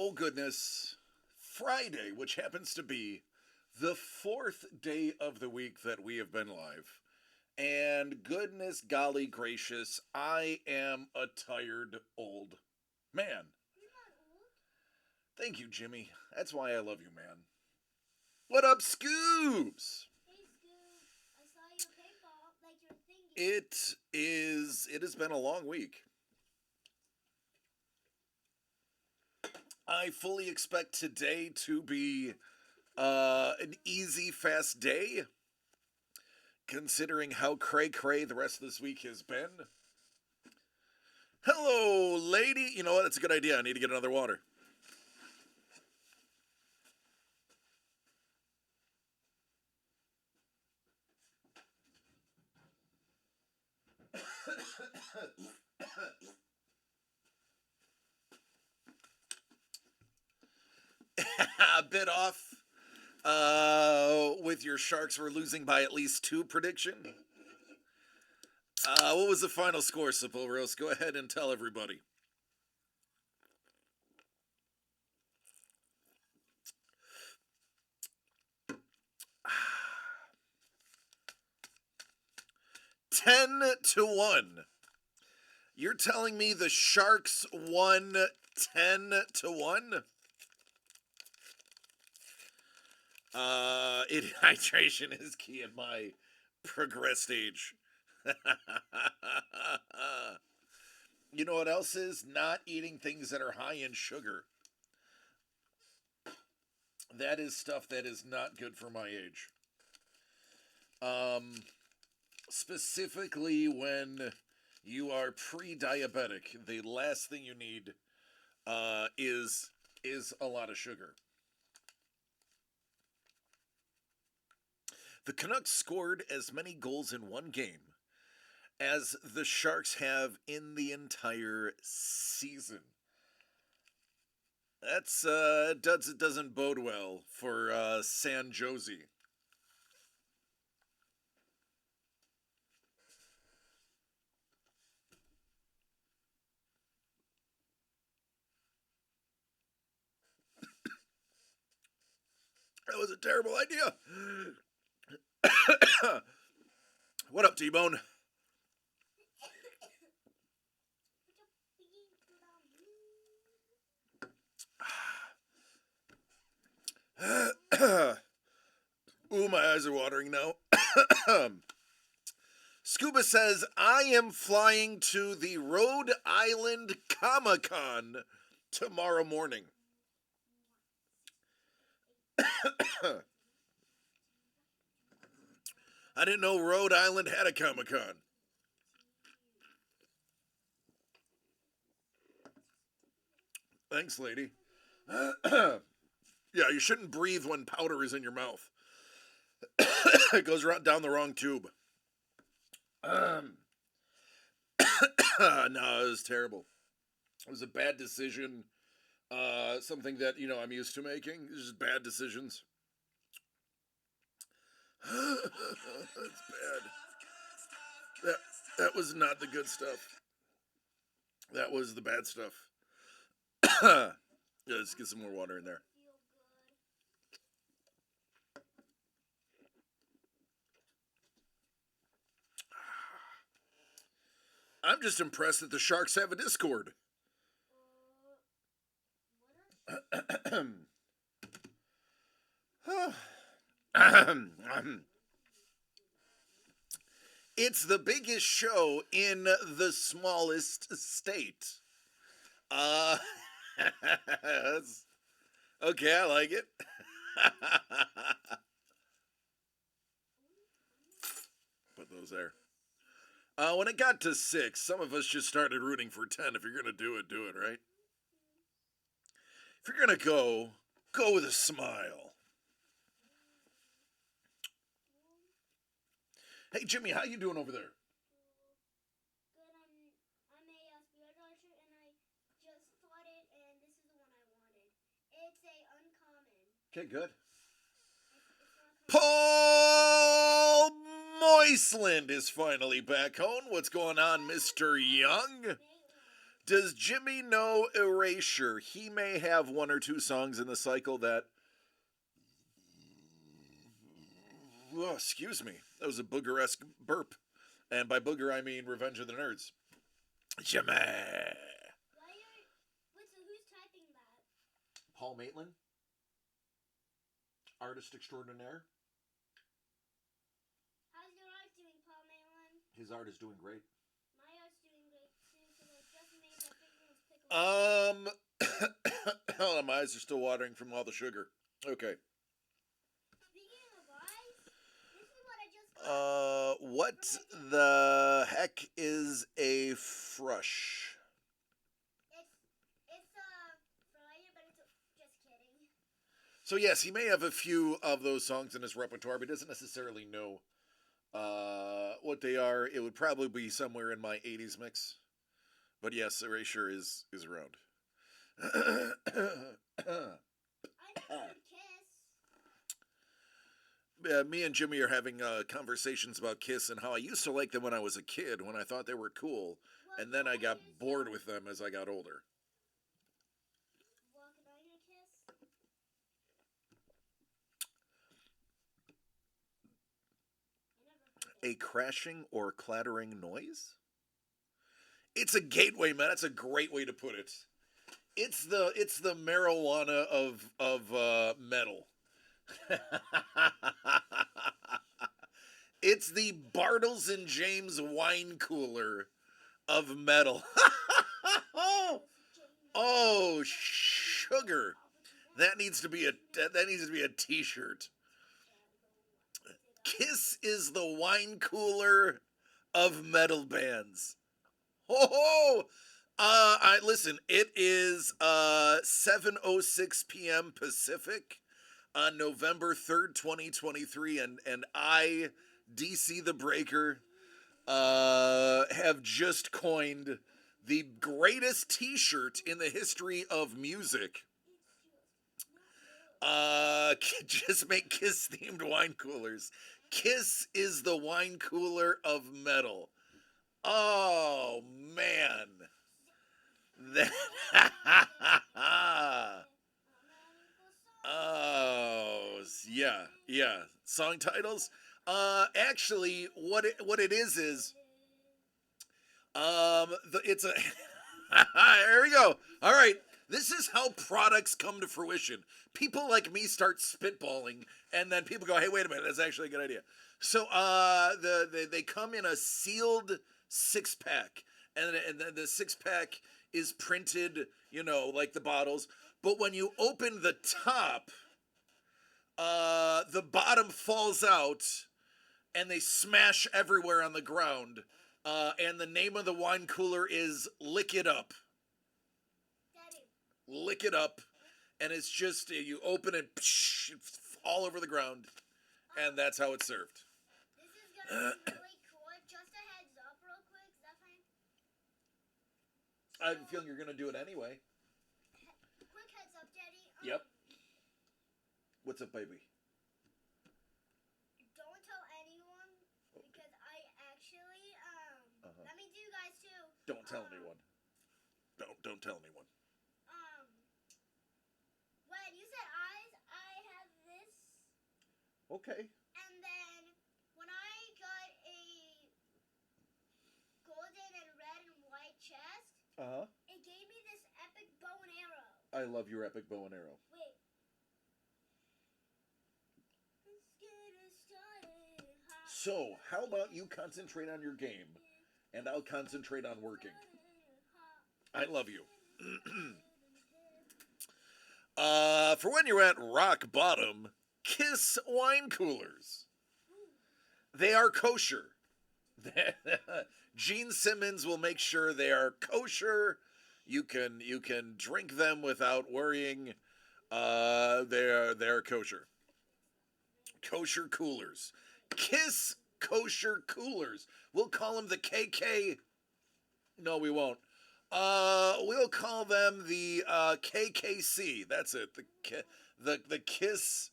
Oh, goodness. Friday, which happens to be the fourth day of the week that we have been live. And goodness golly gracious, I am a tired old man. Thank you, Jimmy. That's why I love you, man. What up, Scoobs? It has been a long week. I fully expect today to be an easy, fast day, considering how cray-cray the rest of this week has been. Hello, lady. You know what? That's a good idea. I need to get another water. A bit off with your Sharks were losing by at least 2 prediction. What was the final score, Sapolros? Go ahead and tell everybody. Ten to 1. You're telling me the Sharks won 10 to 1? Hydration is key in my progressed age. You know what else is? Not eating things that are high in sugar. That is stuff that is not good for my age. Specifically when you are pre-diabetic, the last thing you need is a lot of sugar. The Canucks scored as many goals in one game as the Sharks have in the entire season. That's it doesn't bode well for San Jose. That was a terrible idea. What up, T-Bone? Ooh, my eyes are watering now. Scuba says, I am flying to the Rhode Island Comic-Con tomorrow morning. I didn't know Rhode Island had a Comic-Con. Thanks, lady. Yeah, you shouldn't breathe when powder is in your mouth. It goes down the wrong tube. No, it was terrible. It was a bad decision. Something that, I'm used to making. It's just bad decisions. That's bad. That was not the good stuff. That was the bad stuff. Yeah, let's get some more water in there. I'm just impressed that the Sharks have a Discord. It's the biggest show in the smallest state. Okay, I like it. Put those there. When it got to 6, some of us just started rooting for 10. If you're gonna do it, right? If you're gonna go with a smile. Hey, Jimmy, how you doing over there? Good. I'm a spirit archer, and I just fought it, and this is the one I wanted. It's a uncommon. Okay, good. Paul Moisland is finally back home. What's going on, Mr. Young? Does Jimmy know Erasure? He may have one or two songs in the cycle that. Oh, excuse me. That was a booger-esque burp. And by booger, I mean Revenge of the Nerds. Jimmy! Who's typing that? Paul Maitland? Artist extraordinaire? How's your art doing, Paul Maitland? His art is doing great. My art's doing great too, because I just made my fingernails pickle. Oh, my eyes are still watering from all the sugar. Okay. Speaking of eyes, this is what I just got. What the heck is a frush? It's Friday, but it's just kidding. So yes, he may have a few of those songs in his repertoire, but he doesn't necessarily know what they are. It would probably be somewhere in my 80s mix. But yes, Erasure is around. I heard Kiss. Me and Jimmy are having conversations about Kiss and how I used to like them when I was a kid, when I thought they were cool, and then I got bored with them as I got older. Walking on your Kiss. A crashing or clattering noise? It's a gateway, man. That's a great way to put it. It's the marijuana of metal. It's the Bartles and James wine cooler of metal. Oh, sugar. That needs to be a t-shirt. Kiss is the wine cooler of metal bands. Ho ho! Listen, it is 7:06 p.m. Pacific on November 3rd, 2023, and I, DC the Breaker, have just coined the greatest t-shirt in the history of music. Just make Kiss themed wine coolers. Kiss is the wine cooler of metal. Oh man. Oh yeah. Song titles. Actually, what it is it's a. There we go. All right. This is how products come to fruition. People like me start spitballing, and then people go, "Hey, wait a minute, that's actually a good idea." So, they come in a sealed 6-pack, and the 6-pack is printed, like the bottles. But when you open the top, the bottom falls out, and they smash everywhere on the ground. And the name of the wine cooler is Lick It Up. Lick It Up, and it's just you open it, psh, it's all over the ground, and that's how it's served. This is gonna be really cool. Just a heads up, real quick. Is that fine? I have a feeling you're gonna do it anyway. Quick heads up, Daddy. Yep. What's up, baby? Don't tell anyone because I actually Let me do, guys, too. Don't tell anyone. Don't tell anyone. When you said eyes, I have this. Okay. And then when I got a golden and red and white chest, it gave me this epic bow and arrow. I love your epic bow and arrow. Wait. Let's get it started. So, how about you concentrate on your game, and I'll concentrate on working. I love you. For when you're at rock bottom, Kiss wine coolers. They are kosher. Gene Simmons will make sure they are kosher. You can drink them without worrying. They're kosher. Kosher coolers. Kiss kosher coolers. We'll call them the KK. No, we won't. We'll call them the KKC. That's it. The Kiss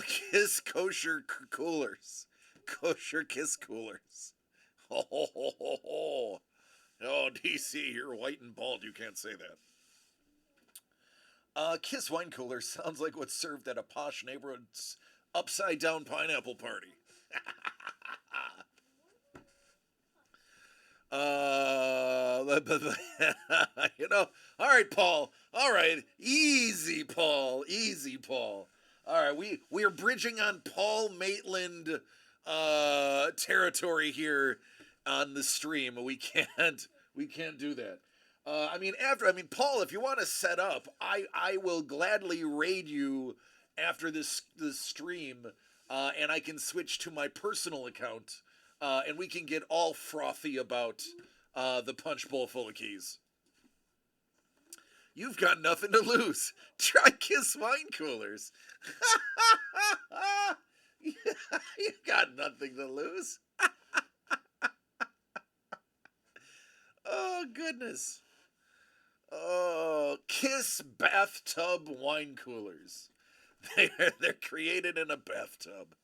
Kiss kosher coolers. Kosher Kiss coolers. Ho ho ho ho ho. Oh, DC, you're white and bald. You can't say that. Kiss Wine Cooler sounds like what's served at a posh neighborhood's upside down pineapple party. You know, all right, Paul. All right, easy, Paul. Easy, Paul. All right, we are bridging on Paul Maitland territory here on the stream. We can't do that. Paul, if you want to set up, I will gladly raid you after this stream, and I can switch to my personal account, and we can get all frothy about the punch bowl full of keys. You've got nothing to lose. Try Kiss Wine Coolers. You've got nothing to lose. Oh, goodness. Oh, Kiss Bathtub Wine Coolers. They're created in a bathtub.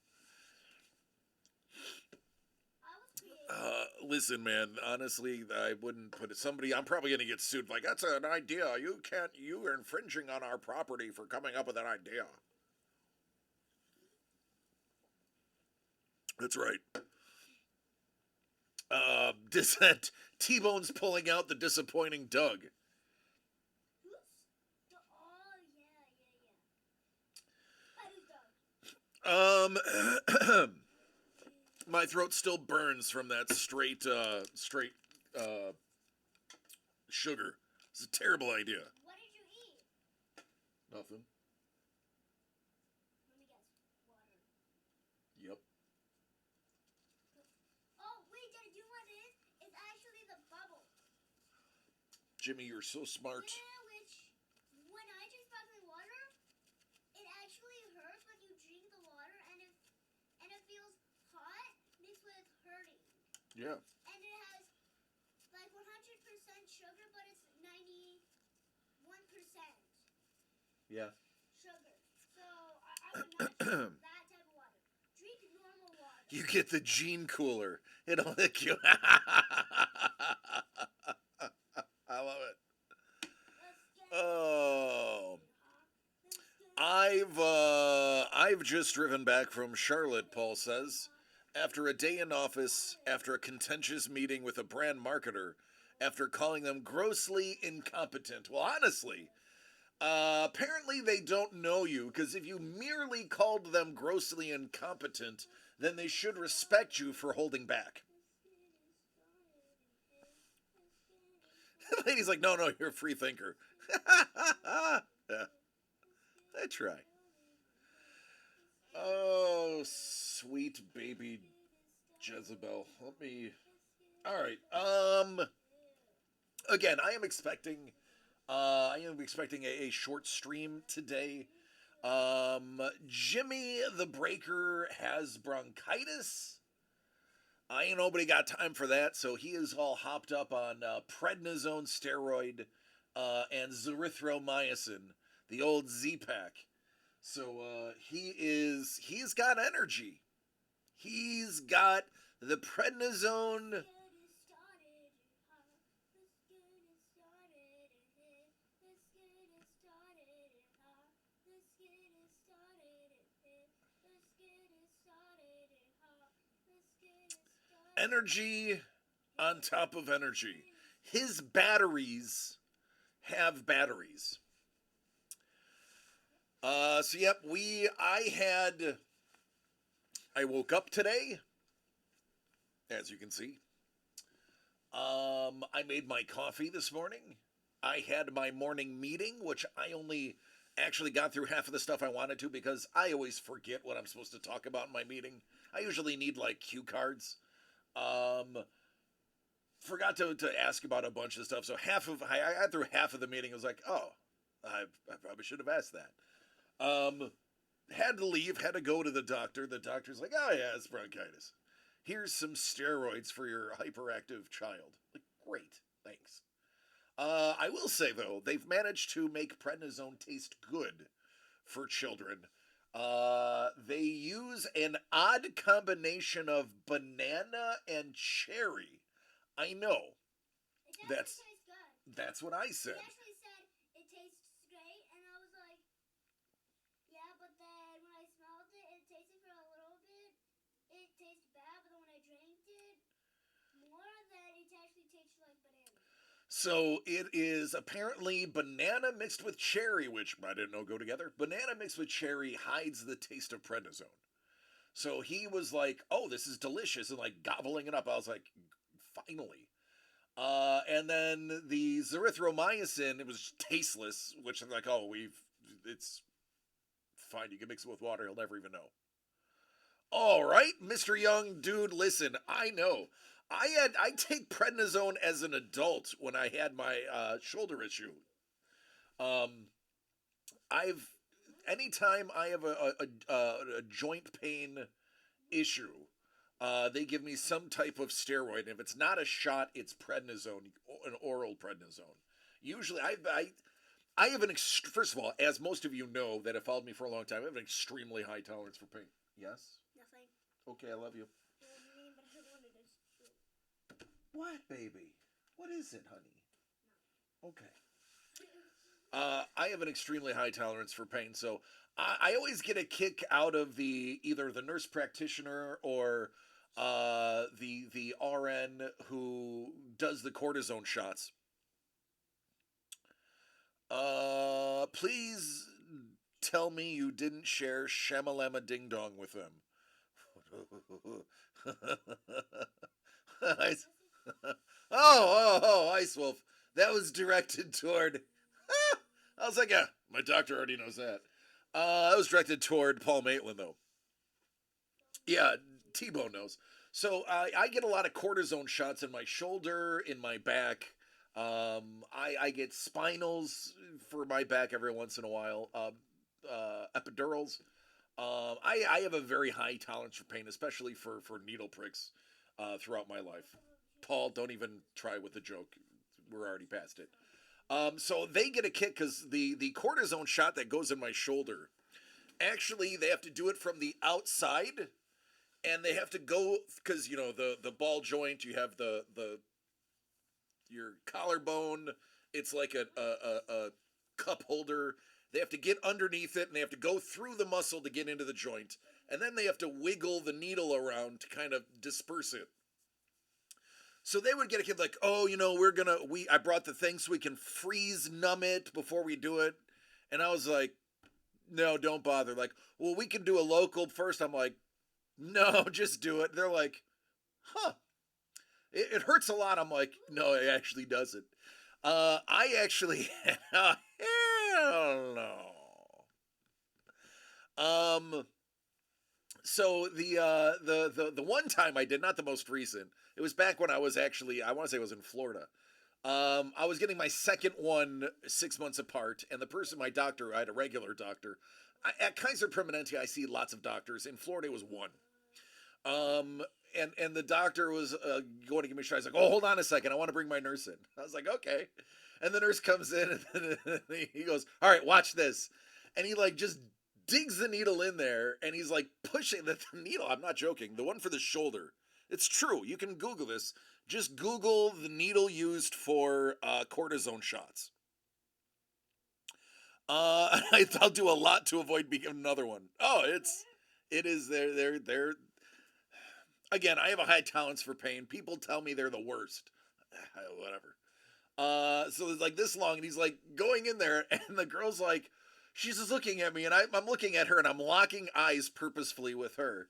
Listen, man. Honestly, I wouldn't put it. I'm probably gonna get sued. Like, that's an idea. You are infringing on our property for coming up with that idea. That's right. Dissent. T-Bone's pulling out the disappointing Doug. My throat still burns from that straight sugar. It's a terrible idea. What did you eat? Nothing. Let me guess. Water. Yep. Oh, wait, Daddy, do you know what it is? It's actually the bubble. Jimmy, you're so smart. Yeah, which, when I drink sparkling water, it actually hurts when you drink the water, and it feels hot mixed with hurting. Yeah. And it has like 100% sugar, but it's 91% Yeah. sugar. So I would not drink that type of water. Drink normal water. You get the gene cooler. It'll lick you. I love it. Oh. I've just driven back from Charlotte, Paul says. After a day in office, after a contentious meeting with a brand marketer, after calling them grossly incompetent. Well, honestly, apparently they don't know you, because if you merely called them grossly incompetent, then they should respect you for holding back. The lady's like, no, you're a free thinker. Yeah, I try. Oh, sweet baby Jezebel. All right. Again, I am expecting a short stream today. Jimmy the Breaker has bronchitis. I ain't nobody got time for that, so he is all hopped up on prednisone steroid and erythromycin, the old Z-Pack. So he's got energy. He's got the prednisone. Energy on top of energy. His batteries have batteries. I woke up today, as you can see. I made my coffee this morning. I had my morning meeting, which I only actually got through half of the stuff I wanted to because I always forget what I'm supposed to talk about in my meeting. I usually need like cue cards. Forgot to ask about a bunch of stuff. So I got through half of the meeting. I was like, oh, I probably should have asked that. Had to leave, had to go to the doctor. The doctor's like, oh yeah, it's bronchitis. Here's some steroids for your hyperactive child. Like, great, thanks. I will say though, they've managed to make prednisone taste good for children. They use an odd combination of banana and cherry. I know. It That's actually tastes good. that's what I He said. actually said it tastes great, and I was like, yeah, but then when I smelled it, it tasted for a little bit. It tasted bad, but then when I drank it more, then it actually tasted like banana. So it is apparently banana mixed with cherry, which I didn't know go together. Banana mixed with cherry hides the taste of prednisone. So he was like, "Oh, this is delicious," and like gobbling it up. I was like, "Finally." And then the erythromycin, it was tasteless, which I'm like, "Oh, it's fine. You can mix it with water. He'll never even know." All right, Mr. Young, dude, listen, I know. I take prednisone as an adult when I had my shoulder issue. Um, I've anytime I have a joint pain issue, they give me some type of steroid. And if it's not a shot, it's prednisone, an oral prednisone. Usually, I have first of all, as most of you know that have followed me for a long time, I have an extremely high tolerance for pain. Yes. Nothing. Okay, I love you. What do you mean? But I wanted to. What, baby? What is it, honey? Okay. I have an extremely high tolerance for pain, so I always get a kick out of the either the nurse practitioner or the RN who does the cortisone shots. Please tell me you didn't share Shamalama Ding Dong with them. Ice- Ice Wolf. That was directed toward. I was like, yeah, my doctor already knows that. That was directed toward Paul Maitland, though. Yeah, T-Bone knows. So I get a lot of cortisone shots in my shoulder, in my back. I get spinals for my back every once in a while. Epidurals. I have a very high tolerance for pain, especially for needle pricks throughout my life. Paul, don't even try with the joke. We're already past it. So they get a kick because the cortisone shot that goes in my shoulder, actually, they have to do it from the outside, and they have to go because you know the ball joint. You have the your collarbone. It's like a cup holder. They have to get underneath it, and they have to go through the muscle to get into the joint, and then they have to wiggle the needle around to kind of disperse it. So they would get a kid like, oh, you know, I brought the thing so we can freeze numb it before we do it. And I was like, no, don't bother. Like, well, we can do a local first. I'm like, no, just do it. They're like, huh, it hurts a lot. I'm like, no, it actually doesn't. I actually, hell no. Um, so the one time I did, not the most recent, it was back when I was actually, I want to say it was in Florida. I was getting my second one 6 months apart, and the person, my doctor, I had a regular doctor. At Kaiser Permanente, I see lots of doctors. In Florida, it was one. Um, and the doctor was going to give me a shot. He's like, "Oh, hold on a second, I want to bring my nurse in." I was like, "Okay," and the nurse comes in, and he goes, "All right, watch this," and he like just digs the needle in there, and he's like pushing the needle. I'm not joking. The one for the shoulder. It's true. You can Google this. Just Google the needle used for cortisone shots. I'll do a lot to avoid being another one. Oh, it is they're again. I have a high tolerance for pain. People tell me they're the worst. Whatever. So it's like this long, and he's like going in there, and the girl's like, she's just looking at me, and I'm looking at her, and I'm locking eyes purposefully with her,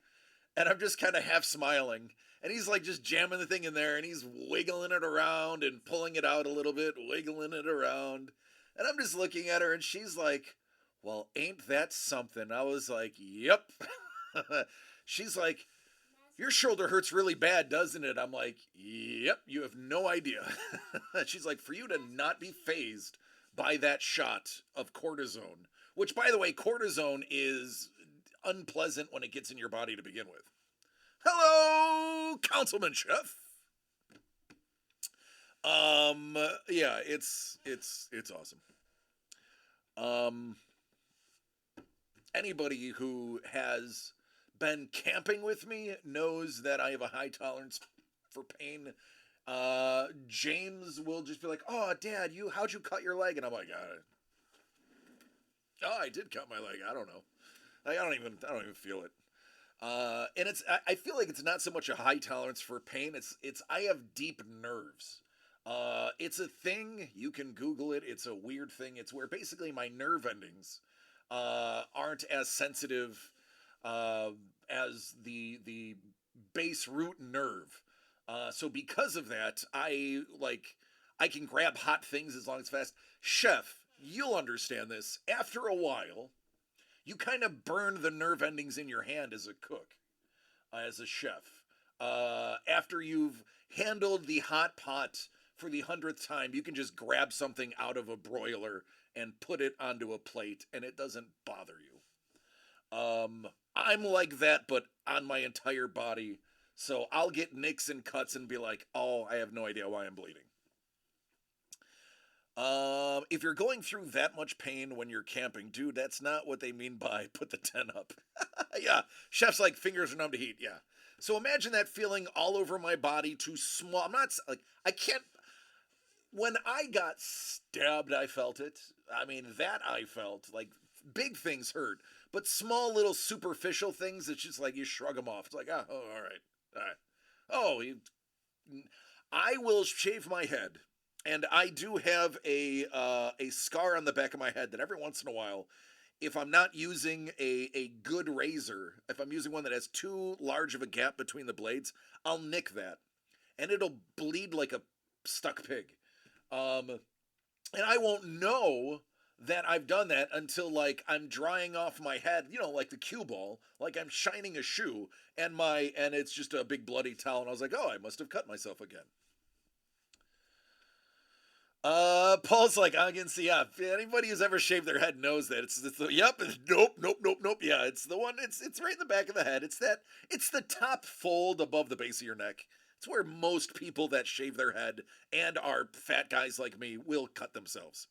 and I'm just kind of half smiling. And he's like just jamming the thing in there, and he's wiggling it around and pulling it out a little bit, wiggling it around. And I'm just looking at her, and she's like, well, ain't that something? I was like, yep. She's like, your shoulder hurts really bad, doesn't it? I'm like, yep, you have no idea. She's like, for you to not be phased by that shot of cortisone, which, by the way, cortisone is unpleasant when it gets in your body to begin with. Hello, Councilman Chef. Yeah, it's awesome. Um, Anybody who has been camping with me knows that I have a high tolerance for pain. James will just be like, "Oh, Dad, how'd you cut your leg?" And I'm like, "Oh, I did cut my leg. I don't know. Like, I don't even feel it." And I feel like it's not so much a high tolerance for pain. It's I have deep nerves. It's a thing. You can Google it. It's a weird thing. It's where basically my nerve endings aren't as sensitive uh, as the base root nerve. So because of that, I can grab hot things as long as fast. Chef, you'll understand this. After a while, you kind of burn the nerve endings in your hand as a cook, as a chef. After you've handled the hot pot for the 100th time, you can just grab something out of a broiler and put it onto a plate, and it doesn't bother you. I'm like that, but on my entire body. So I'll get nicks and cuts and be like, "Oh, I have no idea why I'm bleeding." If you're going through that much pain when you're camping, dude, that's not what they mean by put the tent up. Yeah, chef's like fingers are numb to heat. Yeah. So imagine that feeling all over my body, too small. I'm not like I can't. When I got stabbed, I felt it. I mean, that I felt like big things hurt, but small little superficial things. It's just like you shrug them off. It's like, oh, all right, all right. Oh, I will shave my head, and I do have a scar on the back of my head that every once in a while, if I'm not using a good razor, if I'm using one that has too large of a gap between the blades, I'll nick that, and it'll bleed like a stuck pig. Um, and I won't know that I've done that until like I'm drying off my head, like the cue ball, like I'm shining a shoe, and it's just a big bloody towel, and I was like, oh, I must have cut myself again. Paul's like, I can see. Yeah, if anybody who's ever shaved their head knows that it's the, yep, nope, nope, nope, nope. Yeah, it's the one. It's right in the back of the head. It's the top fold above the base of your neck. It's where most people that shave their head and are fat guys like me will cut themselves.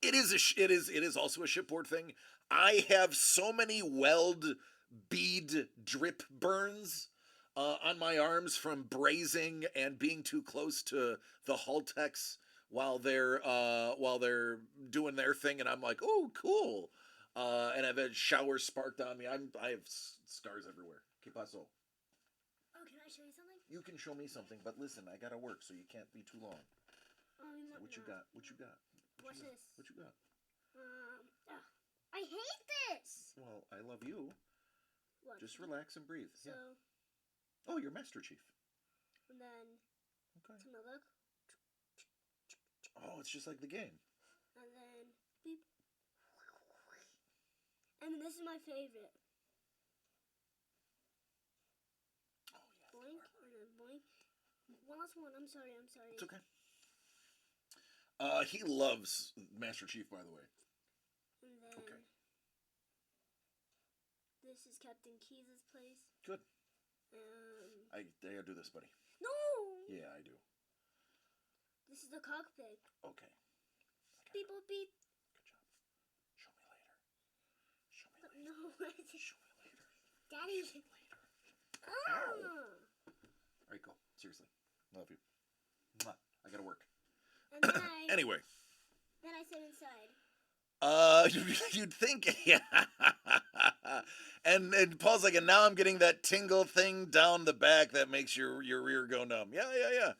It is also a shipboard thing. I have so many weld bead drip burns on my arms from brazing and being too close to the Haltex while they're doing their thing, and I'm like, oh, cool. And I've had showers sparked on me. I have scars everywhere. Que paso? Oh, can I show you something? You can show me something, but listen, I gotta work, so you can't be too long. So what you got? What you got? Watch this. What you got? I hate this. Well, I love you. Look. Just relax and breathe. So, Yeah. Oh, you're Master Chief. and then Okay. to my look, Oh, it's just like the game. and then beep, and then this is my favorite. Oh yeah. Boink, and then boink. One last one. I'm sorry. It's okay. He loves Master Chief, by the way. And then Okay. this is Captain Keys' place. Good. Um, I gotta do this, buddy. no. Yeah, I do. This is the cockpit. Okay. Beep boop beep. Good job. Show me later. Show me later. No, Show me later. Daddy. Show me later. Ah. All right, go. Seriously, love you. Mwah. I gotta work. And then Anyway. then I sit inside. You'd think, yeah. And Paul's like, and now I'm getting that tingle thing down the back that makes your rear go numb. Yeah.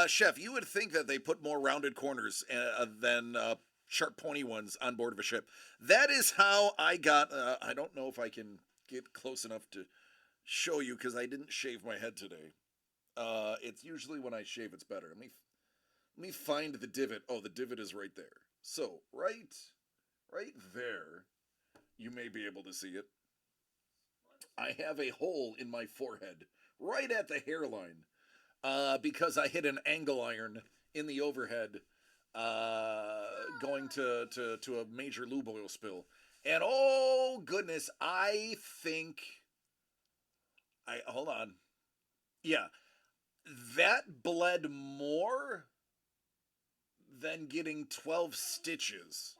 Chef, you would think that they put more rounded corners than sharp, pointy ones on board of a ship. That is how I got. I don't know if I can get close enough to show you because I didn't shave my head today. It's usually when I shave, it's better. Let me find the divot. Oh, the divot is right there. So right there, you may be able to see it. I have a hole in my forehead, right at the hairline, because I hit an angle iron in the overhead, going to a major lube oil spill. And oh goodness, I think hold on. Yeah, that bled more than getting 12 stitches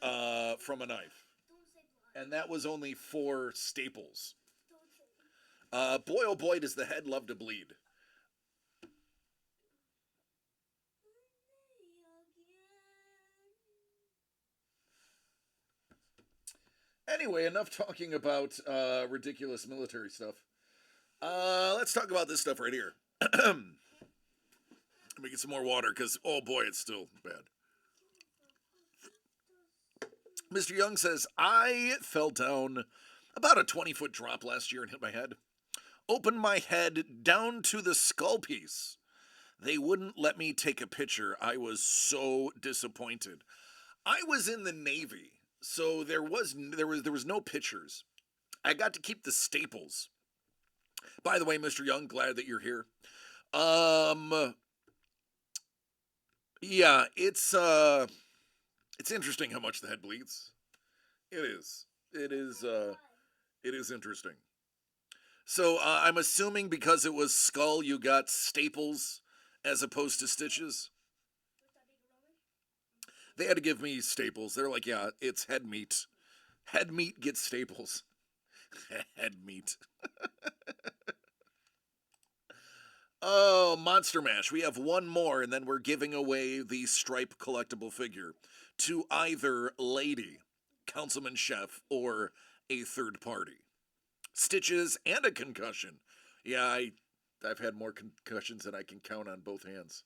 from a knife. Don't say blood. And that was only 4 staples. Don't say. Boy, oh boy, does the head love to bleed. Anyway, enough talking about ridiculous military stuff. Let's talk about this stuff right here. Let me get some more water because, oh boy, it's still bad. Mr. Young says, I fell down about a 20-foot drop last year and hit my head. Opened my head down to the skull piece. They wouldn't let me take a picture. I was so disappointed. I was in the Navy, so there was no pictures. I got to keep the staples. By the way, Mr. Young, glad that you're here. Yeah, it's interesting how much the head bleeds. It is. It is. It is interesting. So I'm assuming because it was skull, you got staples as opposed to stitches. They had to give me staples. They're like, yeah, it's head meat. Head meat gets staples. Head meat. Oh, Monster Mash. We have one more, and then we're giving away the Stripe collectible figure to either Lady, Councilman Chef, or a third party. Stitches and a concussion. Yeah, I've had more concussions than I can count on both hands.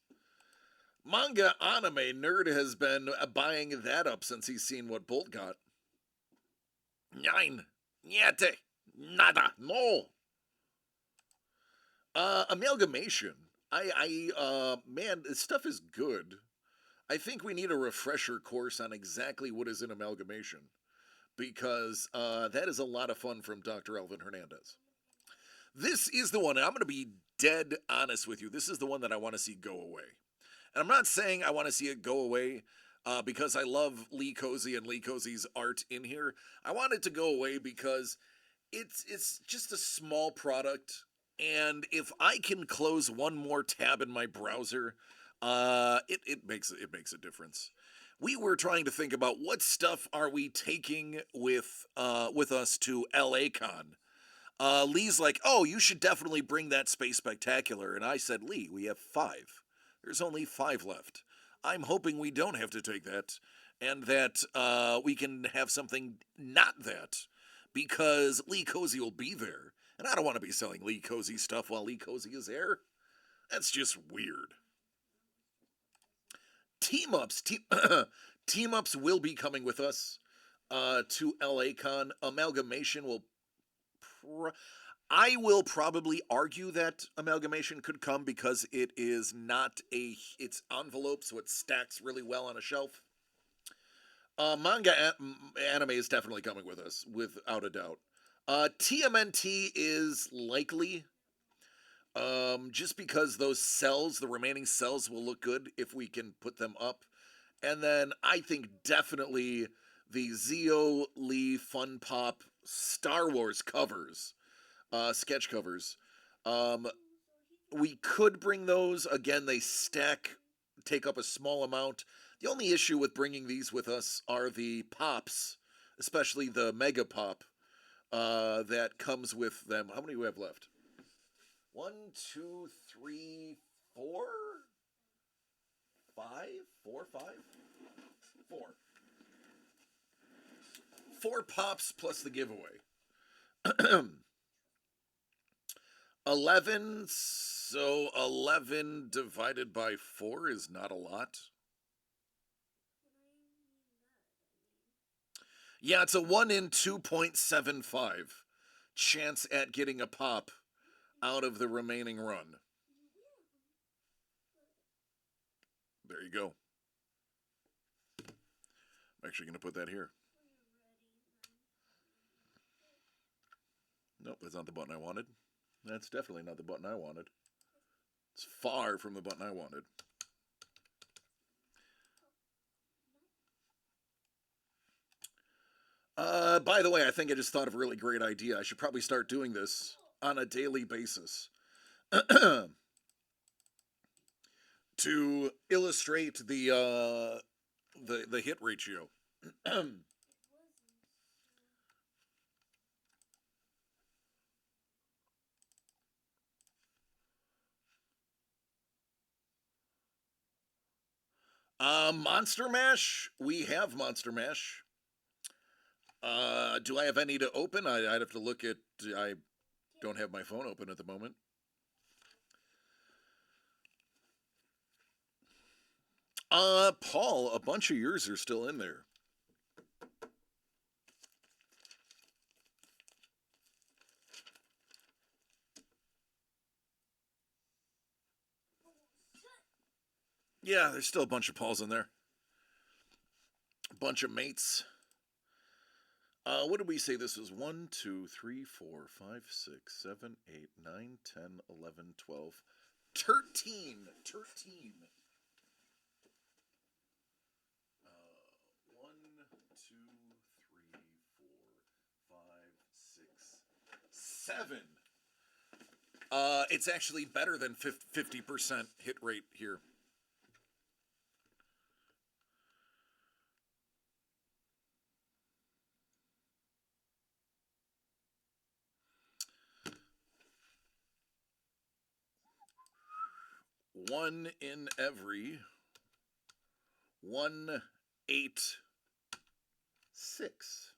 Manga Anime Nerd has been buying that up since he's seen what Bolt got. Nine. Niente. Nada. No. Amalgamation. Man, this stuff is good. I think we need a refresher course on exactly what is in amalgamation. Because that is a lot of fun from Dr. Elvin Hernandez. This is the one, and I'm going to be dead honest with you. This is the one that I want to see go away. And I'm not saying I want to see it go away because I love Lee Cozy and Lee Cozy's art in here. I want it to go away because it's just a small product. And if I can close one more tab in my browser, it makes a difference. We were trying to think about what stuff are we taking with us to LA Con. Lee's like, oh, you should definitely bring that Space Spectacular. And I said, Lee, we have 5. There's only 5 left. I'm hoping we don't have to take that and that we can have something not that because Lee Cozy will be there. And I don't want to be selling Lee Cozy stuff while Lee Cozy is there. That's just weird. Team ups will be coming with us to LA Con. Amalgamation will I will probably argue that amalgamation could come because it is not it's envelope, so it stacks really well on a shelf. Anime is definitely coming with us, without a doubt. TMNT is likely, just because those cells, the remaining cells, will look good if we can put them up. And then I think definitely the Zeo Lee Fun Pop Star Wars covers, sketch covers. We could bring those. Again, they stack, take up a small amount. The only issue with bringing these with us are the pops, especially the Mega Pop that comes with them. How many do we have left? 1, 2, 3, 4, 5, 4, 5, 4. 4 pops plus the giveaway. 11, so 11 divided by 4 is not a lot. Yeah, it's a 1 in 2.75 chance at getting a pop out of the remaining run. There you go. I'm actually going to put that here. Nope, that's not the button I wanted. That's definitely not the button I wanted. It's far from the button I wanted. By the way, I think I just thought of a really great idea. I should probably start doing this on a daily basis to illustrate the hit ratio. Monster Mash. We have Monster Mash. Do I have any to open? I'd have to look at. I don't have my phone open at the moment. Paul, a bunch of yours are still in there. Yeah, there's still a bunch of Pauls in there. A bunch of mates. What did we say this was? 1, 2, 3, 4, 5, 6, 7, 8, 9, 10, 11, 12, 13. 13. 1, 2, 3, 4, 5, 6, 7. It's actually better than 50% hit rate here. One in every 1, 8, 6.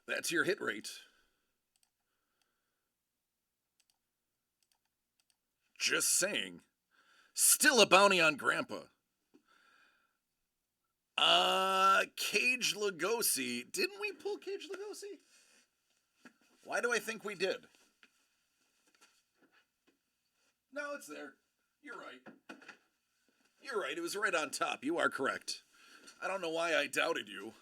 That's your hit rate. Just saying. Still a bounty on Grandpa. Cage Lugosi. Didn't we pull Cage Lugosi? Why do I think we did? No, it's there. You're right. You're right. It was right on top. You are correct. I don't know why I doubted you.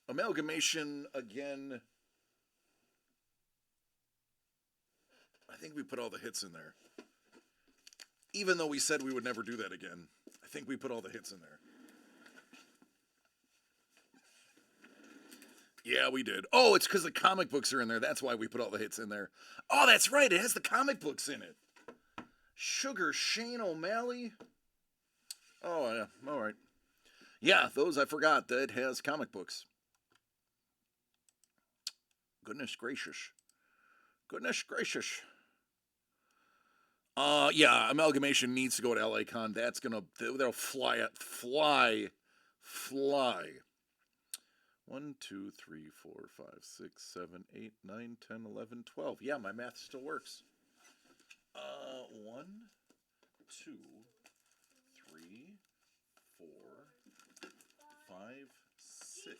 Amalgamation again. I think we put all the hits in there. Even though we said we would never do that again, I think we put all the hits in there. Yeah, we did. Oh, it's because the comic books are in there. That's why we put all the hits in there. Oh, that's right. It has the comic books in it. Sugar Shane O'Malley. Oh, yeah. All right. Yeah, those I forgot. That has comic books. Goodness gracious. Goodness gracious. Yeah, Amalgamation needs to go to LA Con. That's gonna, they'll fly. 1, 2, 3, 4, 5, 6, 7, 8, 9, 10, 11, 12. Yeah, my math still works. 1, 2, 3, 4, 5, 6.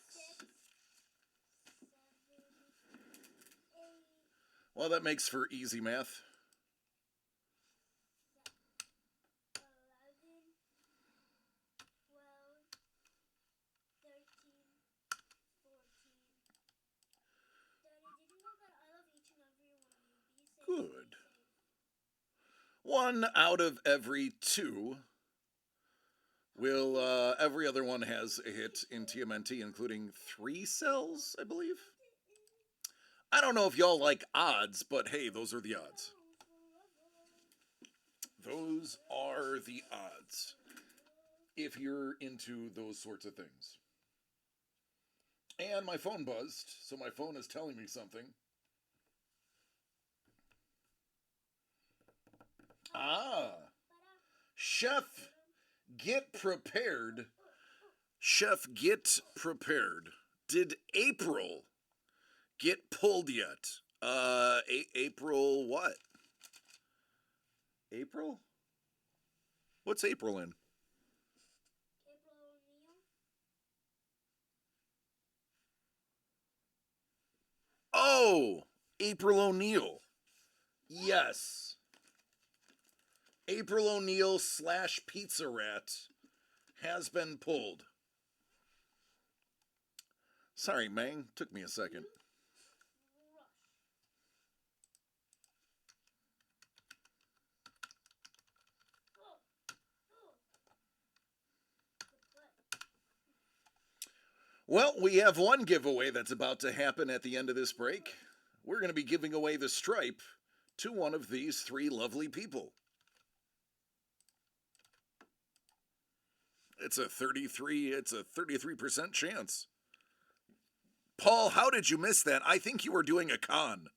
Well, that makes for easy math. 11, 12, 13, 14. Good. 1 out of every 2 will, every other one has a hit in TMNT, including 3 cells, I believe. I don't know if y'all like odds, but hey, those are the odds. Those are the odds. If you're into those sorts of things. And my phone buzzed, so my phone is telling me something. Chef, get prepared. Chef, get prepared. Did April get pulled yet? April what? April? What's April in? April O'Neil. Oh, April O'Neil. Yes. April O'Neil / Pizza Rat has been pulled. Sorry, Mang. Took me a second. Well, we have one giveaway that's about to happen at the end of this break. We're going to be giving away the stripe to one of these 3 lovely people. It's a 33% chance. Paul, how did you miss that? I think you were doing a con.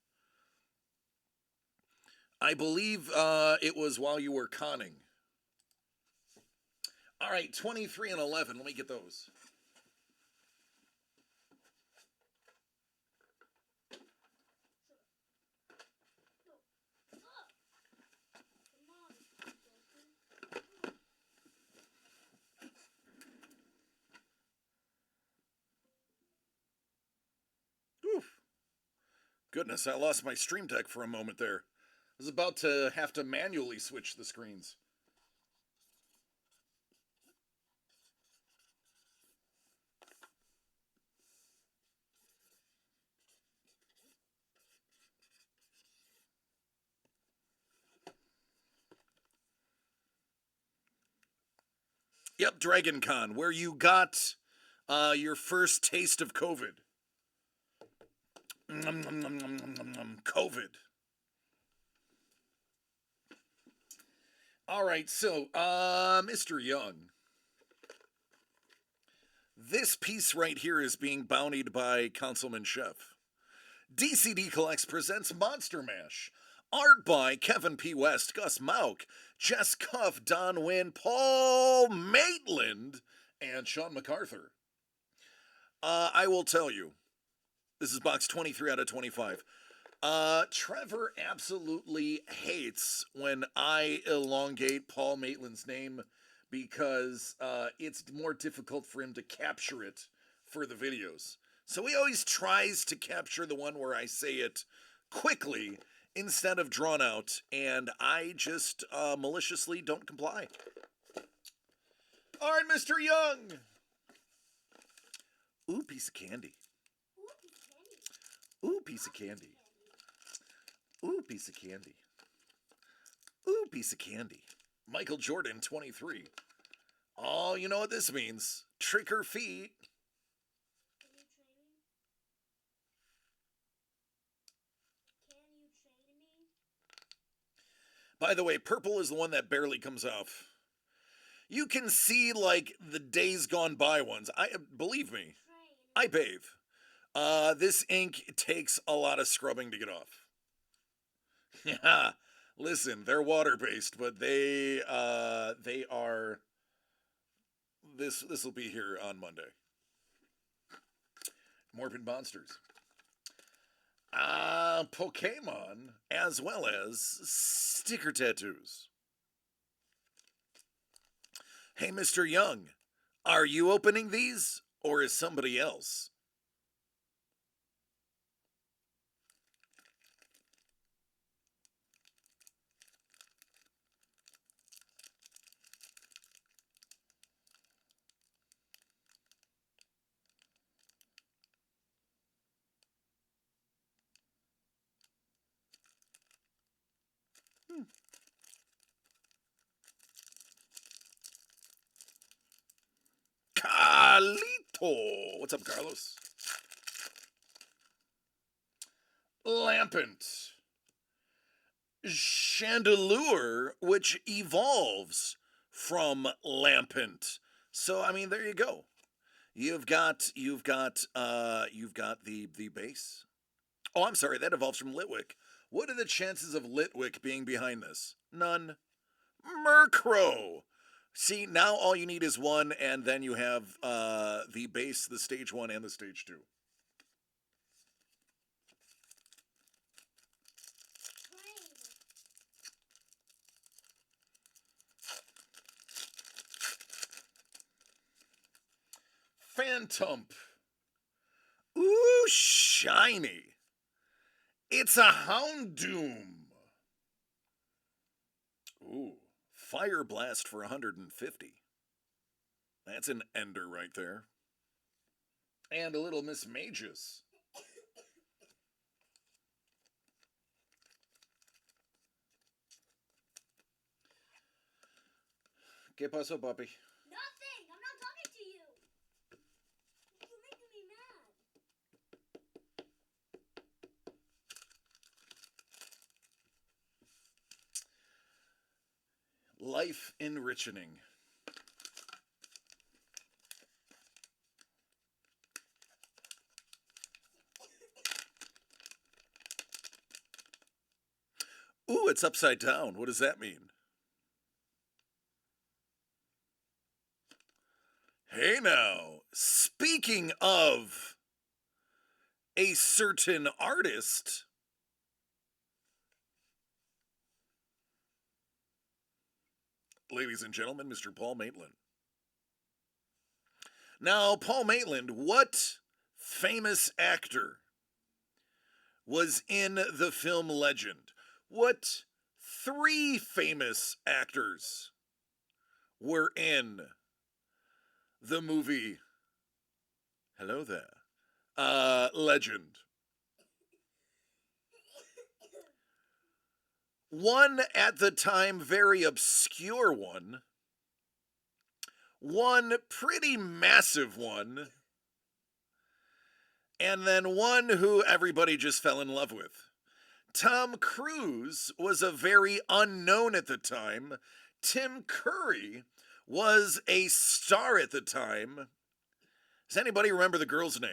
I believe it was while you were conning. All right, 23 and 11. Let me get those. Oof. Goodness, I lost my Stream Deck for a moment there. I was about to have to manually switch the screens. Yep, Dragon Con, where you got your first taste of COVID. COVID. All right, so, Mr. Young. This piece right here is being bountied by Councilman Chef. DCD Collects presents Monster Mash. Art by Kevin P. West, Gus Mauk, Jess Cuff, Don Wynn, Paul Maitland, and Sean MacArthur. I will tell you, this is box 23 out of 25. Trevor absolutely hates when I elongate Paul Maitland's name because it's more difficult for him to capture it for the videos. So he always tries to capture the one where I say it quickly instead of drawn out, and I just maliciously don't comply. All right, Mr. Young. Ooh, piece of candy. Ooh, piece of candy. Ooh, piece of candy. Ooh, piece of candy. Michael Jordan, 23. Oh, you know what this means. Trick or feet. By the way, purple is the one that barely comes off. You can see, like, the days gone by ones. Believe me, I bathe. This ink takes a lot of scrubbing to get off. Yeah, listen, they're water-based, but they are... This will be here on Monday. Morbid Monsters. Pokemon, as well as sticker tattoos. Hey, Mr. Young, are you opening these, or is somebody else? Carlito! What's up, Carlos? Lampant. Chandelure, which evolves from Lampant. So, I mean, there you go. You've got the base. Oh, I'm sorry, that evolves from Litwick. What are the chances of Litwick being behind this? None. Murkrow. See, now all you need is one, and then you have the base, the stage 1, and the stage 2. Phantump. Ooh, shiny. It's a Houndoom. Ooh, Fire Blast for 150. That's an ender right there. And a little Miss Magus. ¿Qué pasó, papi? Nothing! I'm not talking to you! You're making me mad. Life enriching. Ooh, it's upside down. What does that mean? Hey now, speaking of a certain artist, ladies and gentlemen, Mr. Paul Maitland. Now, Paul Maitland, what famous actor was in the film Legend? What three famous actors were in the movie? Hello there. Legend. One at the time very obscure one, one pretty massive one, and then one who everybody just fell in love with. Tom Cruise was a very unknown at the time. Tim Curry was a star at the time. Does anybody remember the girl's name?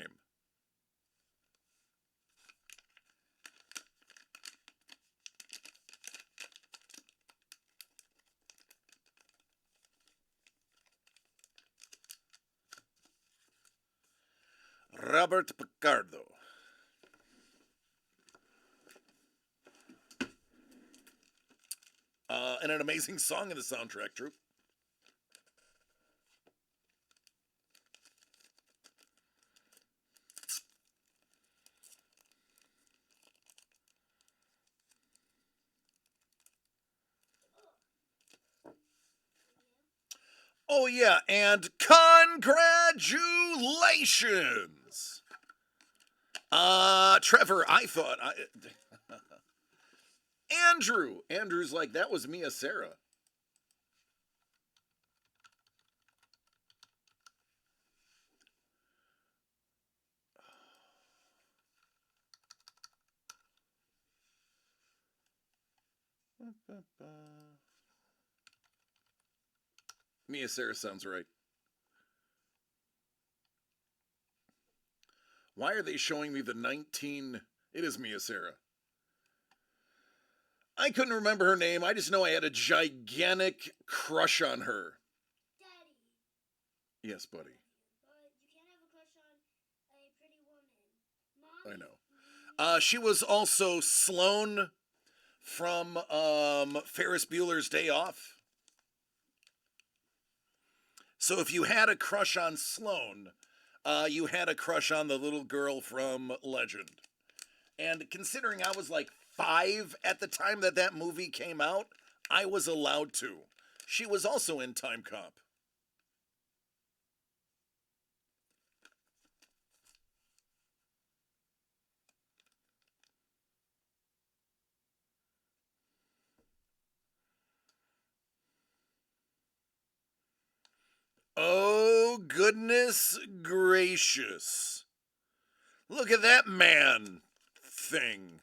Robert Picardo. And an amazing song in the soundtrack, Troop. Oh, yeah, and congratulations! Trevor, Andrew's like, that was Mia Sarah. Mia Sarah sounds right. Why are they showing me the 19... It is Mia Sarah. I couldn't remember her name. I just know I had a gigantic crush on her. Daddy. Yes, buddy. But you can't have a crush on a pretty woman. Mommy. I know. She was also Sloane from Ferris Bueller's Day Off. So if you had a crush on Sloane, you had a crush on the little girl from Legend. And considering I was like 5 at the time that movie came out, I was allowed to. She was also in Time Cop. Oh, goodness gracious. Look at that man thing.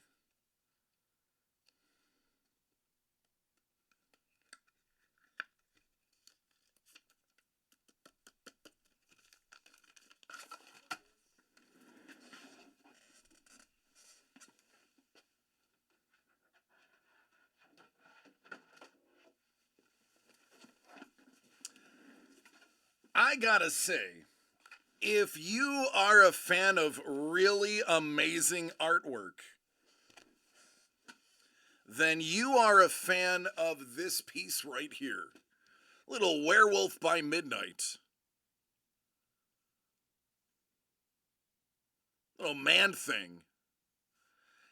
I gotta say, if you are a fan of really amazing artwork, then you are a fan of this piece right here. Little Werewolf by Midnight. Little Man Thing.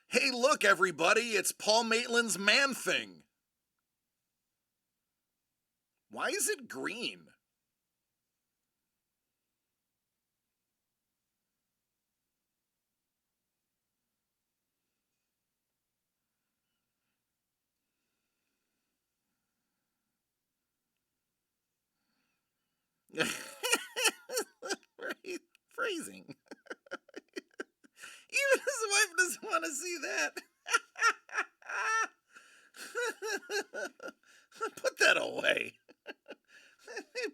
Hey, look, everybody, it's Paul Maitland's Man Thing. Why is it green? Phrasing. Even his wife doesn't want to see that. Put that away.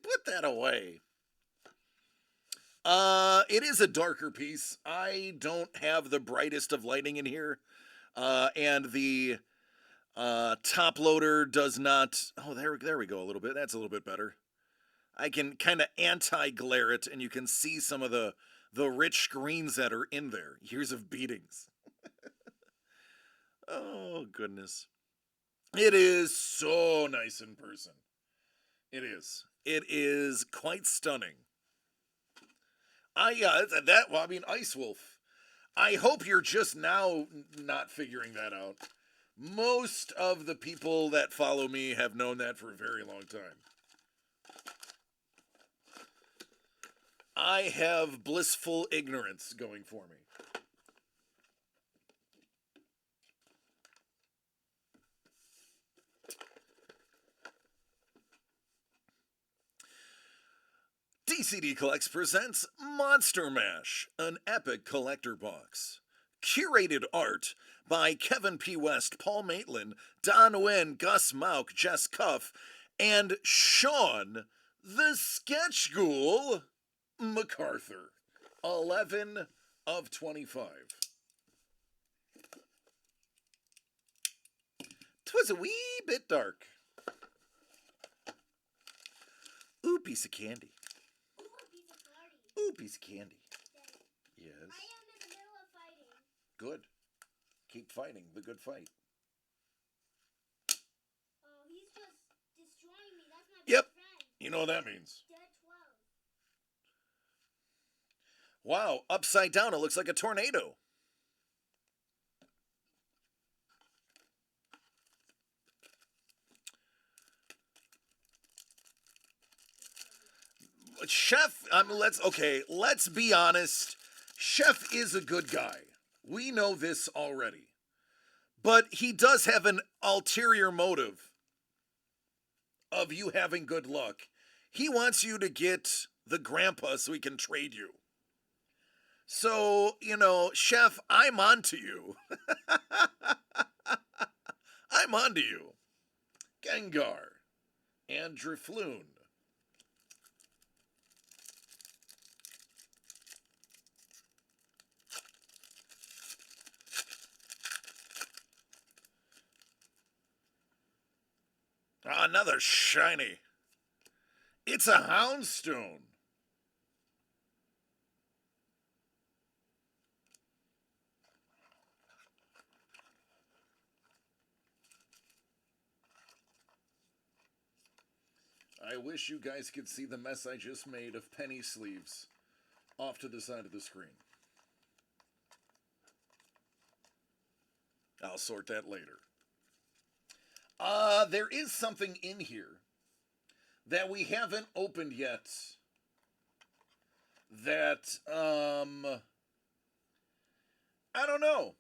Put that away. It is a darker piece. I don't have the brightest of lighting in here. And the Top loader does not. Oh, there we go. A little bit. That's a little bit better. I can kind of anti-glare it, and you can see some of the rich screens that are in there. Years of beatings. Oh goodness, it is so nice in person. It is. It is quite stunning. That. Well, I mean, Ice Wolf. I hope you're just now not figuring that out. Most of the people that follow me have known that for a very long time. I have blissful ignorance going for me. DCD Collects presents Monster Mash, an epic collector box. Curated art by Kevin P. West, Paul Maitland, Don Nguyen, Gus Mauk, Jess Cuff, and Sean the Sketch Ghoul MacArthur. 11 of 25. 'Twas a wee bit dark. Ooh, piece of candy. Ooh, piece of candy. Yes. I am in the middle of fighting. Good. Keep fighting the good fight. Oh, he's just destroying me. That's my Yep. best friend. You know what that means. Dead 12. Wow, upside down, it looks like a tornado. Chef, let's be honest. Chef is a good guy. We know this already. But he does have an ulterior motive of you having good luck. He wants you to get the grandpa so he can trade you. So, Chef, I'm on to you. I'm on to you. Gengar and Drifloon. Another shiny. It's a Houndstone. I wish you guys could see the mess I just made of penny sleeves off to the side of the screen. I'll sort that later. There is something in here that we haven't opened yet that, I don't know.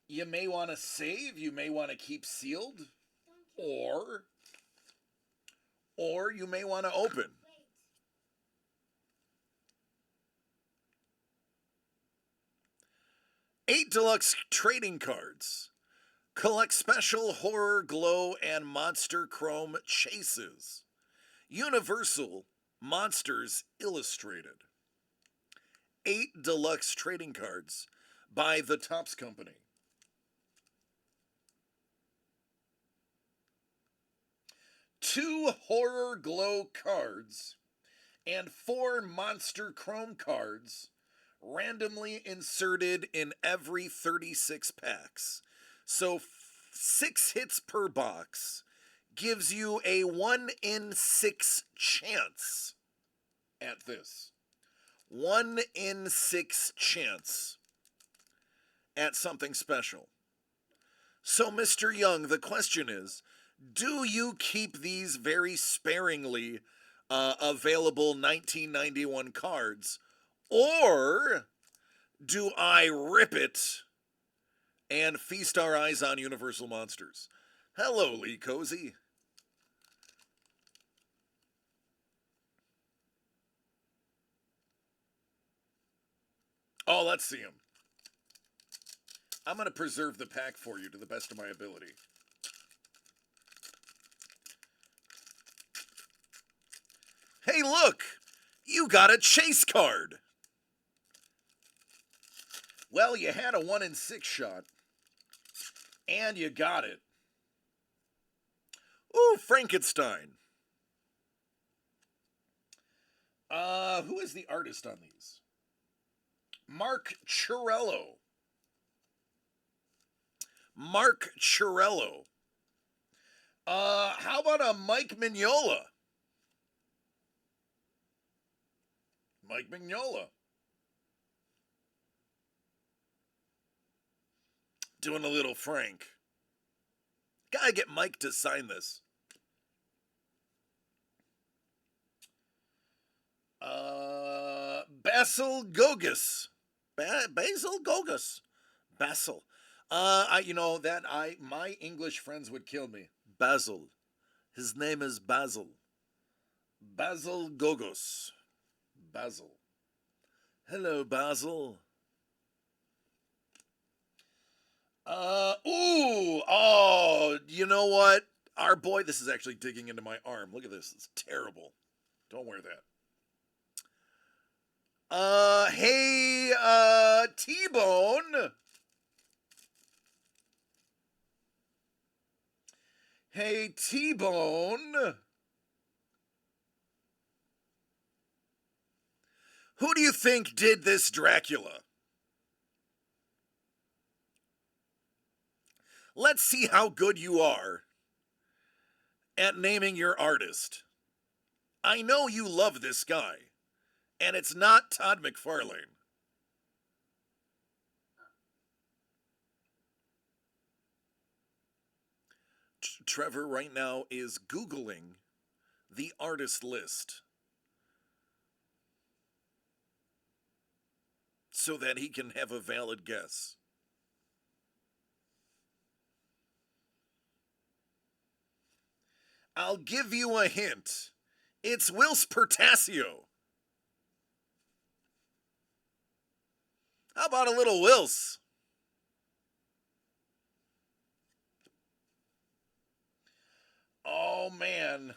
You may want to save, you may want to keep sealed, or you may want to open. Wait. 8 deluxe trading cards. Collect special horror, glow, and monster chrome chases. Universal Monsters Illustrated. 8 deluxe trading cards by the Topps Company. 2 horror glow cards and 4 monster chrome cards randomly inserted in every 36 packs. So 6 hits per box gives you a 1 in 6 chance at this. 1 in 6 chance at something special. So, Mr. Young, the question is, do you keep these very sparingly available 1991 cards, or do I rip it and feast our eyes on Universal Monsters? Hello, Lee Cozy. Oh, let's see him. I'm going to preserve the pack for you to the best of my ability. Hey, look! You got a chase card! Well, you had a 1 in 6 shot, and you got it. Frankenstein. Who is the artist on these? Mark Chiarello. Mark Chiarello. How about a Mike Mignola? Mike Mignola. Doing a little Frank. Gotta get Mike to sign this. Basil Gogus. Basil Gogus. Basil. My English friends would kill me. Basil. His name is Basil. Basil Gogos. Basil. Hello, Basil. You know what? Our boy, this is actually digging into my arm. Look at this. It's terrible. Don't wear that. Hey, T-Bone. Hey, T-Bone. Who do you think did this Dracula? Let's see how good you are at naming your artist. I know you love this guy, and it's not Todd McFarlane. Trevor right now is Googling the artist list so that he can have a valid guess. I'll give you a hint. It's Whilce Portacio. How about a little Whilce? Oh, man.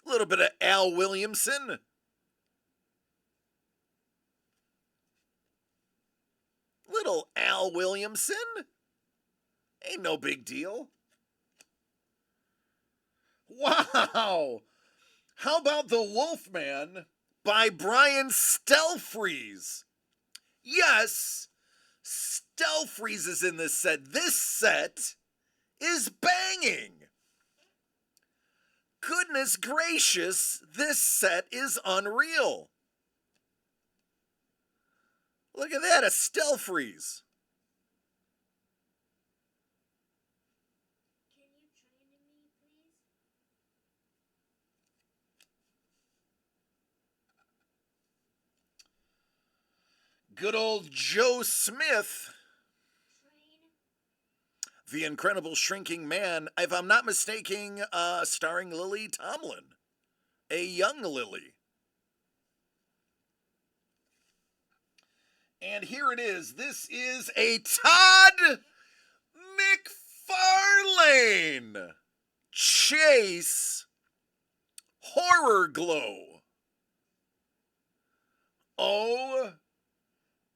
A little bit of Al Williamson. Little Al Williamson. Ain't no big deal. Wow. How about The Wolfman by Brian Stelfreeze? Yes, Stelfreeze is in this set. This set is banging. Goodness gracious, this set is unreal. Look at that, a Stelfreeze. Can you train me, please? Good old Joe Smith. The Incredible Shrinking Man, if I'm not mistaken, starring Lily Tomlin, a young Lily. And here it is. This is a Todd McFarlane Chase Horror Glow. Oh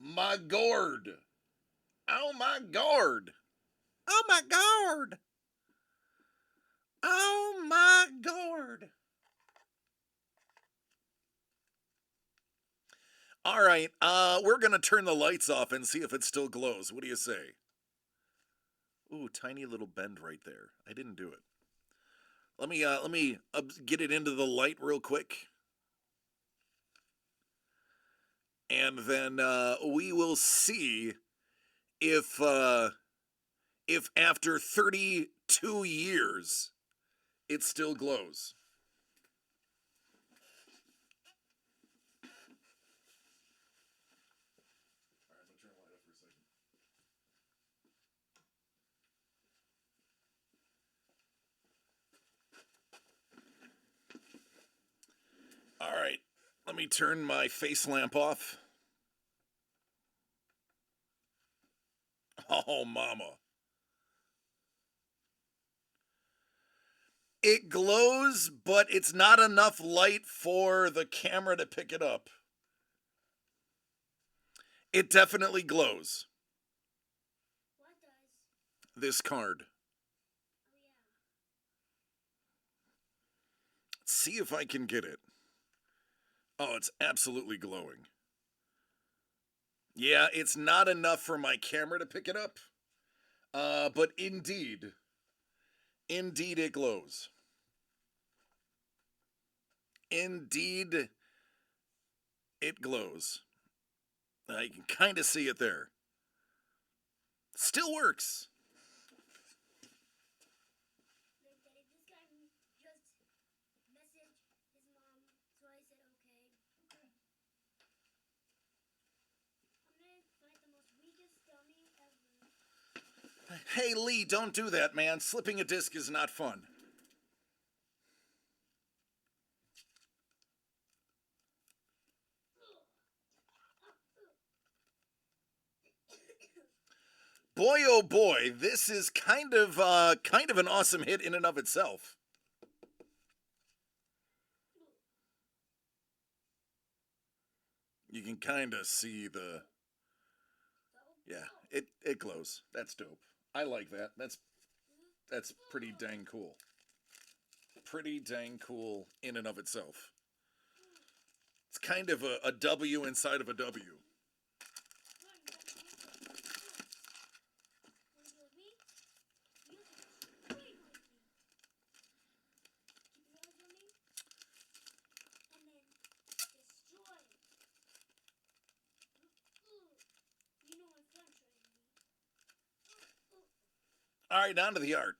my gourd. Oh my gourd. Oh my gourd. Oh my gourd. All right, we're gonna turn the lights off and see if it still glows. What do you say? Ooh, tiny little bend right there. I didn't do it. Let me get it into the light real quick, and then we will see if after 32 years it still glows. All right, let me turn my face lamp off. Oh, mama. It glows, but it's not enough light for the camera to pick it up. It definitely glows. What does? This card. see if I can get it. Oh, it's absolutely glowing. Yeah, it's not enough for my camera to pick it up. But indeed it glows. Indeed, it glows. You can kind of see it there. Still works. This guy just messaged his mom, so I said okay. I'm gonna fight the most weakest dummy ever. Hey, Lee, don't do that, man. Slipping a disc is not fun. Boy, oh boy, this is kind of an awesome hit in and of itself. You can kind of see the, yeah, it glows. That's dope. I like that. That's pretty dang cool. Pretty dang cool in and of itself. It's kind of a W inside of a W. All right, on to the art.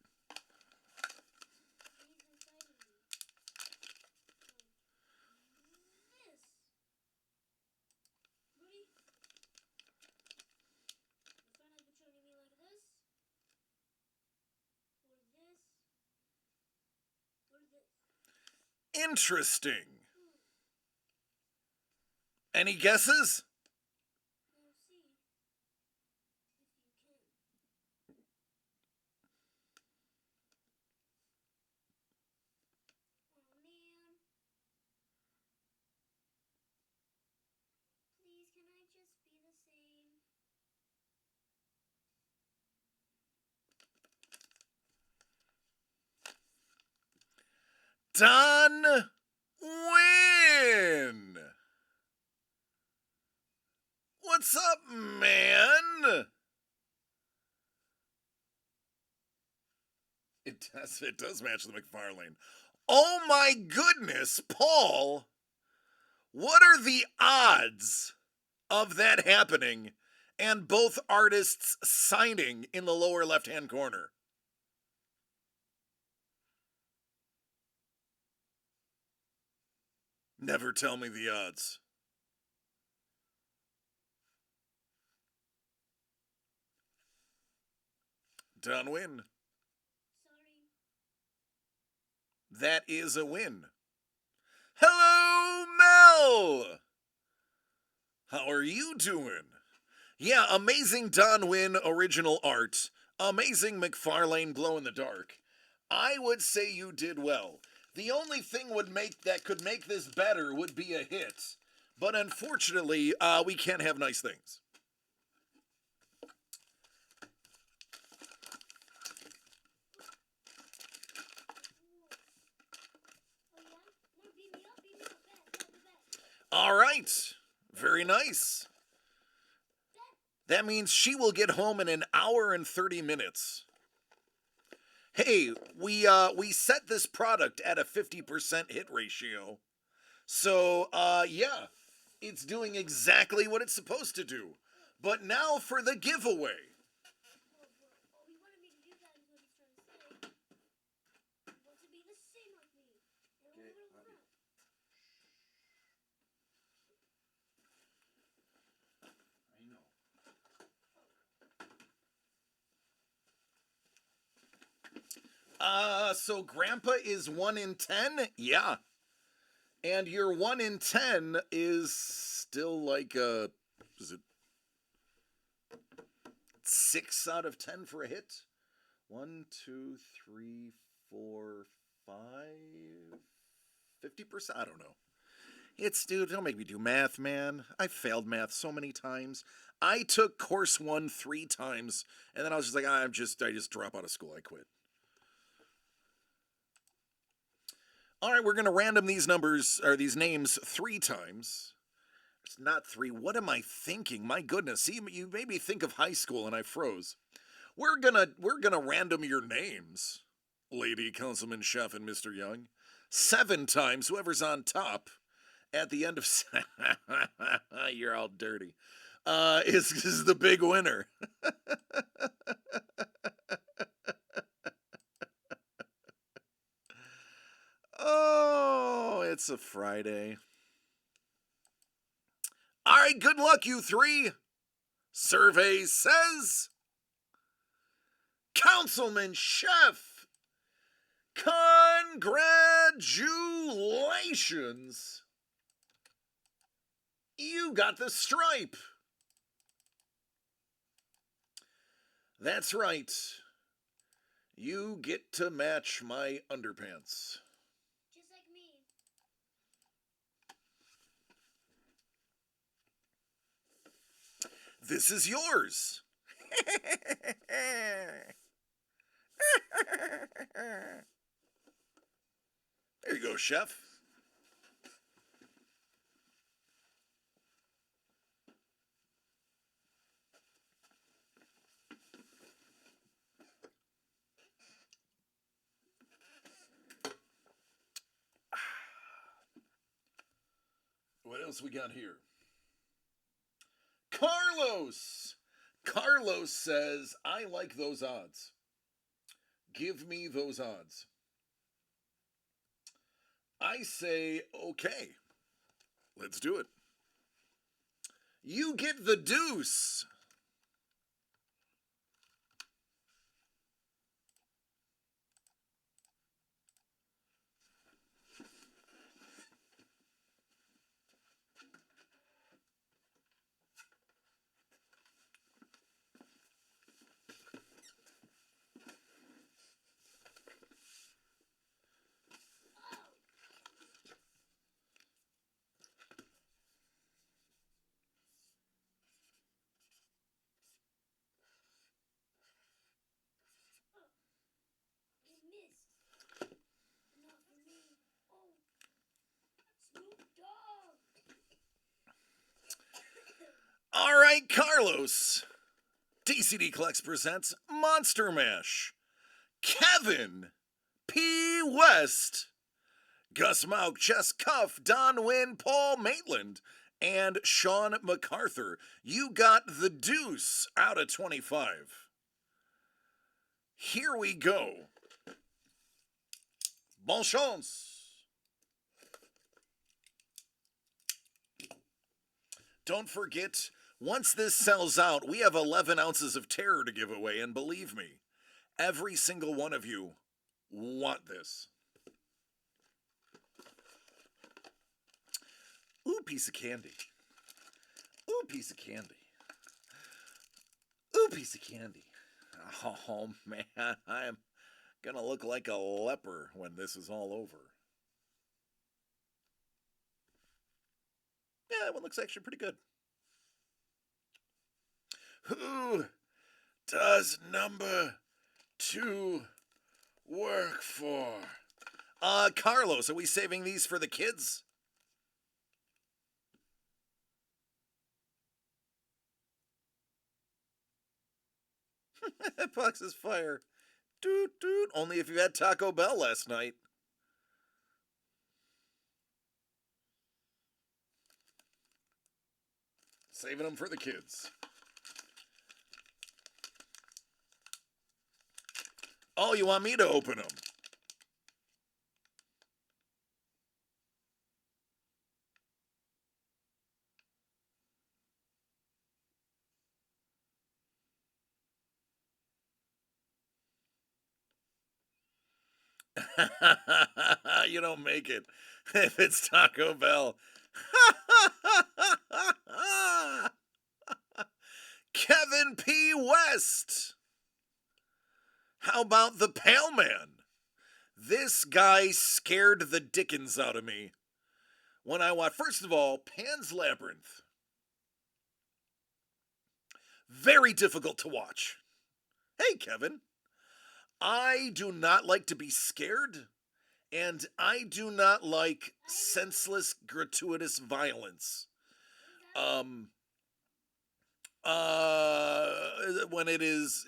Interesting. Any guesses? Please, can I just be the same? Don Win! What's up, man? It does match the McFarlane. Oh my goodness, Paul! What are the odds of that happening and both artists signing in the lower left-hand corner? Never tell me the odds. Don Win. Sorry. That is a win. Hello, Mel! How are you doing? Yeah, amazing Don Win original art. Amazing McFarlane glow in the dark. I would say you did well. The only thing that could make this better would be a hit. But unfortunately, we can't have nice things. All right. Very nice. That means she will get home in an hour and 30 minutes. Hey, we set this product at a 50% hit ratio. So, yeah, it's doing exactly what it's supposed to do. But now for the giveaway. He wanted me to do that is what he's trying to say. He wants to be the same like me. And a little front. So Grandpa is 1 in 10? Yeah. And your 1 in 10 is still like is it 6 out of 10 for a hit? 1, 2, 3, 4, 5, 50%? I don't know. Dude, don't make me do math, man. I failed math so many times. I took course 1 3 times, and then I was just like, I just drop out of school. I quit. All right, we're going to random these numbers or these names 3 times. It's not 3. What am I thinking? My goodness. See, you made me think of high school and I froze. We're gonna random your names, Lady Councilman Chef and Mr. Young. 7 times. Whoever's on top at the end of you're all dirty. Is the big winner. Oh, it's a Friday. All right, good luck, you 3. Survey says Councilman Chef, congratulations. You got the stripe. That's right. You get to match my underpants. Just like me. This is yours. There you go, Chef. What else we got here? Carlos! Carlos says, I like those odds. Give me those odds. I say, okay. Let's do it. You get the deuce. It missed. Not for me. Oh, Snoop Dogg. All right, Carlos. DCD Collects presents Monster Mash. Kevin P. West, Gus Mauk, Jess Cuff, Don Wynn, Paul Maitland, and Sean MacArthur. You got the deuce out of 25. Here we go. Bon chance. Don't forget, once this sells out, we have 11 ounces of terror to give away, and believe me, every single one of you want this. Ooh, piece of candy. Ooh, piece of candy. Ooh, piece of candy. Oh, man, I'm gonna look like a leper when this is all over. Yeah, that one looks actually pretty good. Who does number 2 work for? Carlos, are we saving these for the kids? That box is fire. Doot doot. Only if you had Taco Bell last night. Saving them for the kids. Oh, you want me to open them? You don't make it if it's Taco Bell. Kevin P. West. How about the Pale Man? This guy scared the dickens out of me when I watched. First of all, Pan's Labyrinth. Very difficult to watch. Hey, Kevin. I do not like to be scared, And I do not like senseless, gratuitous violence. Um, when it is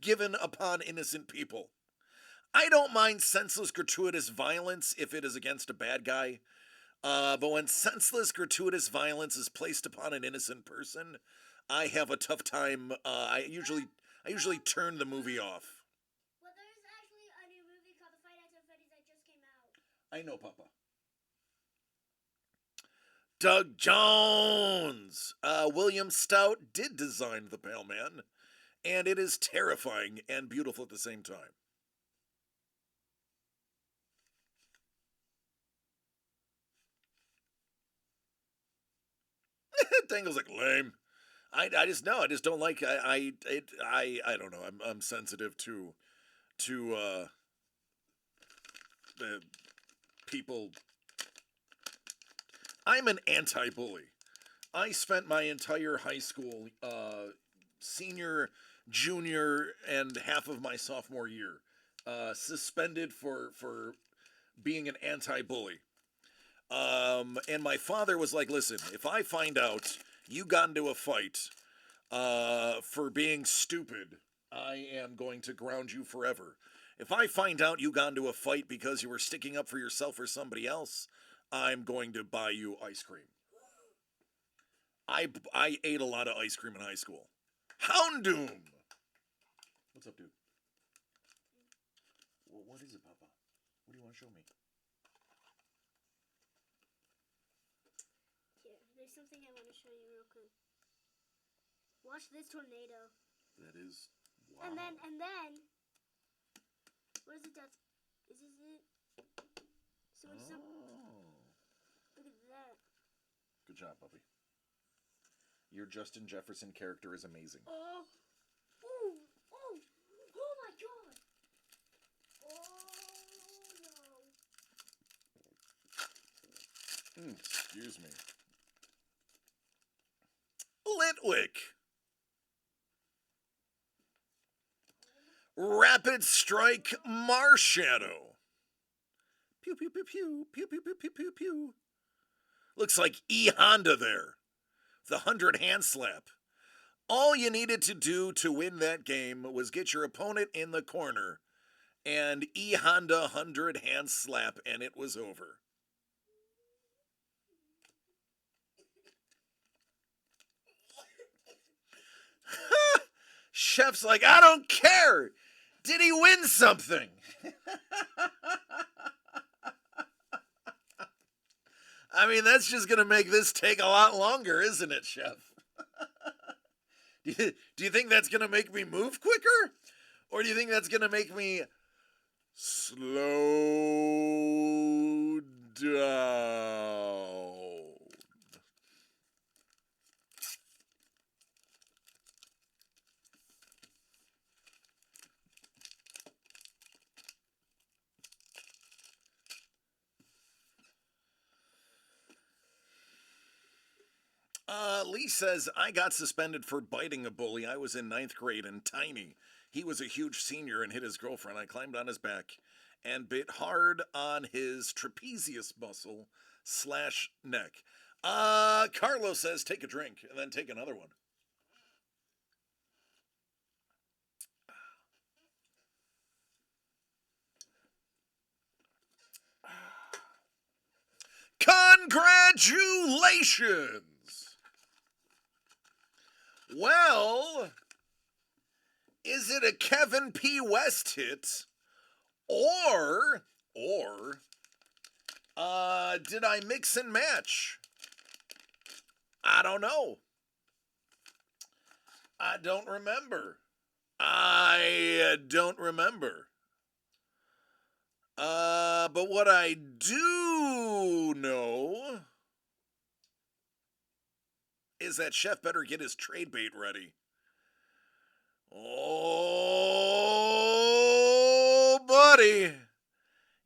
given upon innocent people. I don't mind senseless, gratuitous violence if it is against a bad guy. But when senseless, gratuitous violence is placed upon an innocent person, I have a tough time. I usually turn the movie off. Well, there's actually a new movie called The Five Nights at Freddy's that just came out. I know, Papa. Doug Jones. William Stout did design the Pale Man, and it is terrifying and beautiful at the same time. Dangle's like lame. I just know. I just don't like. I don't know. I'm sensitive to the people. I'm an anti-bully. I spent my entire high school, senior, junior, and half of my sophomore year, suspended for being an anti-bully. And my father was like, listen, if I find out you got into a fight for being stupid, I am going to ground you forever. If I find out you got into a fight because you were sticking up for yourself or somebody else, I'm going to buy you ice cream. I ate a lot of ice cream in high school. Houndoom! What's up, dude? Well, what is it, Papa? What do you want to show me? Here, there's something I want to show you real quick. Watch this tornado. That is wow. And then, what is it? Is this it? So it's some. Look at that. Good job, puppy. Your Justin Jefferson character is amazing. Oh my God. Oh no. Excuse me. Litwick. Rapid Strike Marshadow. Pew pew pew pew pew pew pew pew pew pew. Looks like E Honda there. The 100 hand slap. All you needed to do to win that game was get your opponent in the corner and E Honda 100 hand slap, and it was over. Chef's like, I don't care. Did he win something? I mean, that's just going to make this take a lot longer, isn't it, Chef? Do you think that's going to make me move quicker? Or do you think that's going to make me slow down? Lee says, I got suspended for biting a bully. I was in 9th grade and tiny. He was a huge senior and hit his girlfriend. I climbed on his back and bit hard on his trapezius muscle / neck. Carlos says, take a drink and then take another one. Congratulations! Well, is it a Kevin P. West hit, or did I mix and match? I don't know. I don't remember. But what I do know is that Chef better get his trade bait ready. Oh, buddy,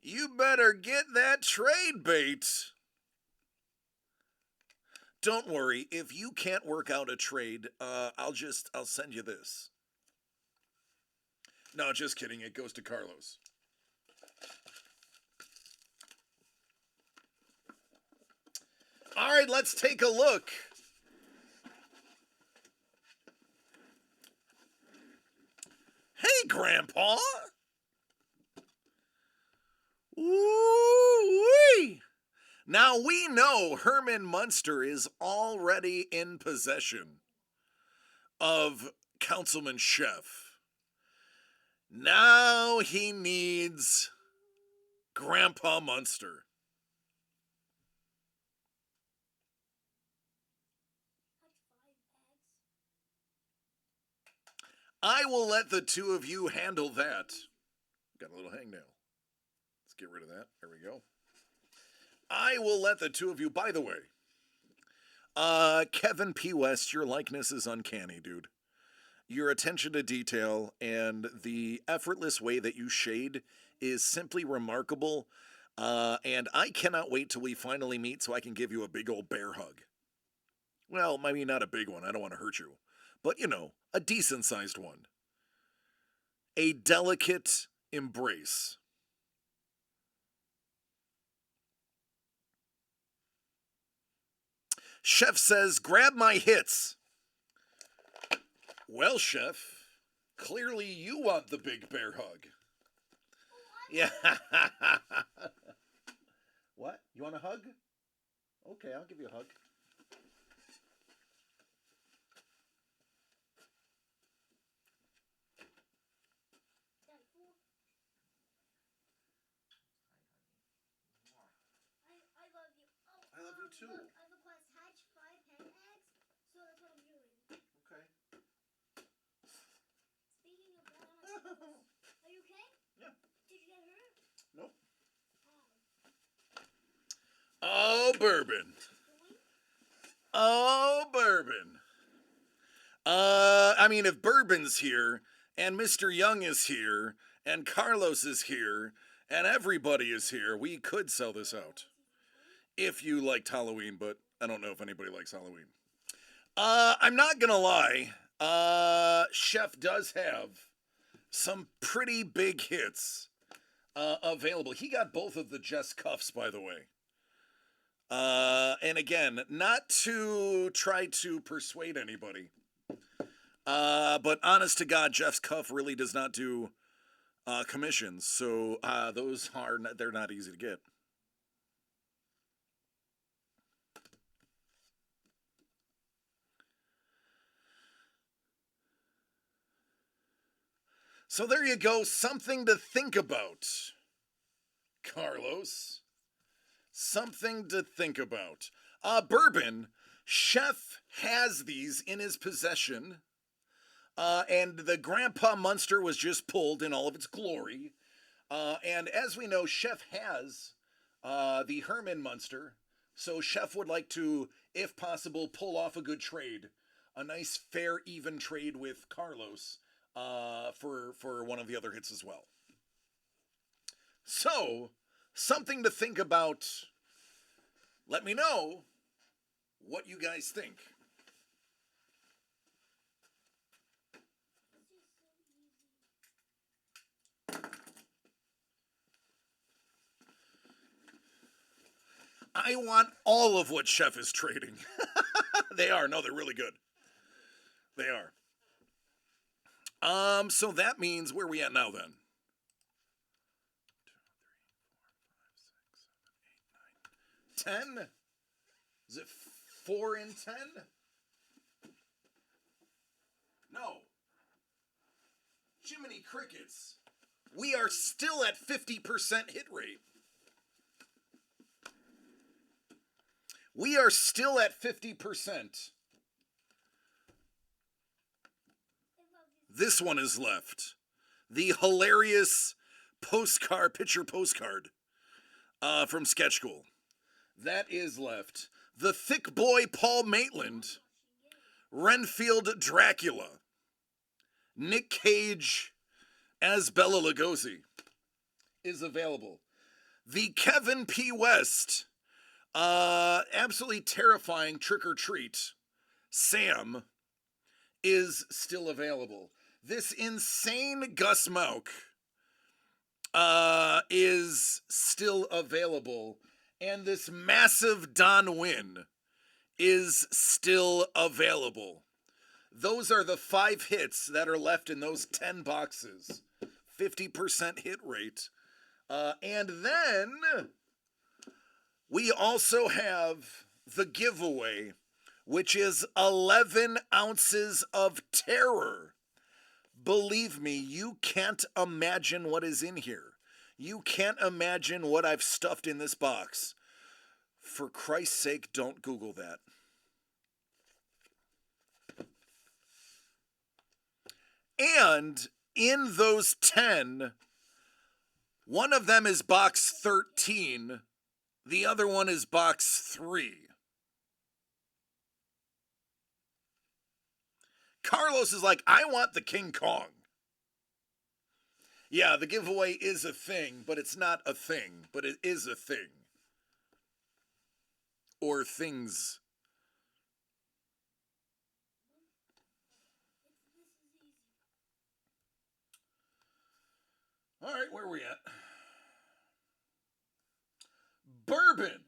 you better get that trade bait. Don't worry, if you can't work out a trade, I'll send you this. No, just kidding. It goes to Carlos. All right, let's take a look. Hey, Grandpa. Ooh-wee. Now we know Herman Munster is already in possession of Councilman Chef. Now he needs Grandpa Munster. I will let the two of you handle that. Got a little hangnail. Let's get rid of that. There we go. I will let the two of you, by the way, Kevin P. West, your likeness is uncanny, dude. Your attention to detail and the effortless way that you shade is simply remarkable. And I cannot wait till we finally meet so I can give you a big old bear hug. Well, maybe not a big one. I don't want to hurt you. But, you know, a decent sized one. A delicate embrace. Chef says, grab my hits. Well, Chef, clearly you want the big bear hug. Yeah. What? You want a hug? Okay, I'll give you a hug. I love you. Oh, I love you too. Look, I have a quest. Hatch 5 hen eggs. So that's what I'm doing. Okay. Speaking of that, I'm are you okay? Yeah. Did you get hurt? Nope. Oh, bourbon. Oh, bourbon. I mean, if Bourbon's here, and Mr. Young is here, and Carlos is here, and everybody is here, we could sell this out. If you liked Halloween, but I don't know if anybody likes Halloween. I'm not gonna lie. Chef does have some pretty big hits available. He got both of the Jess Cuffs, by the way. And again, not to try to persuade anybody, but honest to God, Jeff's Cuff really does not do commissions, so those are they're not easy to get. So there you go, something to think about, Carlos. Something to think about. Bourbon, Chef has these in his possession. And the Grandpa Munster was just pulled in all of its glory. And as we know, Chef has the Herman Munster. So Chef would like to, if possible, pull off a good trade. A nice, fair, even trade with Carlos for one of the other hits as well. So, something to think about. Let me know what you guys think. I want all of what Chef is trading. They are. No, they're really good. They are. So that means where are we at now then? 2, 3, 4, 5, 6, 7, 8, 9, 10? Is it 4 in 10? No. Jiminy Crickets. We are still at 50% hit rate. We are still at 50%. This one is left. The hilarious picture postcard from Sketch School. That is left. The thick boy Paul Maitland, Renfield Dracula, Nick Cage as Bela Lugosi is available. The Kevin P. West, absolutely terrifying Trick or Treat, Sam, is still available. This insane Gus Mauk is still available. And this massive Don Wynn is still available. Those are the 5 hits that are left in those 10 boxes. 50% hit rate. And then we also have the giveaway, which is 11 ounces of terror. Believe me, you can't imagine what is in here. You can't imagine what I've stuffed in this box. For Christ's sake, don't Google that. And in those 10, one of them is box 13. The other one is box 3. Carlos is like, I want the King Kong. Yeah, the giveaway is a thing, but it's not a thing, but it is a thing. Or things. All right, where are we at? Bourbon.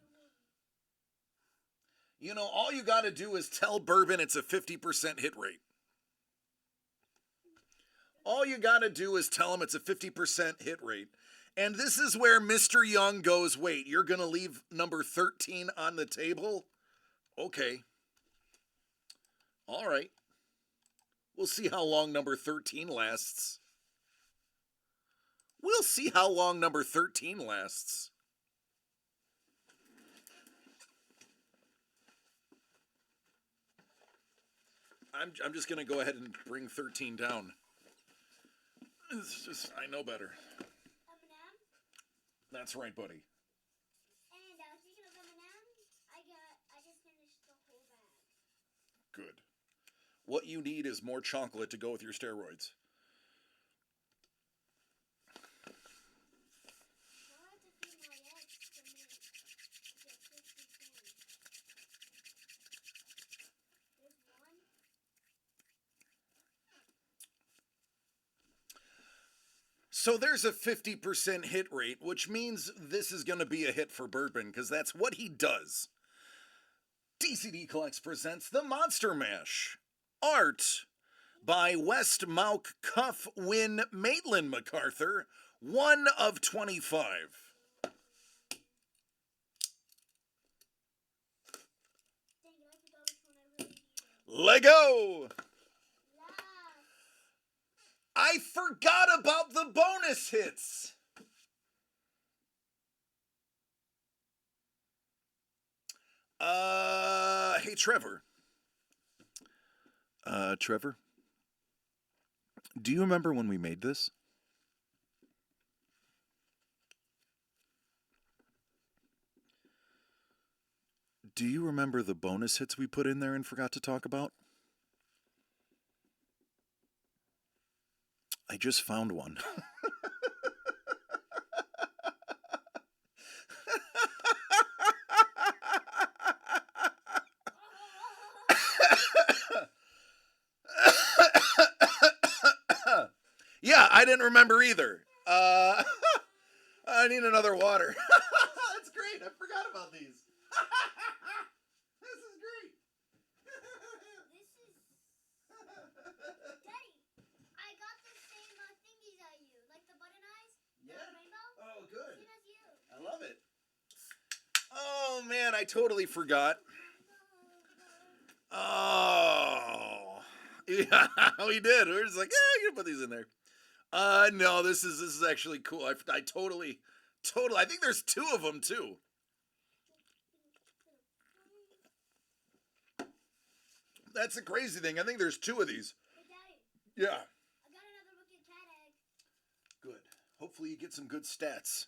You know, all you got to do is tell Bourbon it's a 50% hit rate. All you got to do is tell him it's a 50% hit rate. And this is where Mr. Young goes, wait, you're going to leave number 13 on the table? Okay. All right. We'll see how long number 13 lasts. We'll see how long number 13 lasts. I'm just going to go ahead and bring 13 down. It's just, I know better. M&M? That's right, buddy. And speaking of M&M, I just finished the whole bag. Good. What you need is more chocolate to go with your steroids. Well, I have to feed my eggs to get 50 cents. There's one. So there's a 50% hit rate, which means this is going to be a hit for Bourbon, because that's what he does. DCD Collects presents The Monster Mash. Art by West Mauk Cuff Win Maitland MacArthur, 1 of 25. Dang it, I forgot which one I really needed. Lego! Last. I forgot about the bonus hits. Hey, Trevor. Trevor? Do you remember when we made this? Do you remember the bonus hits we put in there and forgot to talk about? I just found one. Yeah, I didn't remember either. I need another water. That's great. I forgot about these. This is great. Daddy, I got the same thingies as you, like the button eyes, the rainbow. Oh, good. Same as you. I love it. Oh, man, I totally forgot. Oh. Yeah, we did. We were just like, yeah, you can put these in there. No, this is actually cool. I totally, I think there's 2 of them, too. That's the crazy thing. I think there's 2 of these. Hey, Daddy, Yeah. I got another wicked cat egg. Good. Hopefully you get some good stats.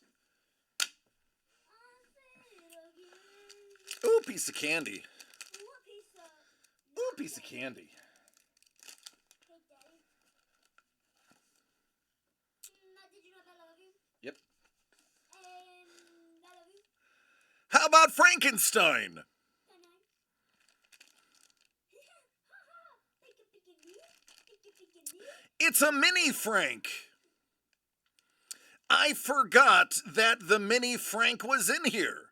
Ooh, piece of candy. Ooh, piece of candy. Hey, Daddy. Did you know that I love you? Yep. And I love you. How about Frankenstein? It's a mini Frank. I forgot that the mini Frank was in here.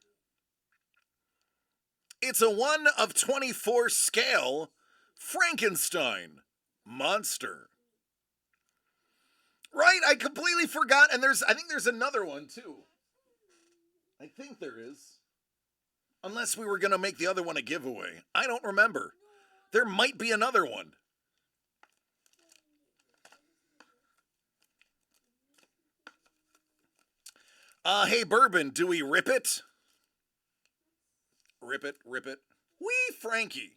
It's a 1 of 24 scale Frankenstein monster. Right? I completely forgot. And I think there's another one too. I think there is. Unless we were going to make the other one a giveaway. I don't remember. There might be another one. Hey, Bourbon, do we rip it? Rip it, rip it. Wee, Frankie.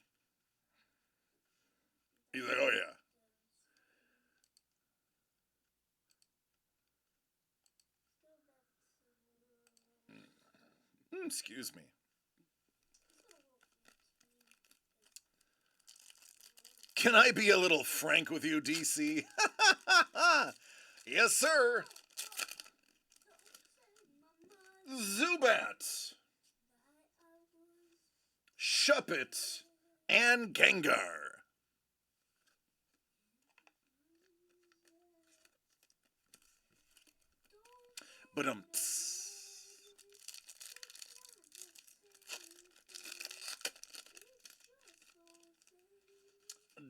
He's like, oh, yeah. Excuse me. Can I be a little frank with you, DC? Yes, sir. Zubat, Shuppet, and Gengar. Ba-dum.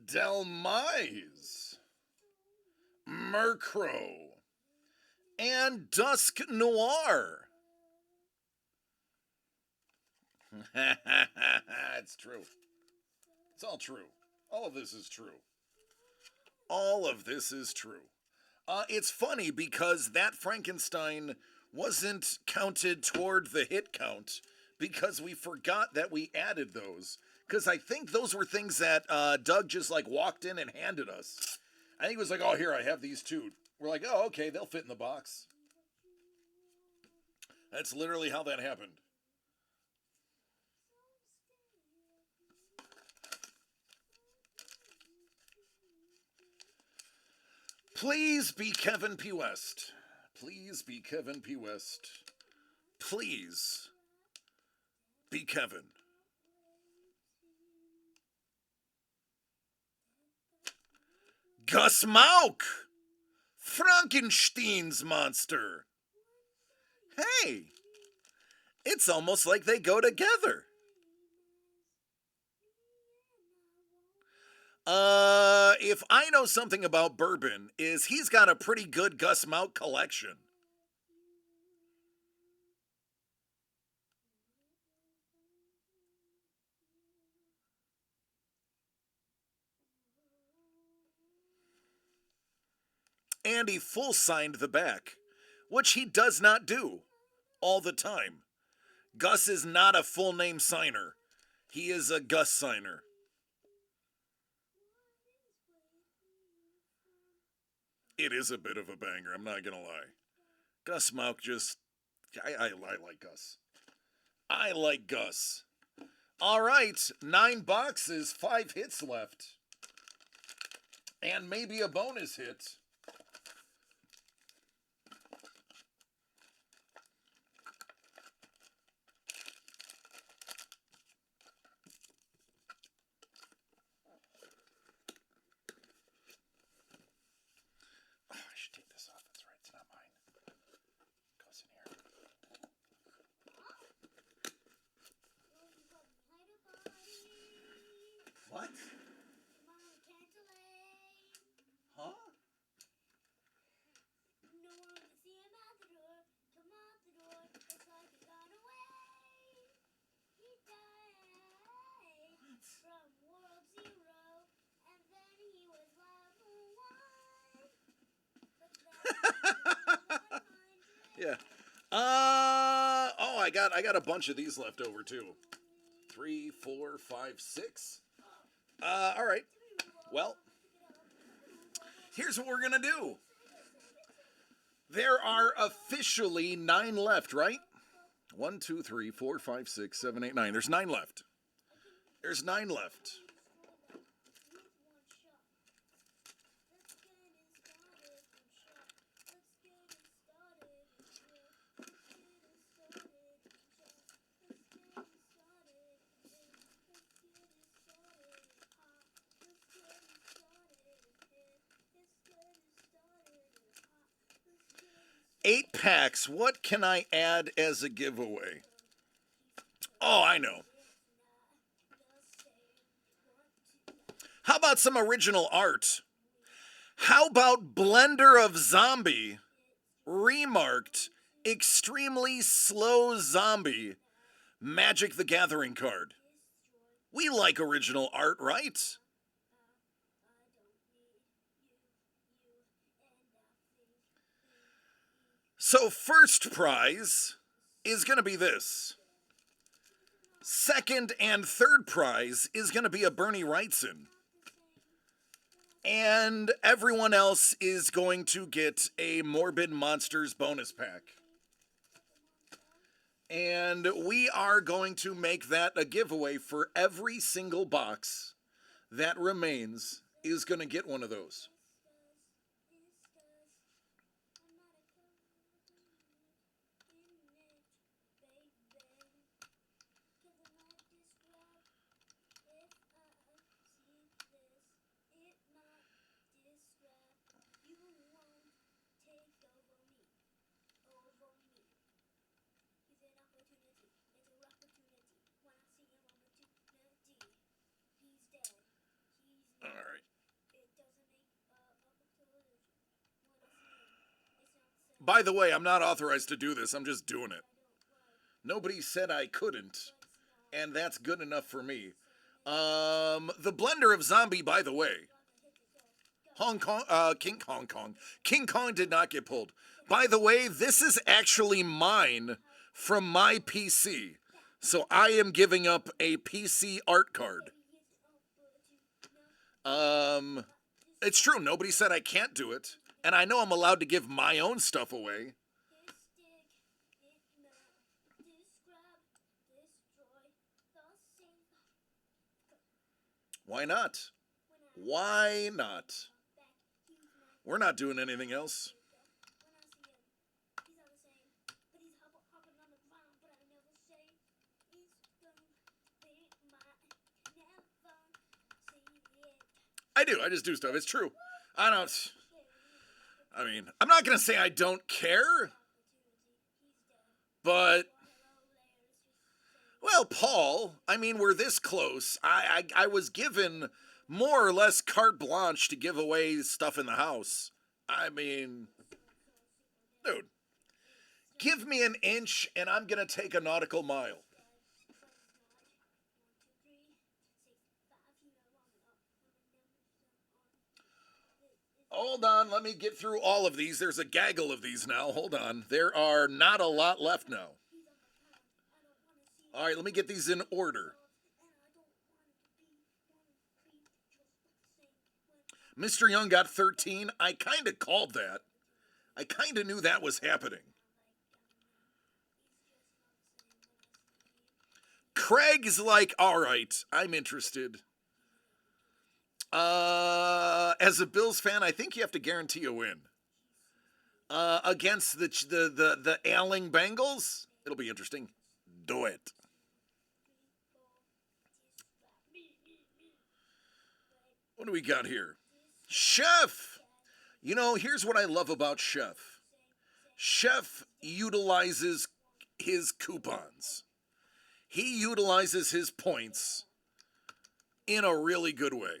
Delmise, Murkrow, and Dusk Noir. It's true. It's all true. All of this is true. All of this is true. It's funny because that Frankenstein wasn't counted toward the hit count because we forgot that we added those. Because I think those were things that Doug just like walked in and handed us. I think he was like, oh, here, I have these two. We're like, oh, okay, they'll fit in the box. That's literally how that happened. Please be Kevin P. West. Please be Kevin P. West. Please be Kevin. Gus Mauk! Frankenstein's monster. Hey, it's almost like they go together. If I know something about Bourbon, is he's got a pretty good Gus Mauk collection. And he full signed the back, which he does not do all the time. Gus is not a full name signer. He is a Gus signer. It is a bit of a banger, I'm not gonna lie. Gus Mauk just... I like Gus. I like Gus. All right, 9 boxes, 5 hits left. And maybe a bonus hit. What? Mom, cancel. Huh? No one can see him out the door. Come out the door. Looks like he got away. He died from World Zero, and then he was level 1. But then Yeah. Oh, I got a bunch of these left over too. 3, 4, 5, 6. All right. Well, here's what we're gonna do. There are officially 9 left, right? 1, 2, 3, 4, 5, 6, 7, 8, 9. There's 9 left. There's 9 left. Eight packs. What can I add as a giveaway? Oh, I know. How about some original art? How about Blender of Zombie, remarked, extremely slow zombie, Magic the Gathering card? We like original art, right? So, first prize is going to be this. Second and third prize is going to be a Bernie Wrightson. And everyone else is going to get a Morbid Monsters bonus pack. And we are going to make that a giveaway for every single box that remains is going to get one of those. All right. By the way, I'm not authorized to do this. I'm just doing it. Nobody said I couldn't, and that's good enough for me. The Blender of Zombie, by the way. King Kong did not get pulled. By the way, this is actually mine from my PC. So I am giving up a PC art card. It's true. Nobody said I can't do it. And I know I'm allowed to give my own stuff away. Why not? Why not? We're not doing anything else. I do. I just do stuff. It's true. I'm not going to say I don't care. But, well, Paul, we're this close. I was given more or less carte blanche to give away stuff in the house. Dude, give me an inch and I'm going to take a nautical mile. Hold on, let me get through all of these. There's a gaggle of these now. Hold on. There are not a lot left now. All right, let me get these in order. Mr. Young got 13. I kind of called that. I kind of knew that was happening. Craig's like, all right, I'm interested. As a Bills fan, I think you have to guarantee a win. Against the ailing Bengals, it'll be interesting. Do it. What do we got here? Chef! Here's what I love about Chef. Chef utilizes his coupons. He utilizes his points in a really good way.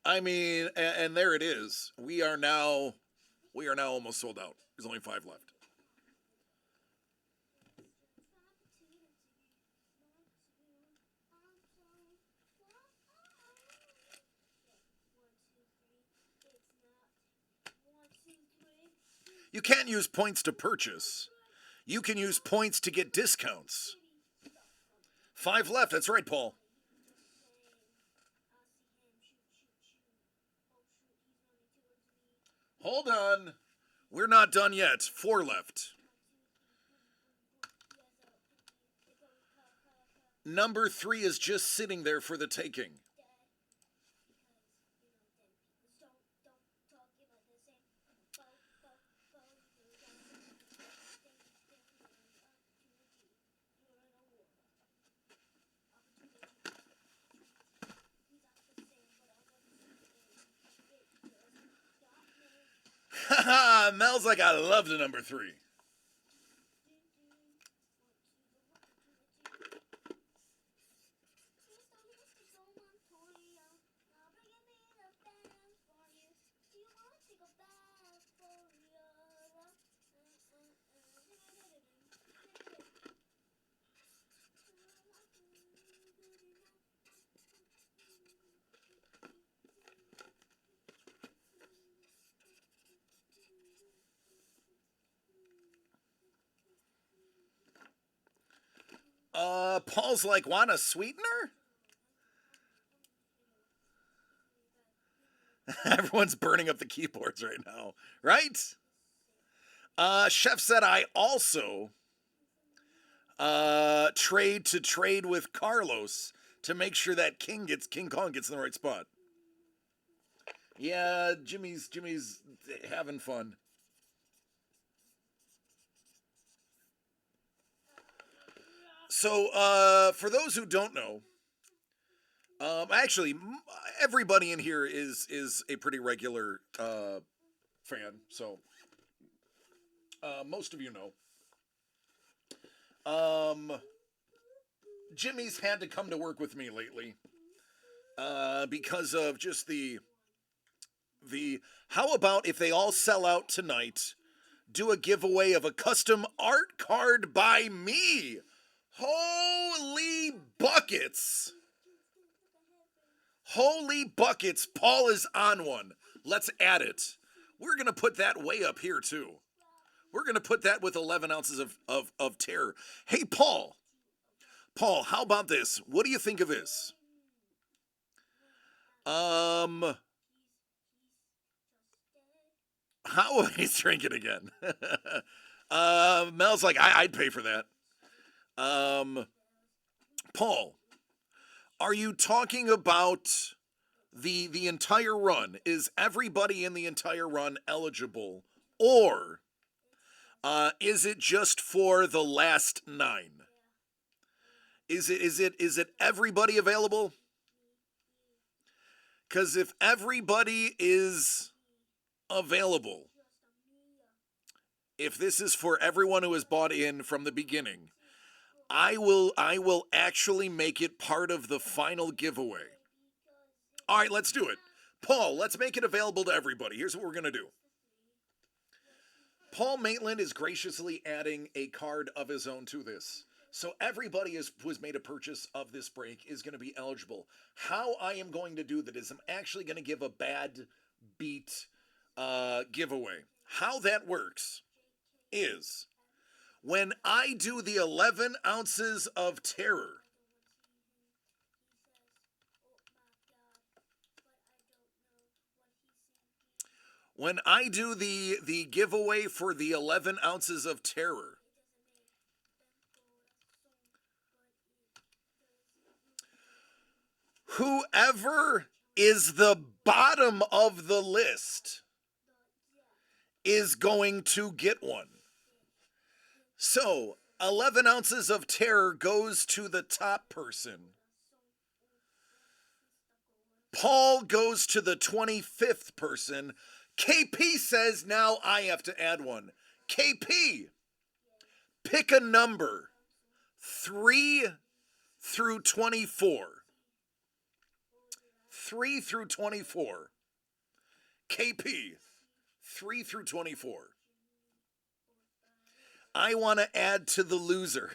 And there it is. We are now almost sold out. There's only 5 left. You can't use points to purchase. You can use points to get discounts. 5 left. That's right, Paul. Hold on. We're not done yet. 4 left. Number 3 is just sitting there for the taking. Mel's like, I love the number 3. Paul's like, want a sweetener? Everyone's burning up the keyboards right now, right? Chef said I also trade with Carlos to make sure that King Kong gets in the right spot. Yeah, Jimmy's having fun. So, for those who don't know, actually, everybody in here is a pretty regular fan. So, most of you know. Jimmy's had to come to work with me lately because of just the. How about if they all sell out tonight? Do a giveaway of a custom art card by me. Holy buckets! Holy buckets! Paul is on one. Let's add it. We're gonna put that way up here too. We're gonna put that with 11 ounces of terror. Hey, Paul. Paul, how about this? What do you think of this? How he's drinking again? Mel's like, I'd pay for that. Paul, are you talking about the entire run? Is everybody in the entire run eligible, or is it just for the last 9? Is it everybody available? Because if everybody is available, if this is for everyone who has bought in from the beginning, I will actually make it part of the final giveaway. All right, let's do it. Paul, let's make it available to everybody. Here's what we're going to do. Paul Maitland is graciously adding a card of his own to this. So everybody who has made a purchase of this break is going to be eligible. How I am going to do that is I'm actually going to give a bad beat giveaway. How that works is when I do the 11 ounces of terror, when I do the giveaway for the 11 ounces of terror, whoever is the bottom of the list is going to get one. So, 11 ounces of terror goes to the top person. Paul goes to the 25th person. KP says now I have to add one. KP, pick a number 3 through 24. 3 through 24. KP, 3 through 24. I want to add to the loser.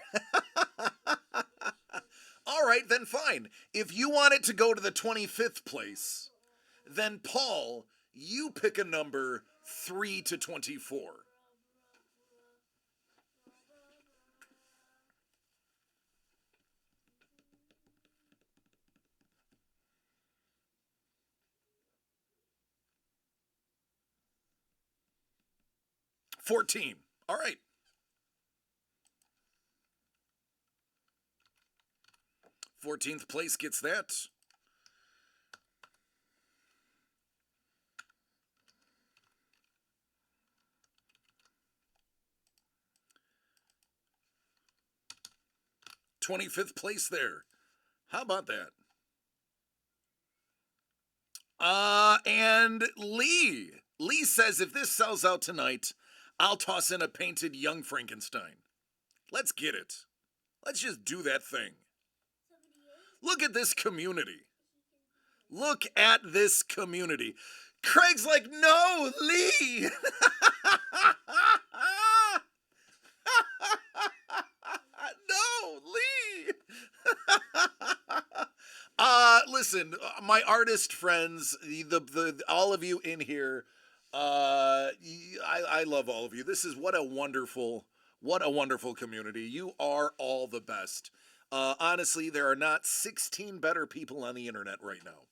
All right, then fine. If you want it to go to the 25th place, then Paul, you pick a number 3 to 24. $14. All right. $14th place gets that. $25th place there. How about that? And Lee Lee says if this sells out tonight, I'll toss in a painted Young Frankenstein. Let's get it. Let's just do that thing. Look at this community. Look at this community. Craig's like, no, Lee. No, Lee. Listen, my artist friends, the all of you in here, I love all of you. This is what a wonderful community. You are all the best. Honestly, there are not 16 better people on the internet right now.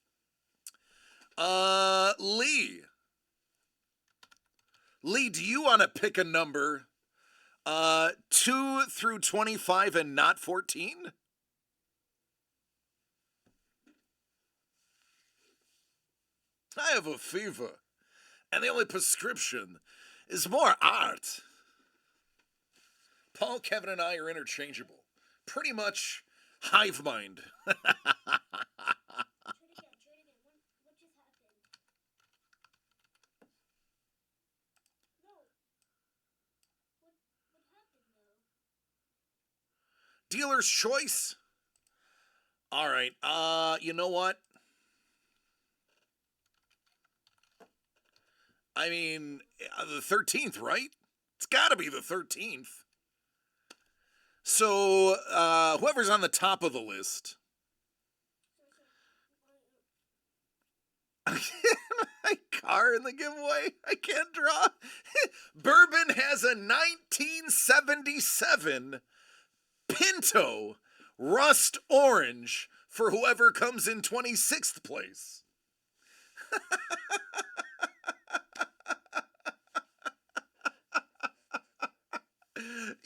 Lee, do you want to pick a number? 2 through 25 and not 14? I have a fever, and the only prescription is more art. Paul, Kevin, and I are interchangeable. Pretty much hive mind. Try it again. What just happened? No. What happened though? Dealer's choice? All right. You know what? I mean, the 13th, right? It's got to be the 13th. So, whoever's on the top of the list. My car in the giveaway. I can't draw. Bourbon has a 1977 Pinto Rust Orange for whoever comes in 26th place.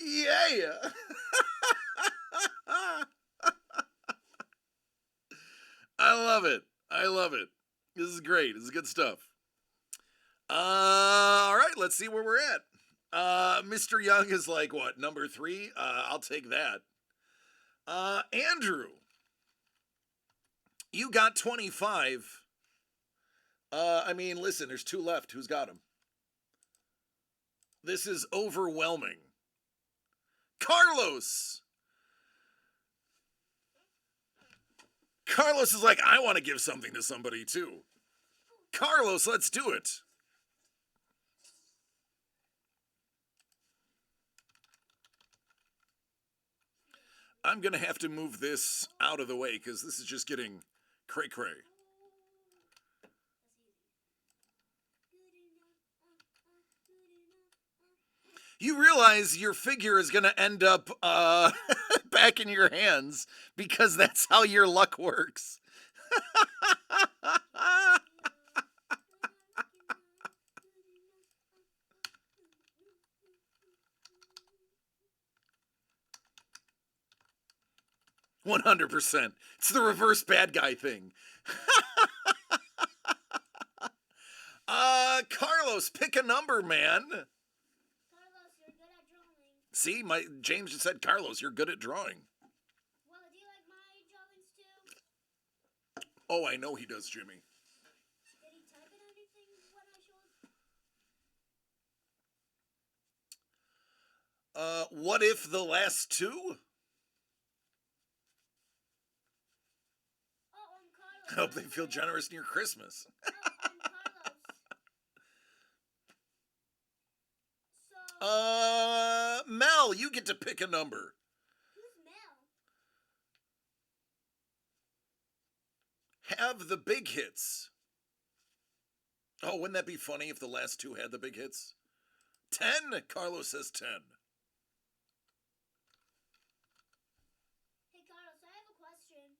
Yeah. I love it. This is great. This is good stuff. All right, let's see where we're at. Mr. Young is like, what, number 3? I'll take that. Andrew, you got 25. I mean, listen, there's 2 left. Who's got them? This is overwhelming. Carlos is like, I want to give something to somebody too. Carlos, let's do it. I'm going to have to move this out of the way because this is just getting cray-cray. You realize your figure is going to end up back in your hands because that's how your luck works. 100%. It's the reverse bad guy thing. Carlos, pick a number, man. See, James just said, Carlos, you're good at drawing. Well, do you like my drawings too? Oh, I know he does, Jimmy. Did he type in anything when I showed? What if the last 2? Carlos. I hope they feel generous near Christmas. Carlos. Mel, you get to pick a number. Who's Mel? Have the big hits. Oh, wouldn't that be funny if the last 2 had the big hits? 10? Carlos says 10. Hey, Carlos, I have a question.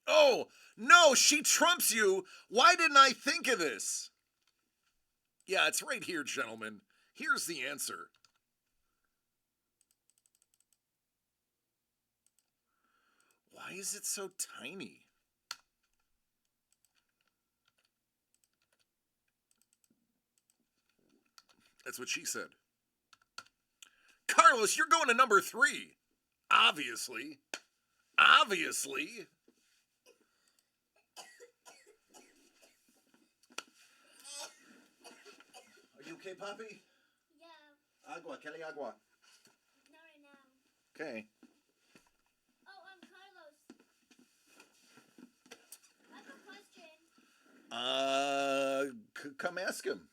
Oh, no, she trumps you. Why didn't I think of this? Yeah, it's right here, gentlemen. Here's the answer. Why is it so tiny? That's what she said. Carlos, you're going to number 3. Obviously. okay, Poppy? Yeah. Agua, Kelly agua. Not right now. Okay. Oh, Carlos. I have a question. Come ask him.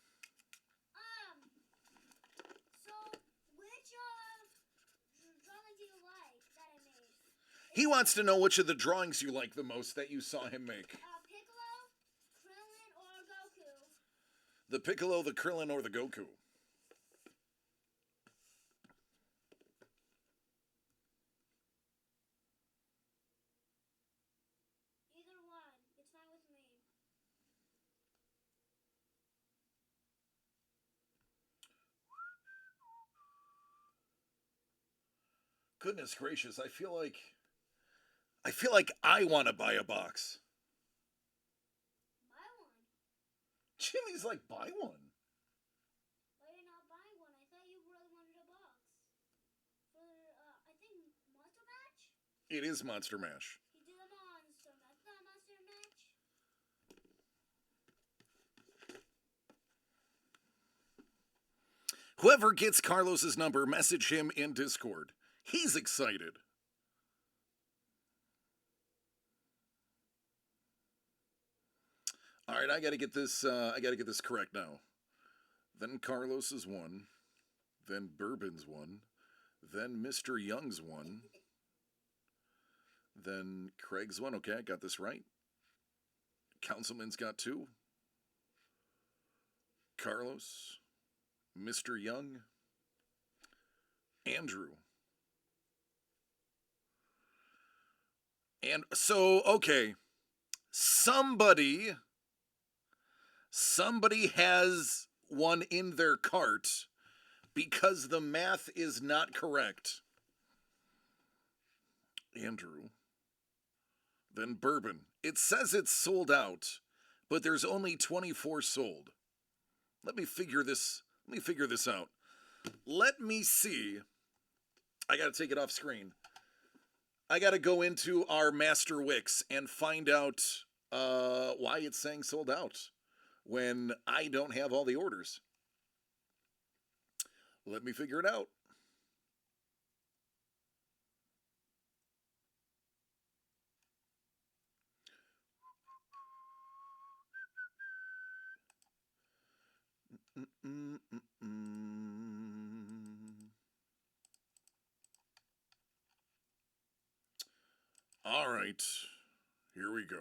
So, which, drawing do you like that I made? He wants to know which of the drawings you like the most that you saw him make. Piccolo, Krillin, or Goku? The Piccolo, the Krillin, or the Goku? Either one. It's fine with me. Goodness gracious, I feel like I want to buy a box. Buy one. Jimmy's like, buy one. Why are you not buying one? I thought you really wanted a box. For, I think Monster Match? It is Monster Mash. You do the Monster Match. Not Monster Match. Whoever gets Carlos's number, message him in Discord. He's excited. All right, I got to get this. I got to get this correct now. Then Carlos is one. Then Bourbon's one. Then Mr. Young's one. Then Craig's one. Okay, I got this right. Councilman's got two. Carlos, Mr. Young, Andrew. And so, okay, somebody has one in their cart because the math is not correct. Andrew. Then Bourbon. It says it's sold out, but there's only 24 sold. Let me figure this out. Let me see. I got to take it off screen. I got to go into our Master Wix and find out why it's saying sold out when I don't have all the orders. Let me figure it out. All right, here we go.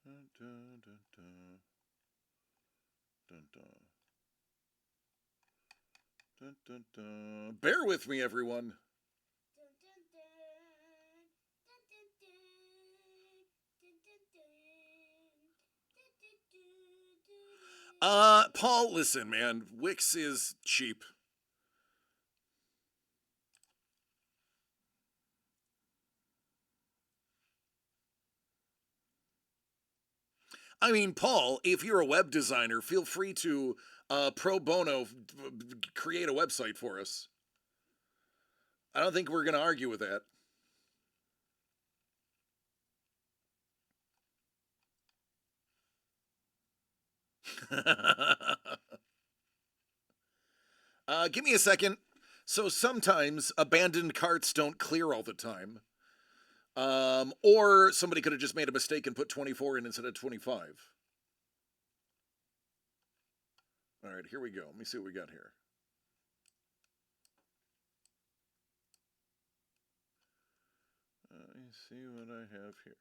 Dun, dun, dun, dun, dun. Dun, dun, dun. Bear with me, everyone. Dun, dun, dun. Dun, dun, dun. Dun, dun, dun. Dun, dun, dun. Paul, listen, man. Wix is cheap. I mean, Paul, if you're a web designer, feel free to pro bono create a website for us. I don't think we're going to argue with that. Give me a second. So sometimes abandoned carts don't clear all the time. Or somebody could have just made a mistake and put 24 in instead of 25. All right, here we go. Let me see what we got here. Let me see what I have here.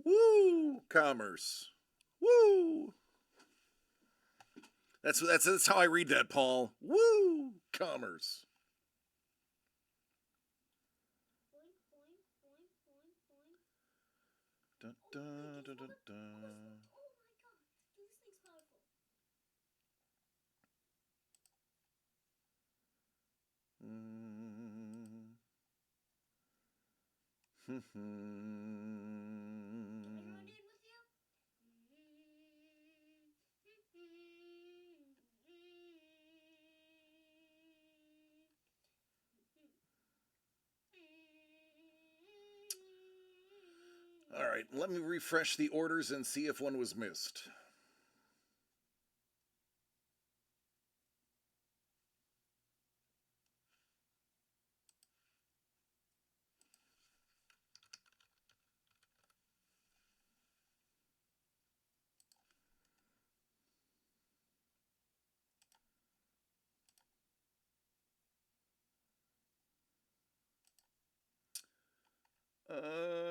Woo! Commerce. Woo! That's how I read that, Paul. Woo! Commerce. Boing, boing, boing, boing, boing. Dun, Oh, dun, wait, dun, dun, this dun. one- oh my god. Dude, this thing's powerful. Hmm. Can I join in with you? All right, let me refresh the orders and see if one was missed.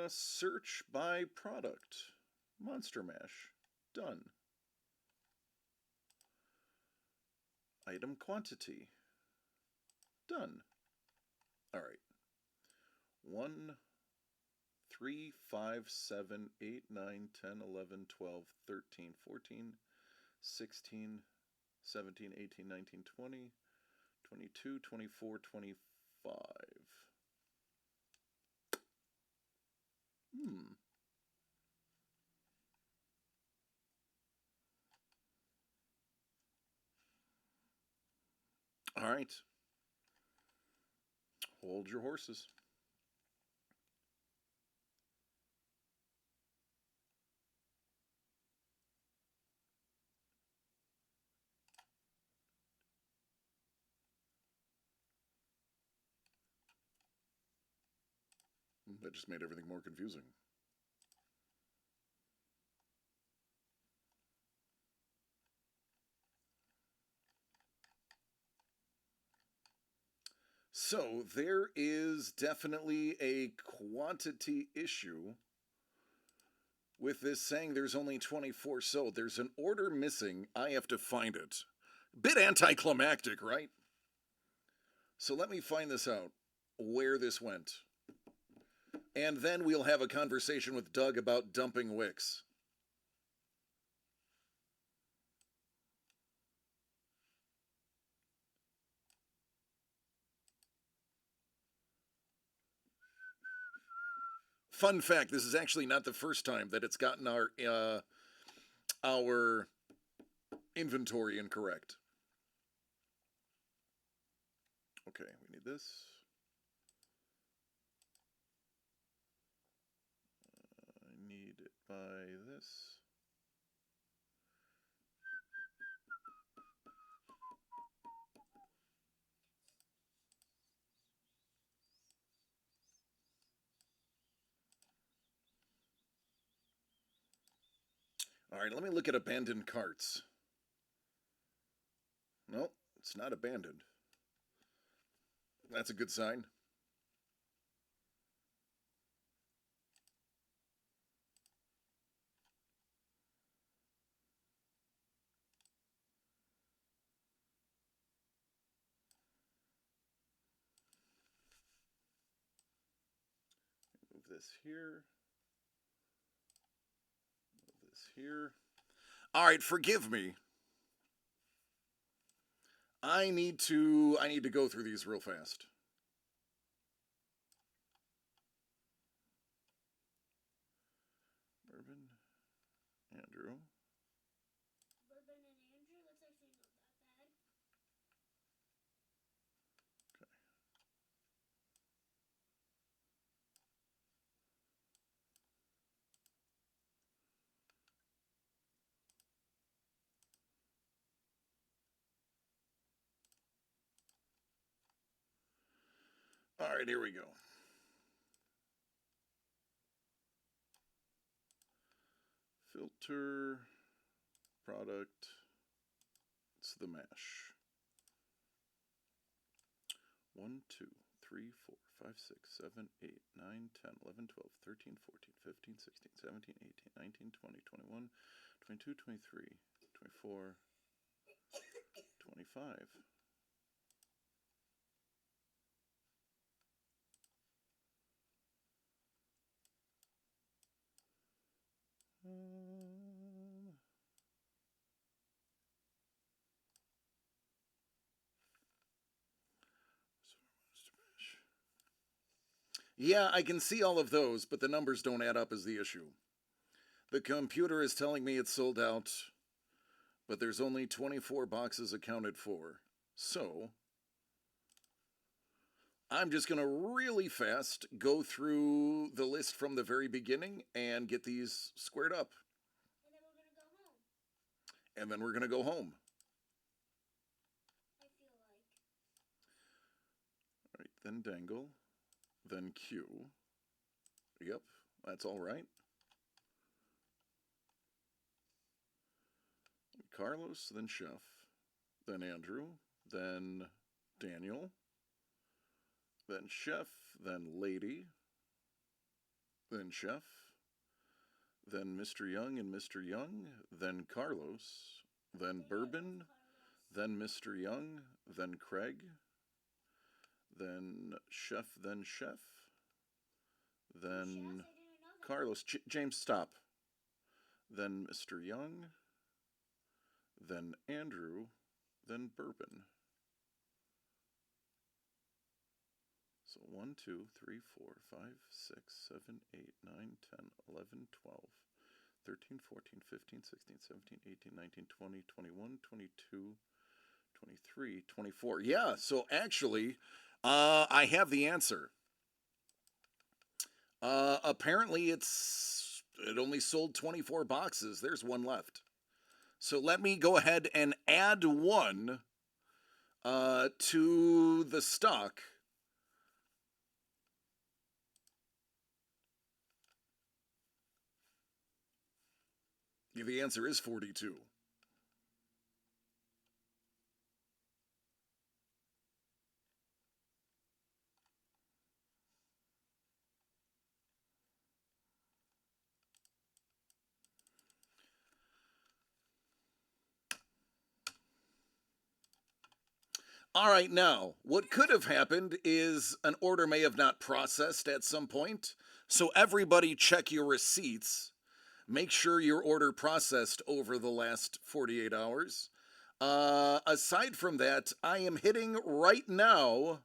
Search by product. Monster Mash. Done. Item quantity. Done. All right. 1, 3, 5, 7, 8, 9, 10, 11, 12, 13, 14, 16, 17, 18, 19, 20, 22, 24, 25. Hmm. All right. Hold your horses. That just made everything more confusing. So there is definitely a quantity issue with this saying there's only 24 sold. There's an order missing. I have to find it. Bit anticlimactic, right? So let me find this out, where this went. And then we'll have a conversation with Doug about dumping Wix. Fun fact, this is actually not the first time that it's gotten our inventory incorrect. Okay, we need this. I need it by this. All right, let me look at abandoned carts. No, it's not abandoned. That's a good sign. Move this here. Move this here. All right, forgive me. I need to go through these real fast. Urban, Andrew. Bourbon and Andrew, that's actually not that bad. Okay. All right, here we go. Filter, product, it's the mash. 1, 2, 3, 4, 5, 6, 7, 8, 9, 10, 11, 12, 13, 14, 15, 16, 17, 18, 19, 20, 21, 22, 23, 24, 25. Yeah, I can see all of those, but the numbers don't add up is the issue. The computer is telling me it's sold out, but there's only 24 boxes accounted for. So, I'm just going to really fast go through the list from the very beginning and get these squared up. And then we're going to go home. And then we're going to go home. I feel like. All right, then dangle, then Q. Yep, that's all right. Carlos, then Chef, then Andrew, then Daniel, then Chef, then Lady, then Chef, then Mr. Young and Mr. Young, then Carlos, then Bourbon, then Mr. Young, then Craig, then Chef, then That. Carlos. James, stop. Then Mr. Young, then Andrew, then Bourbon. So 1, 2, 3, 4, 5, 6, 7, 8, 9, 10, 11, 12, 13, 14, 15, 16, 17, 18, 19, 20, 21, 22, 23, 24. Yeah, so actually, I have the answer. Apparently it only sold 24 boxes. There's one left. So let me go ahead and add one to the stock. The answer is 42. All right, now, what could have happened is an order may have not processed at some point. So everybody check your receipts. Make sure your order processed over the last 48 hours. Aside from that, I am hitting right now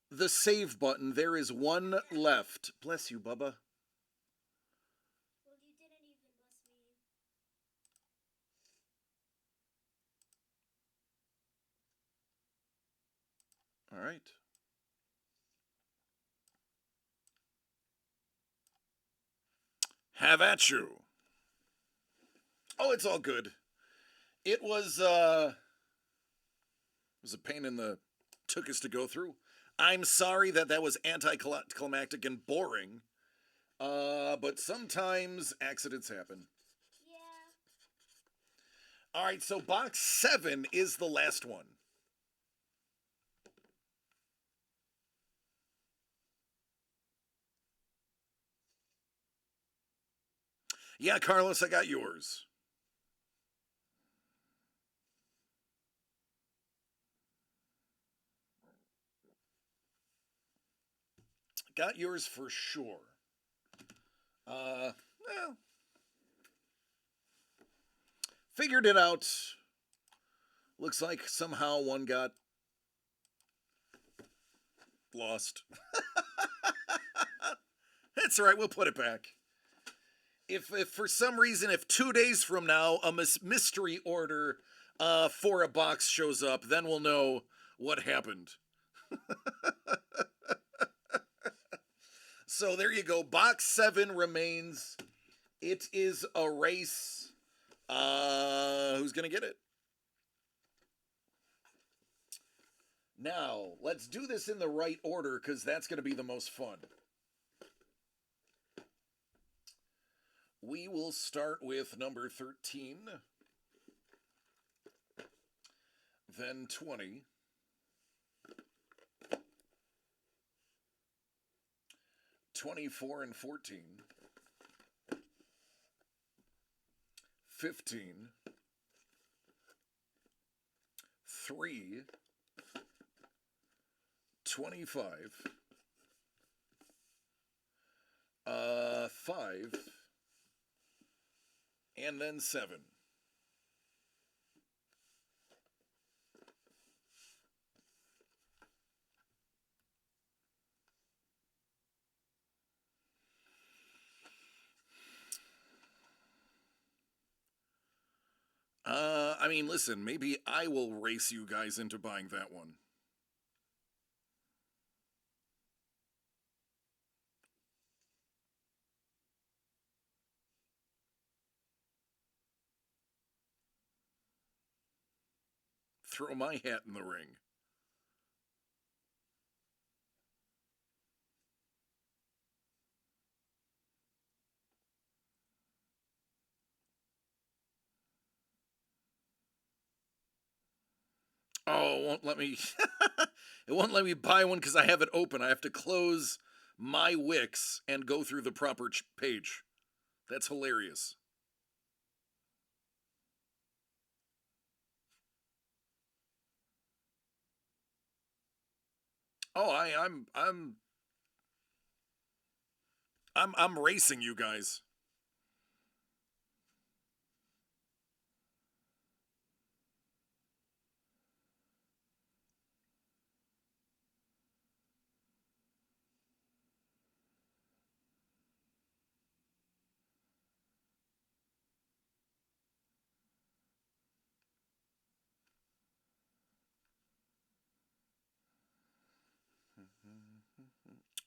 the save button. There is one left. Bless you, Bubba. Well, you didn't even bless me. All right. Have at you. Oh, it's all good. It was a pain in the tuchus to go through. I'm sorry that was anticlimactic and boring. But sometimes accidents happen. Yeah. All right, so box 7 is the last one. Yeah, Carlos, I got yours. Got yours for sure. Well, figured it out. Looks like somehow one got lost. That's all right, we'll put it back. If for some reason, if 2 days from now a mystery order for a box shows up, then we'll know what happened. So there you go. Box 7 remains. It is a race. Who's going to get it? Now, let's do this in the right order because that's going to be the most fun. We will start with number 13, then 20, 24 and 14, 15, 3, 25, 5, and then 7. I mean, listen, maybe I will race you guys into buying that one. Throw my hat in the ring. Oh, it won't let me. It won't let me buy one because I have it open. I have to close my Wix and go through the proper page. That's hilarious. Oh, I'm racing you guys.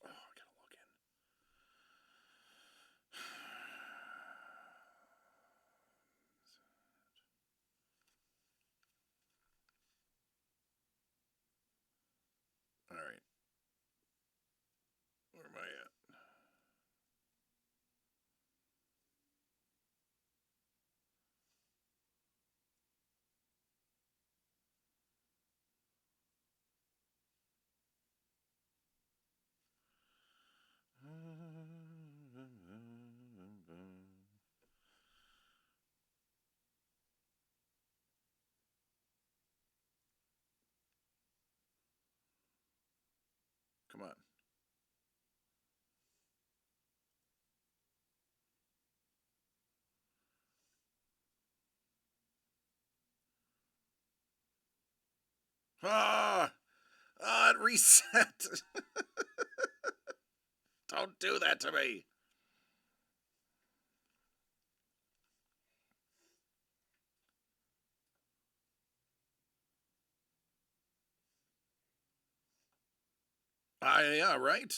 Oh, I gotta log in. All right. Where am I at? Come on. Ah! Ah, it reset. Don't do that to me. Yeah, right?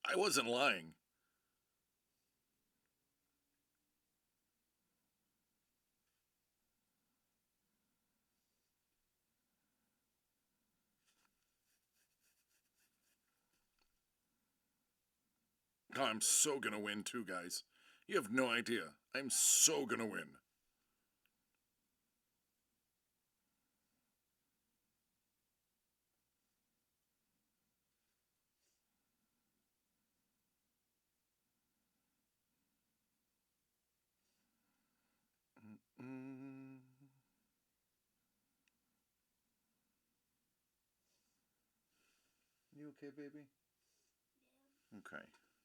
I wasn't lying. Oh, I'm so gonna win too, guys. You have no idea. I'm so gonna win. Mm. You okay, baby? Yeah. Okay. Why?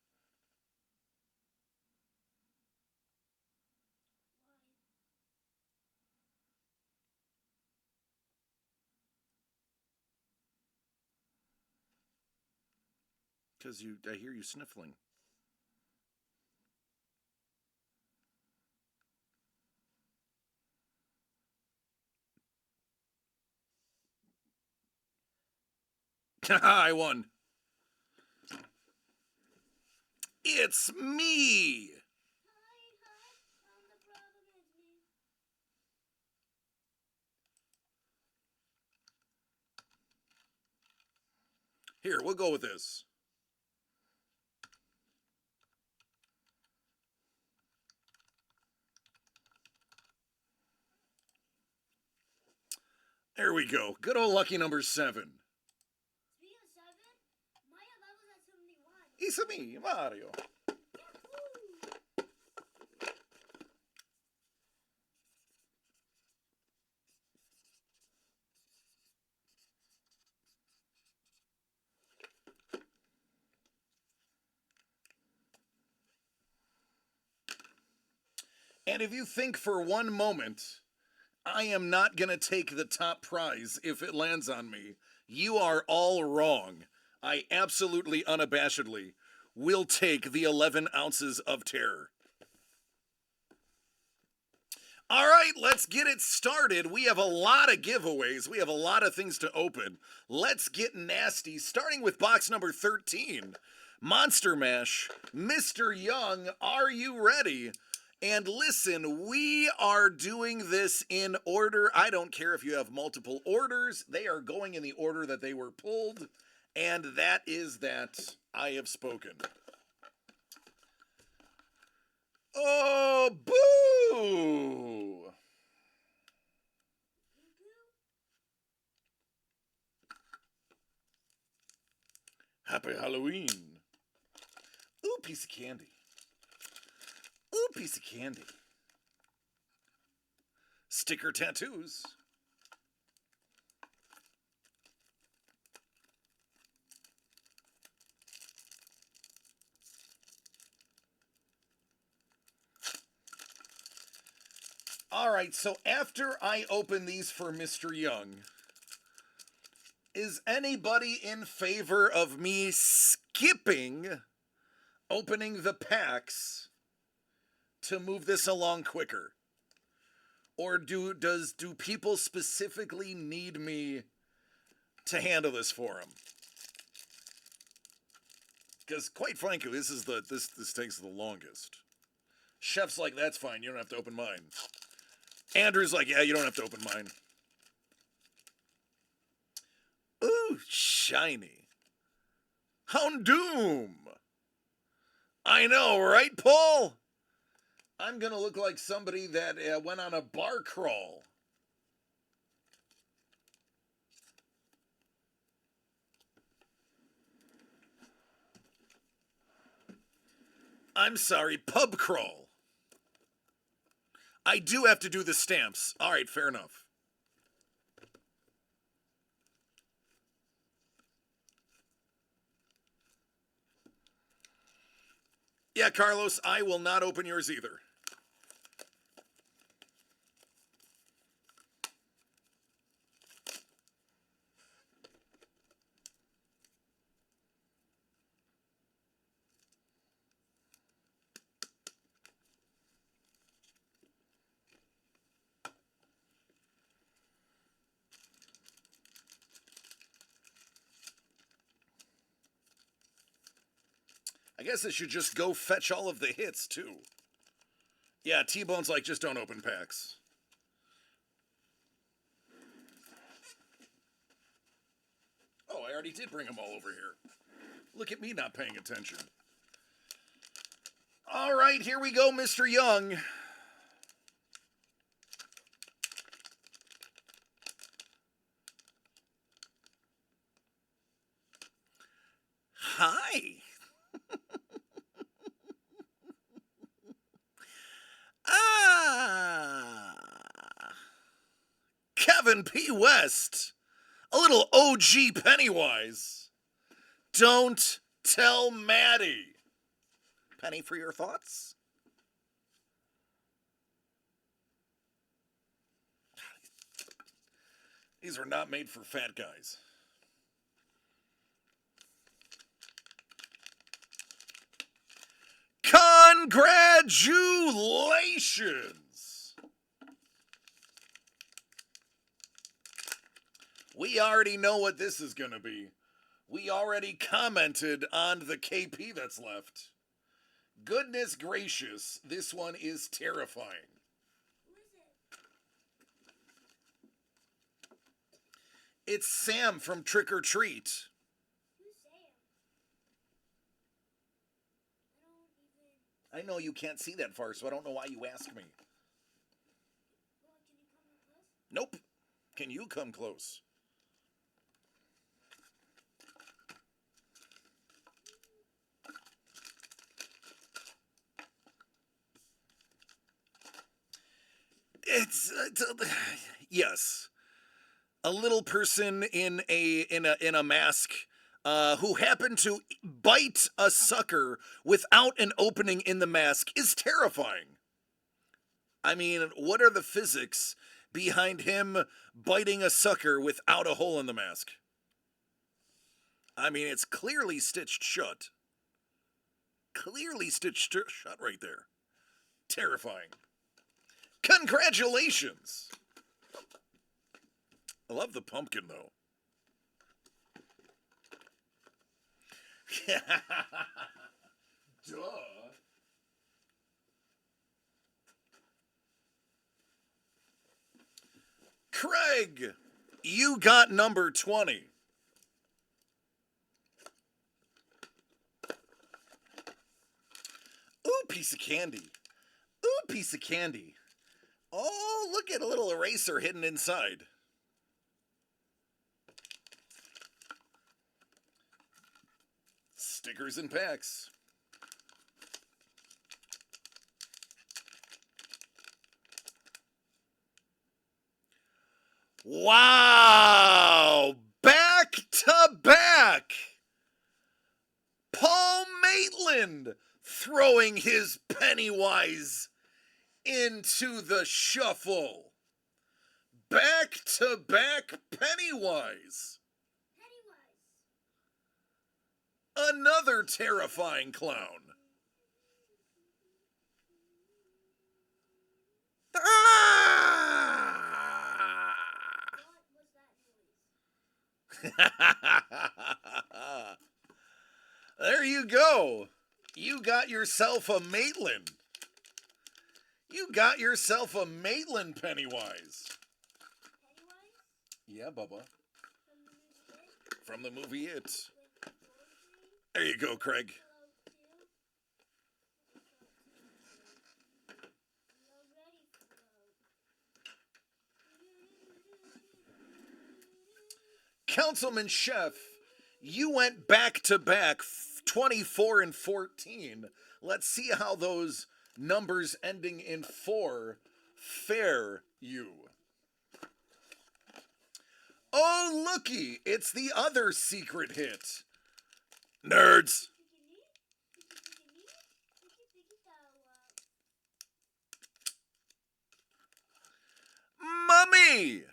Because I hear you sniffling. I won. It's me. Hi, hi. The problem is me. Here, we'll go with this. There we go. Good old lucky number 7. Speaking of 7, Maya levels at 71. It's me, Mario. Yahoo! And if you think for one moment I am not going to take the top prize if it lands on me, you are all wrong. I absolutely unabashedly will take the 11 ounces of terror. All right, let's get it started. We have a lot of giveaways. We have a lot of things to open. Let's get nasty, starting with box number 13. Monster Mash, Mr. Young, are you ready? And listen, we are doing this in order. I don't care if you have multiple orders. They are going in the order that they were pulled. And that is that. I have spoken. Oh, boo! Happy Halloween. Ooh, piece of candy. Ooh, piece of candy. Sticker tattoos. All right, so after I open these for Mr. Young, is anybody in favor of me skipping opening the packs to move this along quicker? Or do people specifically need me to handle this for them? Because quite frankly, this takes the longest. Chef's like, that's fine, you don't have to open mine. Andrew's like, yeah, you don't have to open mine. Ooh, shiny. Houndoom. I know, right, Paul? I'm going to look like somebody that went on a bar crawl. I'm sorry, pub crawl. I do have to do the stamps. All right, fair enough. Yeah, Carlos, I will not open yours either. I guess I should just go fetch all of the hits, too. Yeah, T-Bone's like, just don't open packs. Oh, I already did bring them all over here. Look at me not paying attention. All right, here we go, Mr. Young. Hi. Kevin P. West. A little OG Pennywise. Don't tell Maddie. Penny for your thoughts? These are not made for fat guys. Congratulations! We already know what this is going to be. We already commented on the KP that's left. Goodness gracious, this one is terrifying. Who is it? It's Sam from Trick or Treat. Who's Sam? I know you can't see that far, so I don't know why you ask me. Well, can you come up close? Nope. Can you come close? It's yes, a little person in a mask who happened to bite a sucker without an opening in the mask is terrifying. I mean, what are the physics behind him biting a sucker without a hole in the mask? I mean, it's clearly stitched shut. Clearly stitched shut right there. Terrifying. Congratulations! I love the pumpkin, though. Duh. Craig, you got number 20. Ooh, piece of candy. Ooh, piece of candy. Oh, look at a little eraser hidden inside. Stickers and packs. Wow! Back to back! Paul Maitland throwing his Pennywise into the shuffle. Back to back Pennywise. Another terrifying clown. Ah! There you go. You got yourself a Maitland. You got yourself a Maitland Pennywise. Yeah, Bubba. From the movie It. There you go, Craig. Councilman Chef, you went back to back 24 and 14. Let's see how those numbers ending in 4 fare you. Oh, looky, it's the other secret hit. Nerds. Mummy!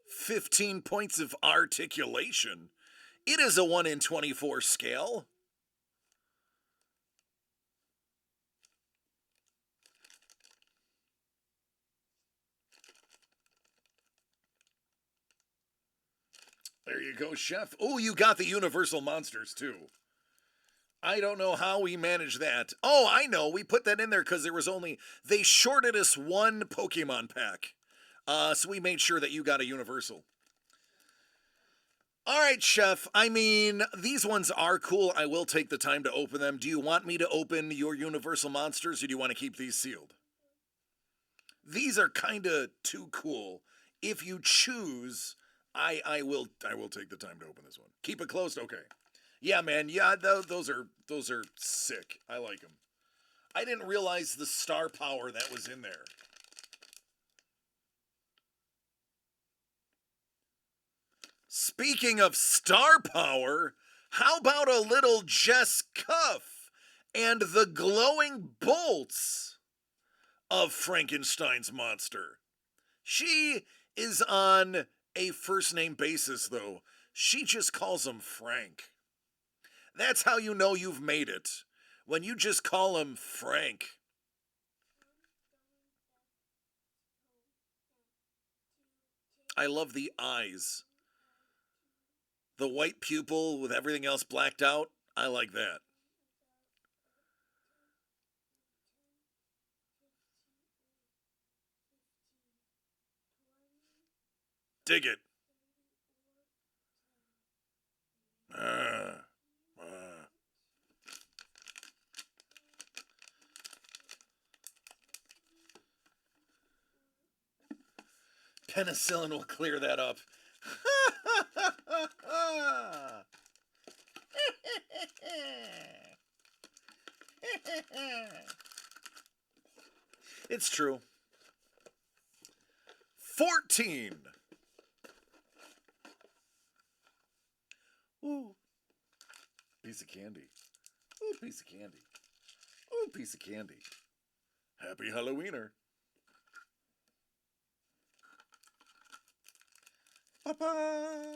15 points of articulation. It is a 1 in 24 scale. There you go, Chef. Oh, you got the Universal Monsters, too. I don't know how we managed that. Oh, I know. We put that in there because they shorted us one Pokemon pack. So we made sure that you got a Universal. All right, Chef. I mean, these ones are cool. I will take the time to open them. Do you want me to open your Universal Monsters, or do you want to keep these sealed? These are kind of too cool. If you choose, I will take the time to open this one. Keep it closed, okay? Yeah, man. Yeah, those are sick. I like them. I didn't realize the star power that was in there. Speaking of star power, how about a little Jess Cuff and the glowing bolts of Frankenstein's monster? She is on a first name basis, though. She just calls him Frank. That's how you know you've made it. When you just call him Frank. I love the eyes. The white pupil with everything else blacked out. I like that. Dig it. Penicillin will clear that up. It's true. 14. Ooh. Piece of candy. Ooh, piece of candy. Ooh, piece of candy. Happy Halloweener. Papa.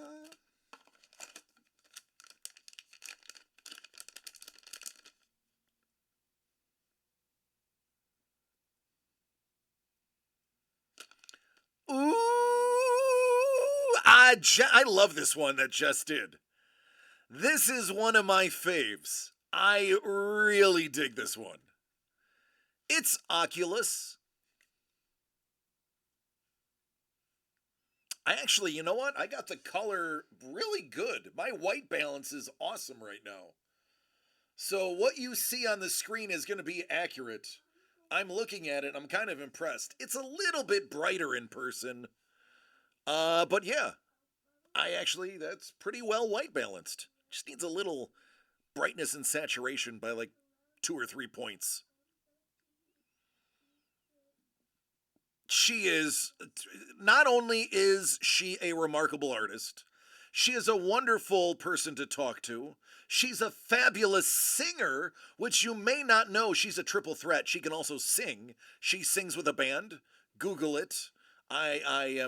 I love this one that Jess did. This is one of my faves. I really dig this one. It's Oculus. I actually, you know what? I got the color really good. My white balance is awesome right now. So what you see on the screen is going to be accurate. I'm looking at it. I'm kind of impressed. It's a little bit brighter in person. But yeah, that's pretty well white balanced. Just needs a little brightness and saturation by like 2 or 3 points. She is, not only is she a remarkable artist, she is a wonderful person to talk to. She's a fabulous singer, which you may not know. She's a triple threat. She can also sing. She sings with a band. Google it. I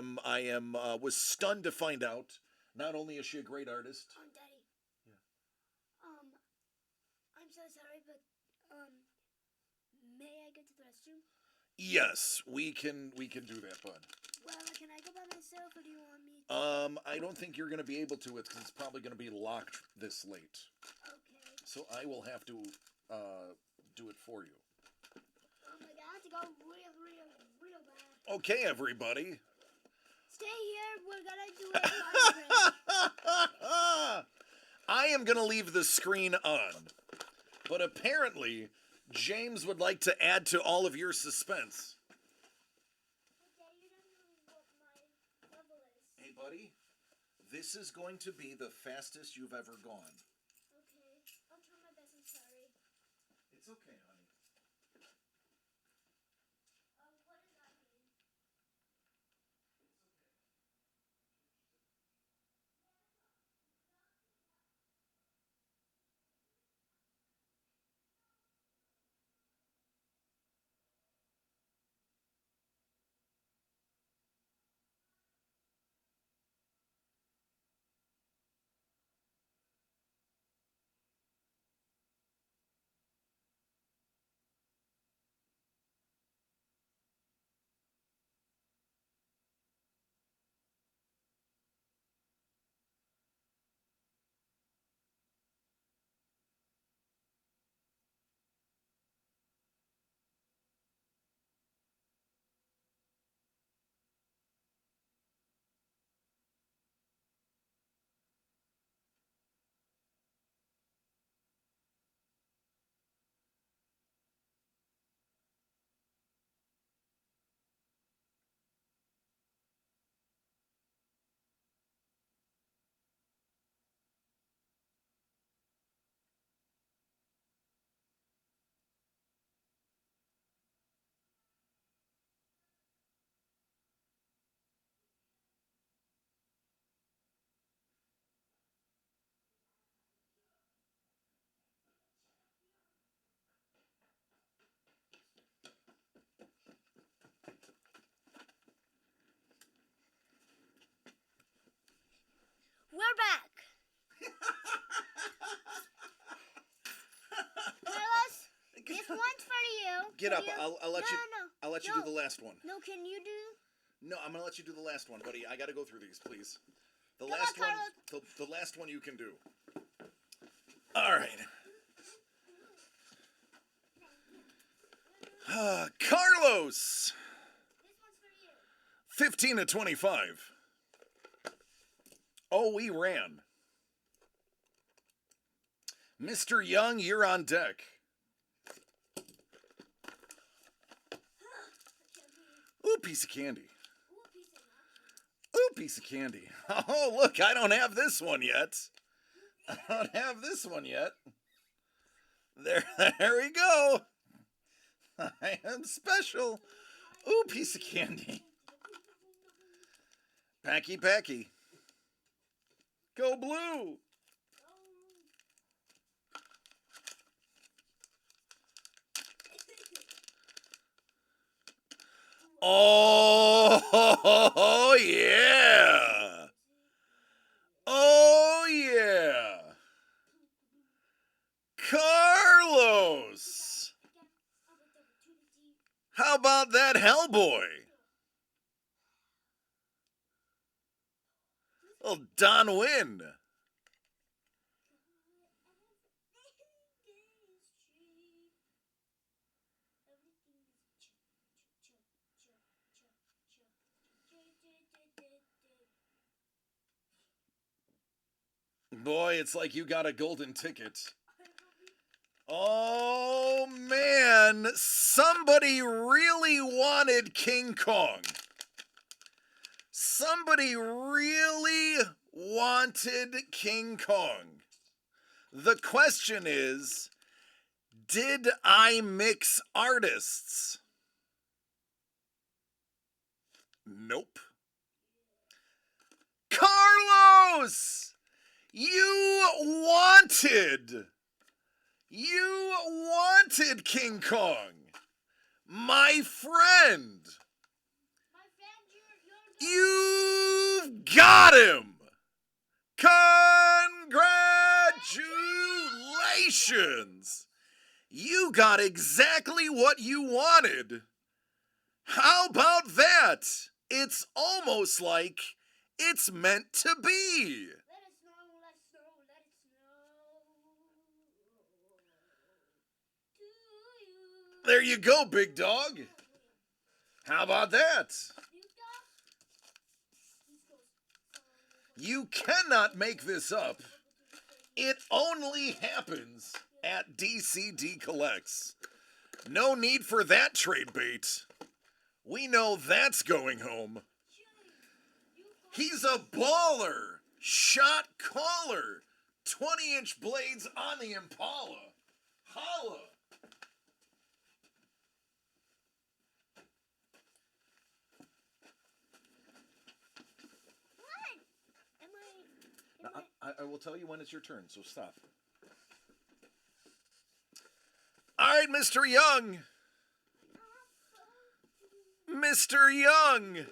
was stunned to find out. Not only is she a great artist. Daddy. I'm so sorry, but may I go to the restroom? Yes, we can do that, bud. Well, can I go by myself, or do you want me to? I don't think you're going to be able to. It's probably going to be locked this late. Okay. So I will have to do it for you. Oh my God, I have to go real bad. Okay, everybody. Stay here. We're gonna do it. I am going to leave the screen on. But apparently, James would like to add to all of your suspense. Okay, you don't know what my level is. Hey, buddy, this is going to be the fastest you've ever gone. Okay, I'll try my best. I'm sorry. It's okay, honey. What does that mean? We're back. Carlos, this one's for you. Get up. I'll let you. No. I'll let you do the last one. No, can you do? No, I'm gonna let you do the last one, buddy. I gotta go through these, please. The Come on, last one. Carlos. The last one you can do. All right. Carlos. This one's for you. 15 to 25. Oh, we ran. Mr. Young, you're on deck. Ooh, piece of candy. Ooh, piece of candy. Oh, look, I don't have this one yet. I don't have this one yet. There we go. I am special. Ooh, piece of candy. Packy. Go blue. Oh, yeah. Oh, yeah. Carlos. How about that Hellboy? Little Don Wynn. Boy, it's like you got a golden ticket. Oh man, somebody really wanted King Kong. Somebody really wanted King Kong. The question is, did I mix artists? Nope. Carlos! You wanted King Kong. My friend. You've got him. Congratulations. You got exactly what you wanted. How about that? It's almost like it's meant to be. Let it snow, let it snow, let it snow. There you go, big dog. How about that? You cannot make this up. It only happens at DCD Collects. No need for that trade bait. We know that's going home. He's a baller. Shot caller. 20-inch blades on the Impala. Holla. I will tell you when it's your turn, so stop. All right, Mr. Young. Mr. Young.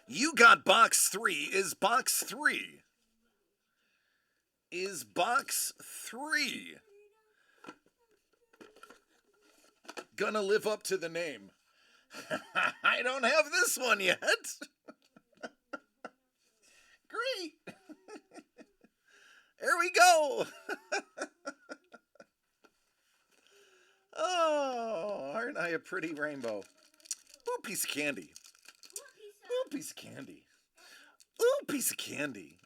You got box 3. Is box 3 gonna live up to the name? I don't have this one yet. Great. There we go. Oh, aren't I a pretty rainbow? Ooh, piece of candy. Ooh, piece of candy. Ooh, piece of candy.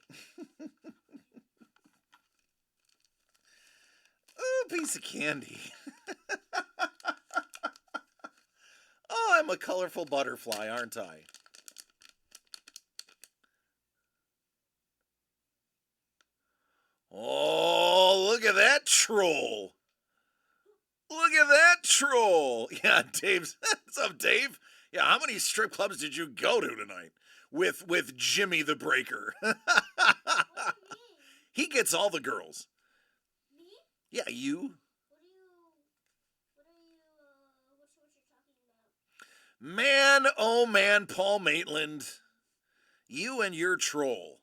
Ooh, piece of candy. Oh, I'm a colorful butterfly, aren't I? Oh, look at that troll. Look at that troll. Yeah, Dave's. What's up, Dave? Yeah, how many strip clubs did you go to tonight with Jimmy the Breaker? He gets all the girls. Me? Yeah, you. What's what you're talking about? Man, oh man, Paul Maitland. You and your troll.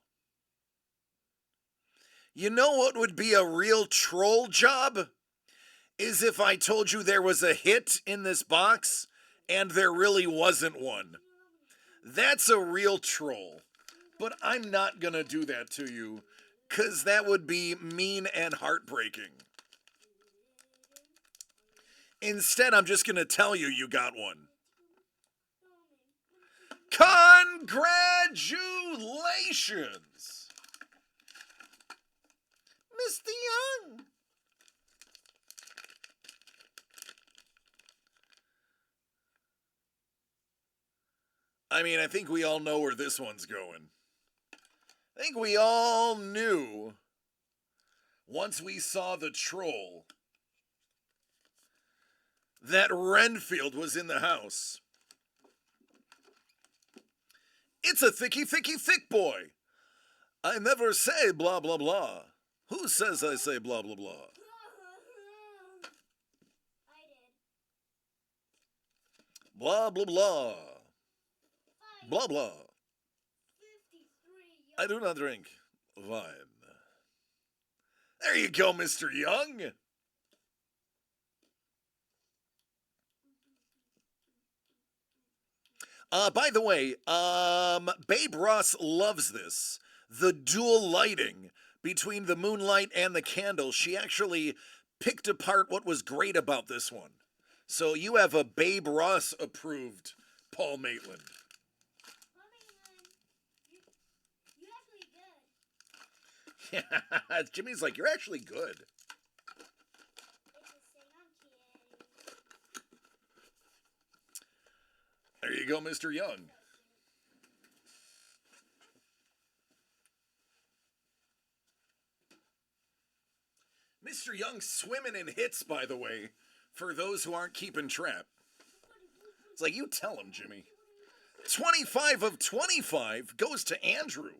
You know what would be a real troll job? Is if I told you there was a hit in this box and there really wasn't one. That's a real troll. But I'm not gonna do that to you, 'cause that would be mean and heartbreaking. Instead, I'm just gonna tell you you got one. Congratulations, Mr. Young. I mean, I think we all know where this one's going. I think we all knew once we saw the troll that Renfield was in the house. It's a thicky, thick boy. I never say blah, blah, blah. Who says I say blah, blah, blah? I did. Blah, blah, blah. Blah, blah. 53. I do not drink wine. There you go, Mr. Young. By the way, Babe Ross loves this. The dual lighting between the moonlight and the candle. She actually picked apart what was great about this one. So you have a Babe Ross approved Paul Maitland. You actually good. Yeah, Jimmy's like, you're actually good. There you go, Mr. Young. Mr. Young swimming in hits, by the way, for those who aren't keeping track. It's like, you tell him, Jimmy. 25 of 25 goes to Andrew.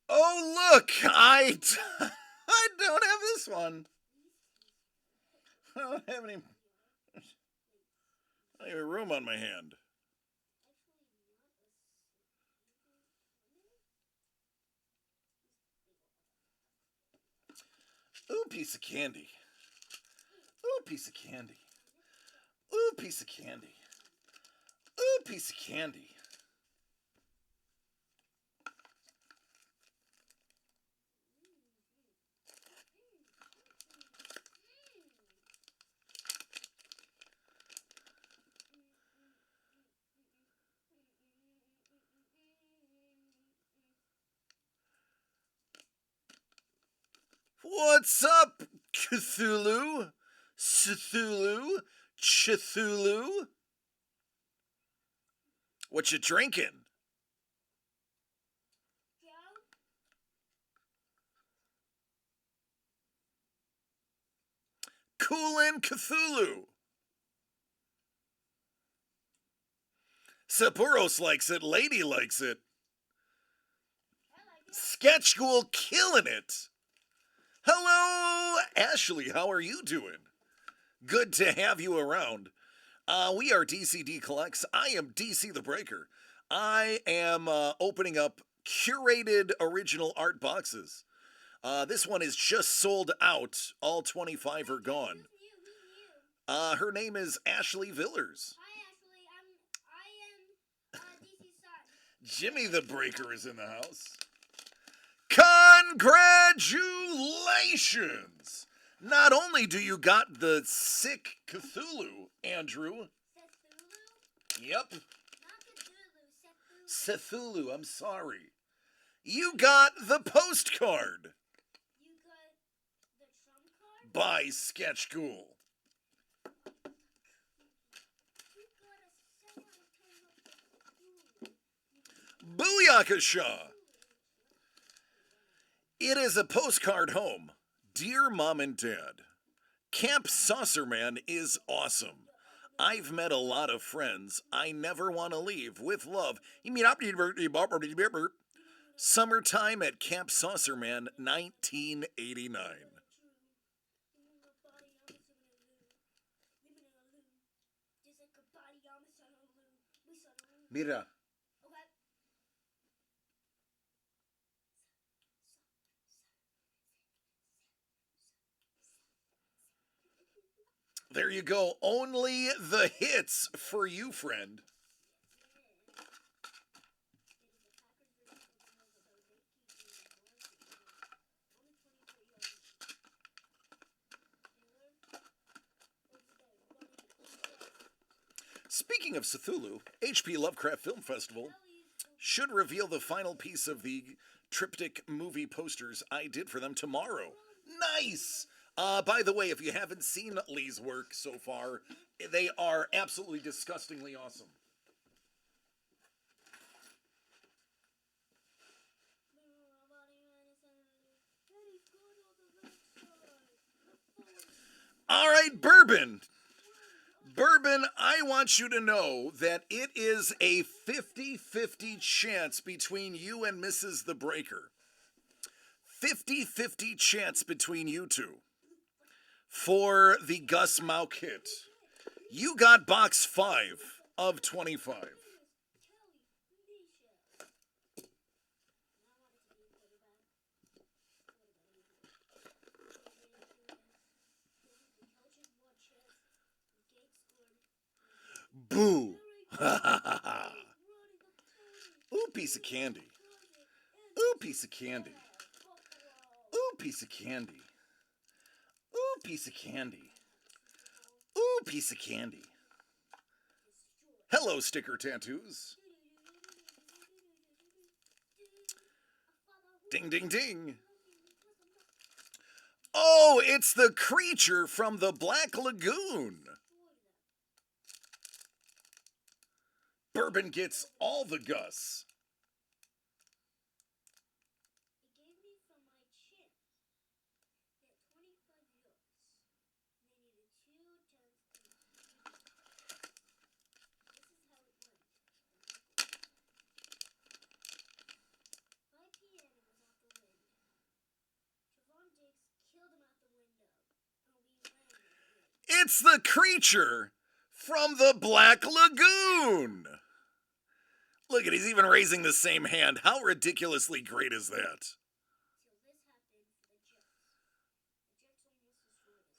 Oh, look, I don't have this one. I don't have any room on my hand. Ooh, piece of candy. Ooh, piece of candy. Ooh, piece of candy. Ooh, piece of candy. What's up, Cthulhu? Cthulhu? Cthulhu? What you drinking? Coolin' Cthulhu. Sapuros likes it. Lady likes it. Sketch School killing it. Hello, Ashley. How are you doing? Good to have you around. We are DCD Collects. I am DC the Breaker. I am opening up curated original art boxes. This one is just sold out. All 25 are gone. Her name is Ashley Villers. Hi, Ashley. I am DC's son. Jimmy the Breaker is in the house. Congratulations! Not only do you got the sick Cthulhu, Andrew. Cthulhu? Yep. Not Cthulhu. Cthulhu, I'm sorry. You got the postcard You got the trump card? by Sketch Ghoul. You got a 7 out of 10 Booyakasha! It is a postcard home. Dear Mom and Dad, Camp Saucerman is awesome. I've met a lot of friends. I never want to leave. With love. Summertime at Camp Saucerman, 1989. Mira. There you go. Only the hits for you, friend. Speaking of Cthulhu, HP Lovecraft Film Festival should reveal the final piece of the triptych movie posters I did for them tomorrow. Nice! By the way, if you haven't seen Lee's work so far, they are absolutely disgustingly awesome. All right, Bourbon. Bourbon, I want you to know that it is a 50-50 chance between you and Mrs. the Breaker. 50-50 chance between you two for the Gus Mauk hit. You got box 5 of 25. Ooh, piece of candy. Ooh, piece of candy. Ooh, piece of candy. Ooh, piece of candy. Ooh, piece of candy. Hello, sticker tattoos. Ding, ding, ding. Oh, it's the creature from the Black Lagoon. Bourbon gets all the Gus. It's the creature from the Black Lagoon. Look at, he's even raising the same hand. How ridiculously great is that?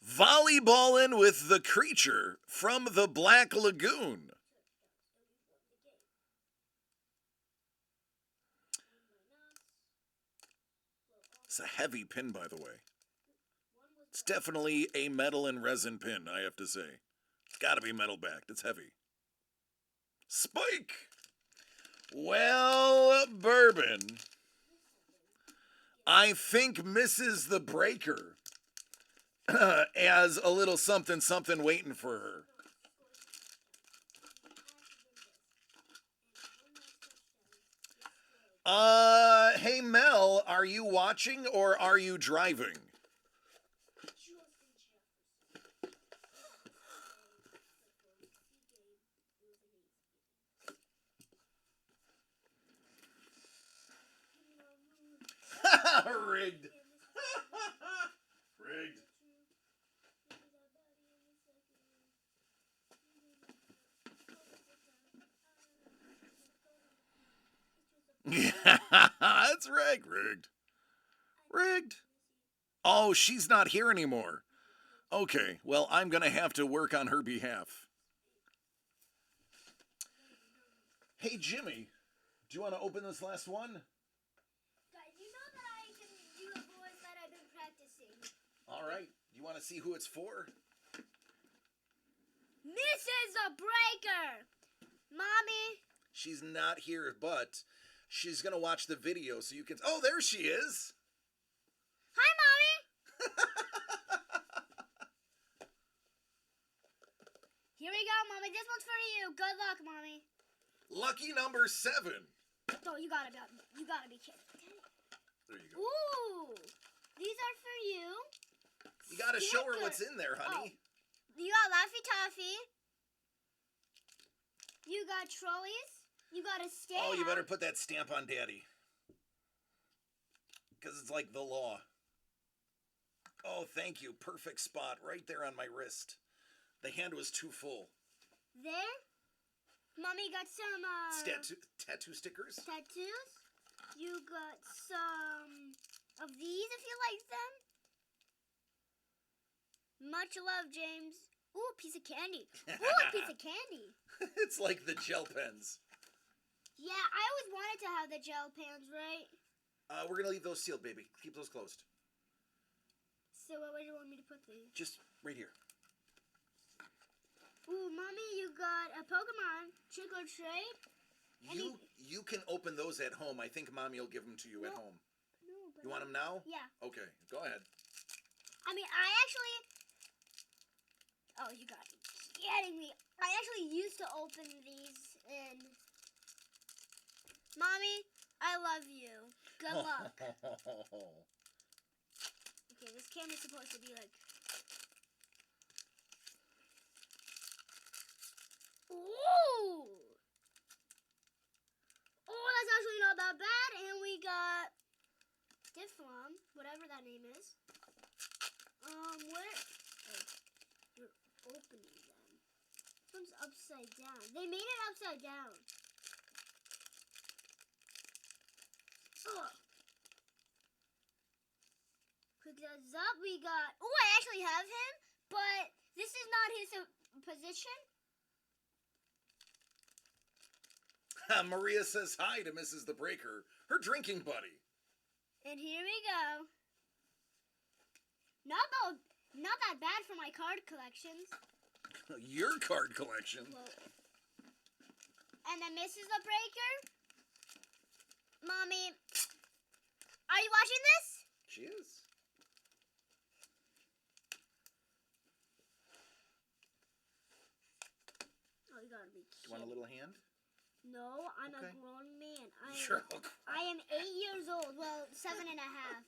Volleyballing with the creature from the Black Lagoon. It's a heavy pin, by the way. It's definitely a metal and resin pin, I have to say. It's got to be metal backed. It's heavy. Spike! Well, Bourbon, I think misses the breaker as a little something something waiting for her. Hey Mel, are you watching or are you driving? Rigged. Rigged. That's rigged. Rigged. Rigged. Oh, she's not here anymore. Okay, well, I'm going to have to work on her behalf. Hey, Jimmy, do you want to open this last one? Guys, you know that I can do a voice that I've been practicing. All right. You want to see who it's for? Mrs. The Breaker! Mommy! She's not here, but she's going to watch the video so you can... Oh, there she is! Hi, Mommy! Here we go, Mommy. This one's for you. Good luck, Mommy. Lucky number 7. Oh, you gotta be kidding. There you go. Ooh! These are for you. You got to show her Sticker. what's in there, honey. You got Laffy Taffy. You got trolleys. You got a stamp. Oh, you better put that stamp on Daddy. Because it's like the law. Oh, thank you. Perfect spot right there on my wrist. The hand was too full. There. Mommy got some Tattoo stickers? tattoos. You got some of these if you like them. Much love, James. Ooh, a piece of candy. Ooh, a piece of candy. It's like the gel pens. Yeah, I always wanted to have the gel pens, right? We're going to leave those sealed, baby. Keep those closed. So where do you want me to put these? Just right here. Ooh, Mommy, you got a Pokemon trick or treat. You can open those at home. I think Mommy will give them to you at home. No, but You want them now? Yeah. Okay, go ahead. I mean, I actually... Oh, you got me kidding me. I actually used to open these in... Mommy, I love you. Good luck. Okay, this camera's supposed to be like... Ooh! Oh, that's actually not that bad. And we got Difflom, whatever that name is. Where? Oh, you're opening them. This one's upside down. They made it upside down. Ugh. Pick those up. We got... Oh, I actually have him, but this is not his position. Maria says hi to Mrs. the Breaker, her drinking buddy. And here we go. Not that bad for my card collections. Your card collection. Well, and then Mrs. the Breaker. Mommy, are you watching this? She is. Oh, you gotta be Do you want a little hand? No, I'm Okay. a grown man. Sure. I am 8 years old. Well, 7.5.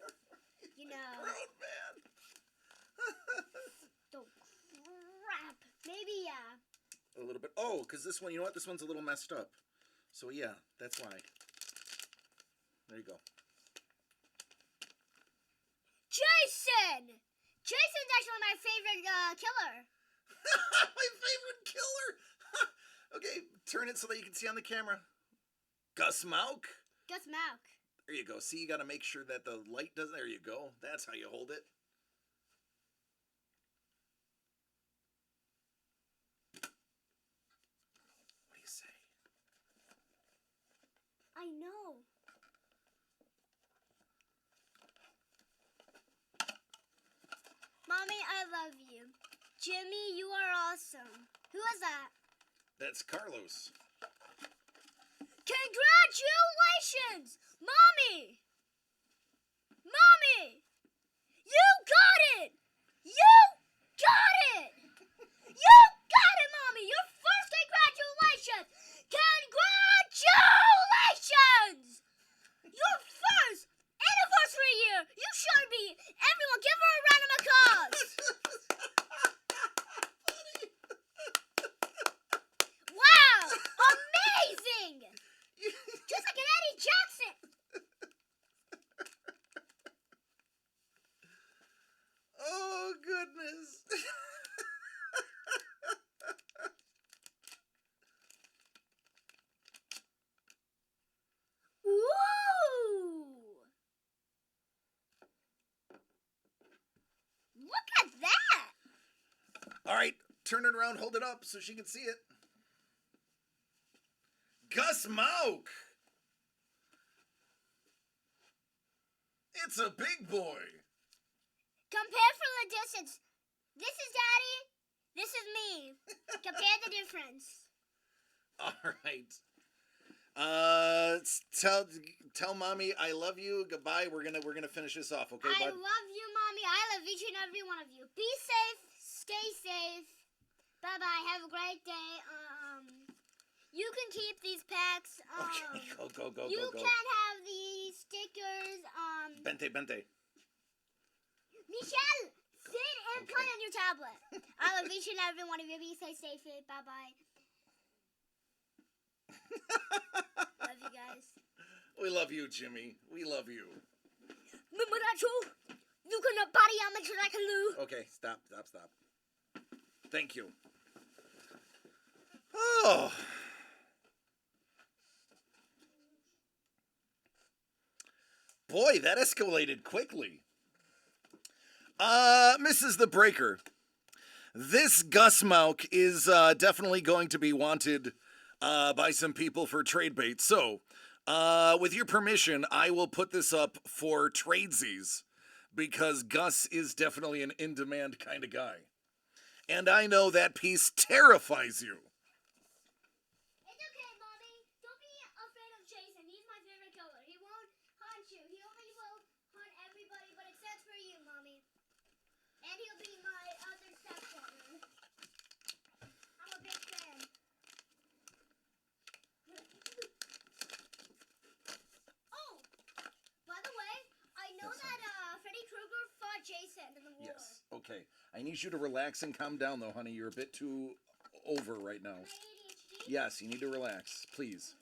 You know. Grown man. Oh, crap. Maybe, yeah. A little bit. Oh, because this one, you know what? This one's a little messed up. So, yeah, that's why. There you go. Jason! Jason's actually my favorite killer. My favorite killer. Okay, turn it so that you can see on the camera. Gus Mauk. Gus Mauk. There you go. See, you got to make sure that the light doesn't. There you go. That's how you hold it. What do you say? I know. Mommy, I love you. Jimmy, you are awesome. Who is that? That's Carlos. Congratulations! Mommy! Mommy! You got it! You got it! You got it, Mommy! Your first congratulations! Congratulations! Your first anniversary year! You should be! Everyone, give her a round of applause! Wow! Amazing! Just like an Eddie Jackson! Oh, goodness. Ooh! Look at that! All right, turn it around, hold it up so she can see it. Gus Mauk. It's a big boy. Compare from the distance. This is Daddy. This is me. Compare the difference. All right. Tell Mommy I love you. Goodbye. We're gonna finish this off, okay, I bud? love you, Mommy. I love each and every one of you. Be safe. Stay safe. Bye-bye. Have a great day. You can keep these packs. Okay, go. You can have these stickers. Bente. Michelle, sit and play Okay. on your tablet. I love each and every one of you. Be safe, stay fit. Bye-bye. Love you guys. We love you, Jimmy. We love you. Remember that show? You can body amateur like a loo. Okay, stop. Thank you. Oh. Boy, that escalated quickly. Mrs. the Breaker, this Gus Mauk is definitely going to be wanted by some people for trade bait. So, with your permission, I will put this up for tradesies because Gus is definitely an in-demand kind of guy. And I know that piece terrifies you. It's okay, Mommy. Don't be afraid of Jason. He's my favorite killer. He won't hunt you. He only will hunt everybody, but except for you, Mommy. And he'll be my other stepbrother. I'm a big fan. Oh, by the way, I know Yes, that Freddy Krueger fought Jason in the war. Yes. Okay. I need you to relax and calm down, though, honey. You're a bit too over right now. My ADHD? Yes, you need to relax, please.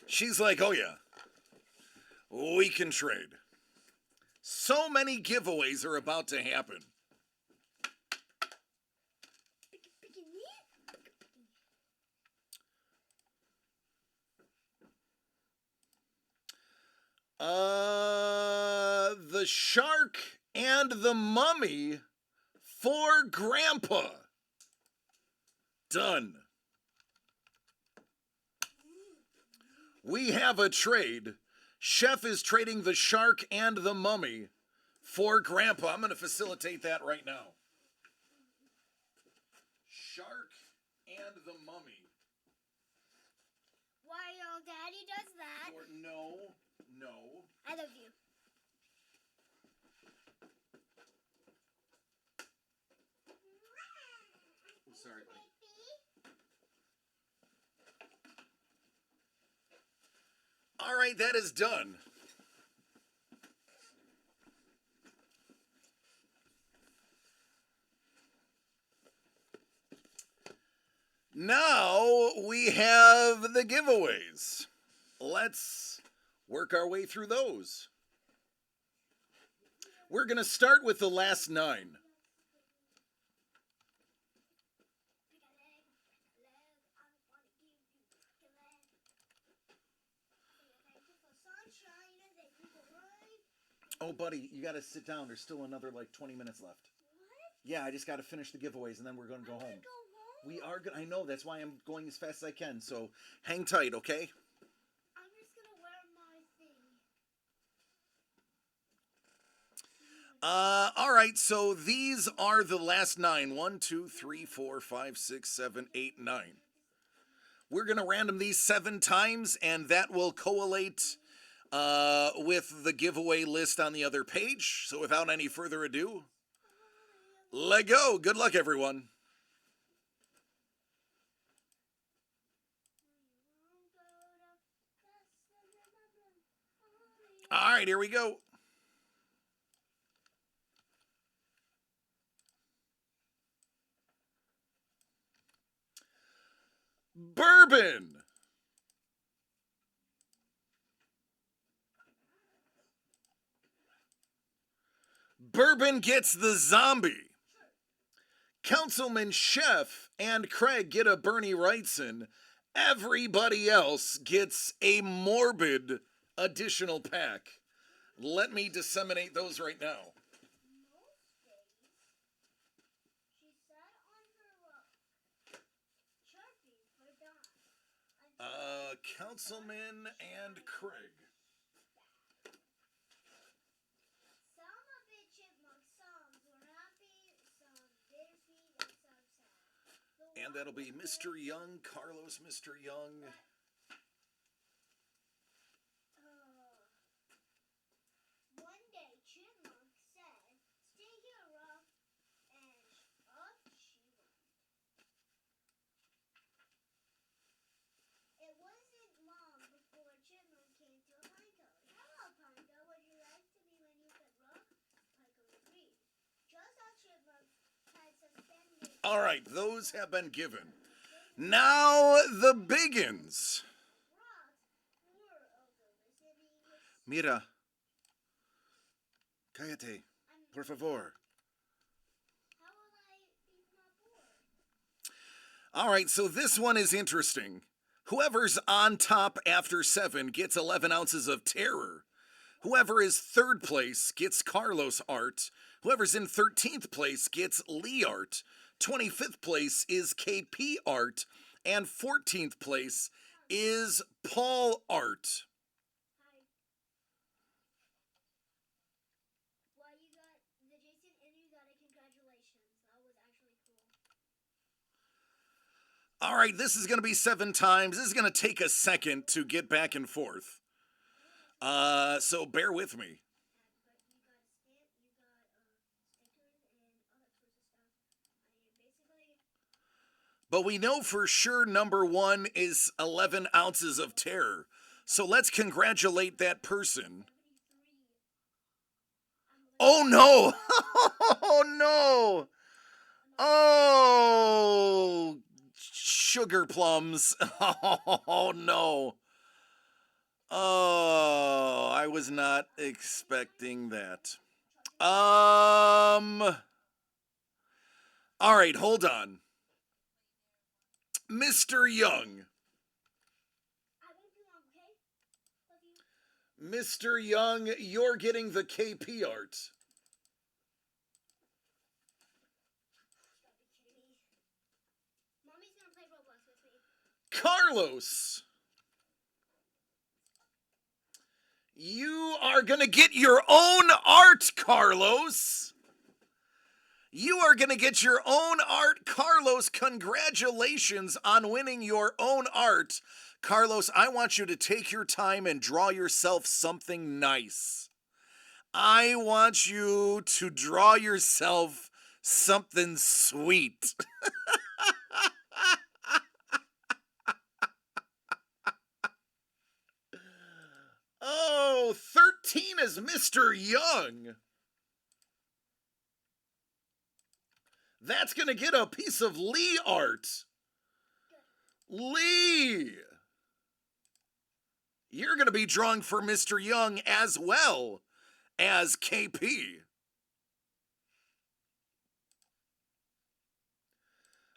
She's like, oh yeah, we can trade. So many giveaways are about to happen. The Shark and the Mummy for Grandpa. Done. we have a trade. Chef is trading the shark and the mummy for Grandpa. I'm going to facilitate that right now. Shark and the mummy. Why your daddy does that? No. I love you. I'm sorry. All right, that is done. Now we have the giveaways. Let's work our way through those. We're going to start with the last 9. Oh, buddy, you got to sit down. There's still another like 20 minutes left. What? Yeah, I just got to finish the giveaways and then we're going to go home. We are good. I know, that's why I'm going as fast as I can. So hang tight, okay? I'm just gonna wear my thing. All right, so these are the last 9. 1, 2, 3, 4, 5, 6, 7, 8, 9. We're going to random these 7 times, and that will collate with the giveaway list on the other page. So without any further ado, let go. Good luck, everyone. All right, here we go. Bourbon. Bourbon gets the zombie. Councilman Chef and Craig get a Bernie Wrightson. Everybody else gets a morbid additional pack. Let me disseminate those right now. Most days, she sat on her Sharpie for Dawn. Councilman and Craig. Some of it chipmunk songs were happy, some bittersweet, and some sad. And that'll be Mr. Young, Carlos Mr. Young. One day, Chipmunk said, "Stay here, Ruff," and up she went. It wasn't long before Chipmunk came to a pine cone. "Hello, pine cone. Would you like to be my new pet Ruff?" Pine cone agreed. Just as Chipmunk had suspended. All right, those have been given. Now the biggins. Ruff were over listening with. Mira. Cállate, por favor. How will I be not bored? All right, so this one is interesting. Whoever's on top after 7 gets 11 ounces of terror. Whoever is 3rd place gets Carlos art. Whoever's in 13th place gets Lee art. 25th place is KP art. And 14th place is Paul art. Hi. Well, you got the Jason and you got it. Congratulations. That was actually cool. All right, this is going to be 7 times. This is going to take a second to get back and forth. So bear with me. But you got a stamp, you got stickers, and all that sorts of stuff. Basically, But we know for sure number 1 is 11 ounces of terror. So let's congratulate that person. 73. Oh no! Oh no! Oh, sugar plums. Oh no. Oh, I was not expecting that. All right, hold on. Mr. Young. I won't be long, okay? Love you. Mr. Young, you're getting the KP art. Gotta be kidding me. Mommy's gonna play Roblox with me. Carlos. You are going to get your own art, Carlos. You are going to get your own art. Carlos, congratulations on winning your own art. Carlos, I want you to take your time and draw yourself something nice. I want you to draw yourself something sweet. Oh, 13 is Mr. Young. That's going to get a piece of Lee art. Lee! You're going to be drawing for Mr. Young as well as KP.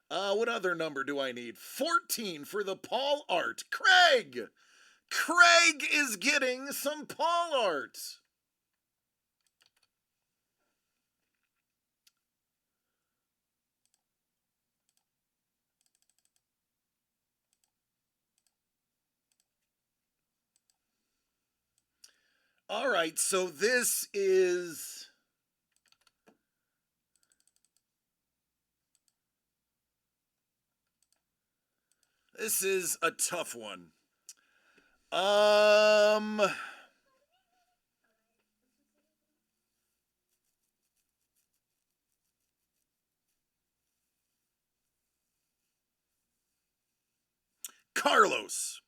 What other number do I need? 14 for the Paul art. Craig! Craig is getting some Paul art. All right, so this is a tough one. Carlos.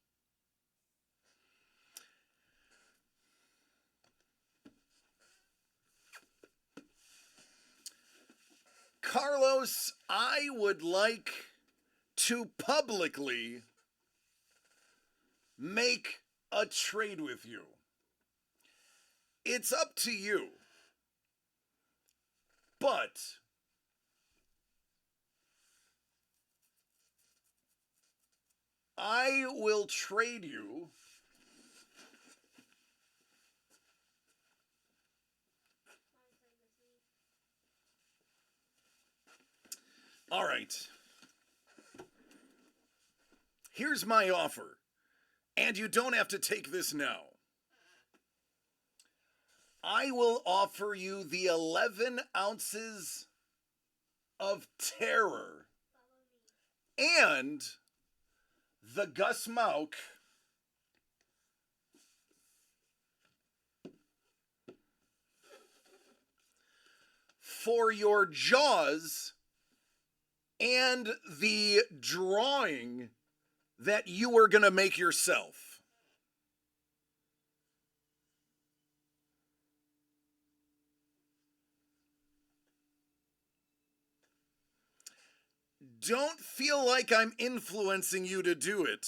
Carlos, I would like to publicly make a trade with you. It's up to you. But I will trade you all right. Here's my offer. And you don't have to take this now. I will offer you the 11 ounces of terror and the Gus Mauk for your Jaws and the drawing that you were going to make yourself. Don't feel like I'm influencing you to do it.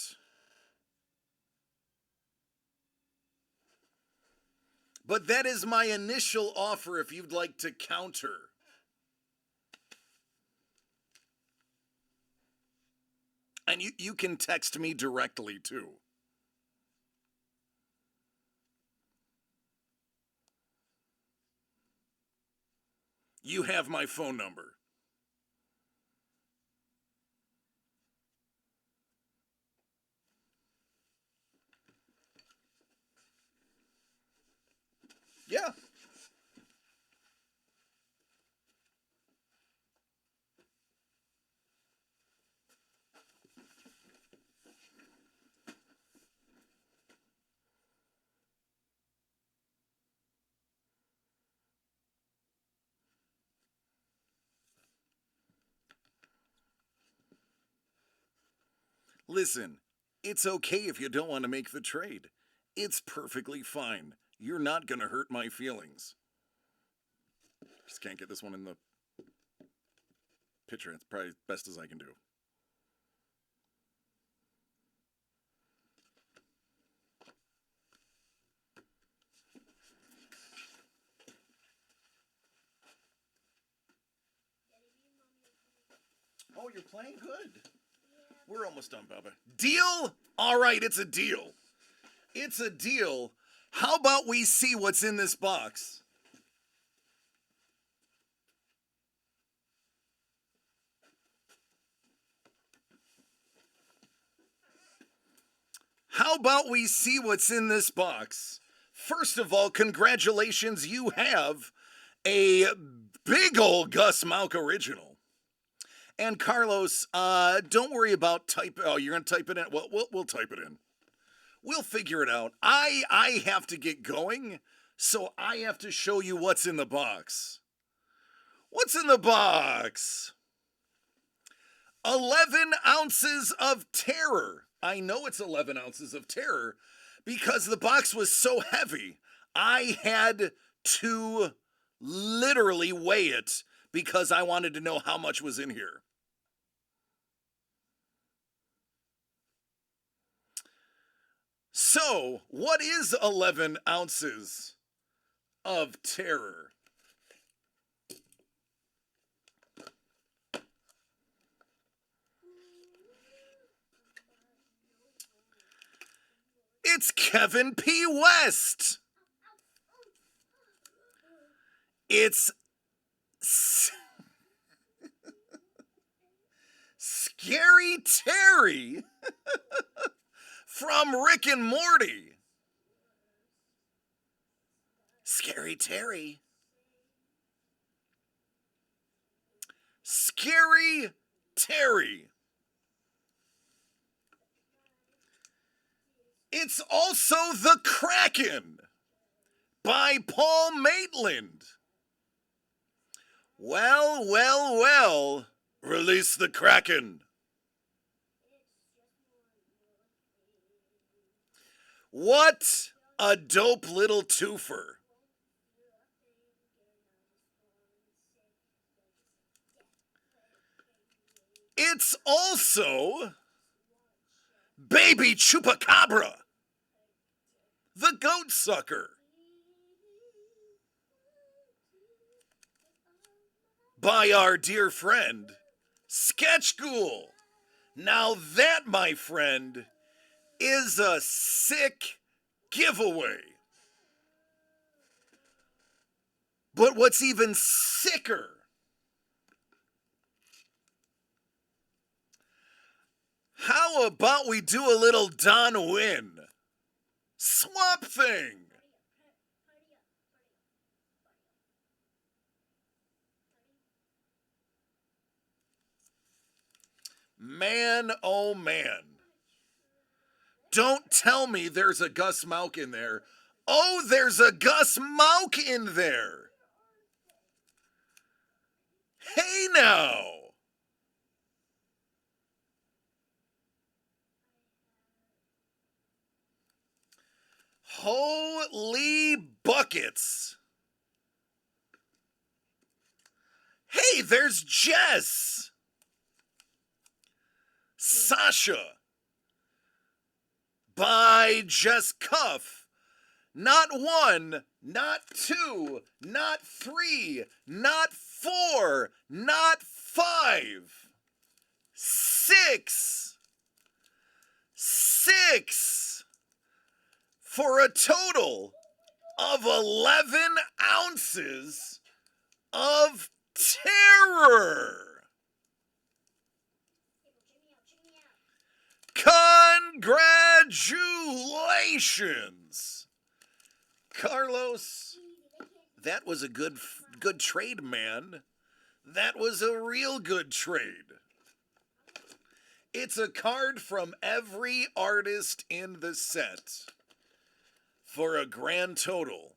But that is my initial offer if you'd like to counter. And you can text me directly too. You have my phone number. Yeah. Listen, it's okay if you don't want to make the trade. It's perfectly fine. You're not going to hurt my feelings. Just can't get this one in the picture. It's probably best as I can do. Oh, you're playing good. We're almost done, Bubba. Deal? All right, it's a deal. It's a deal. How about we see what's in this box? How about we see what's in this box? First of all, congratulations, you have a big old Gus Mauk original. And Carlos, don't worry about type. Oh, you're gonna type it in. Well, we'll type it in. We'll figure it out. I have to get going, so I have to show you what's in the box. What's in the box? 11 ounces of terror. I know it's 11 ounces of terror because the box was so heavy. I had to literally weigh it because I wanted to know how much was in here. So, what is 11 ounces of terror? It's Kevin P. West. It's Scary Terry from Rick and Morty. Scary Terry. Scary Terry. It's also The Kraken by Paul Maitland. Well, release the Kraken. What a dope little twofer. It's also Baby Chupacabra, the goat sucker, by our dear friend, Sketch Ghoul. Now that, my friend, is a sick giveaway. But what's even sicker, how about we do a little Don Wynn? Swamp Thing. Man, oh man. Don't tell me there's a Gus Mauk in there. Oh, there's a Gus Mauk in there. Hey now. Holy buckets. Hey, there's Jess. Sasha. By Jess Cuff. Not one, not two, not three, not four, not five. Six. For a total of 11 ounces of terror. Congratulations, Carlos. That was a good trade, man. That was a real good trade. It's a card from every artist in the set for a grand total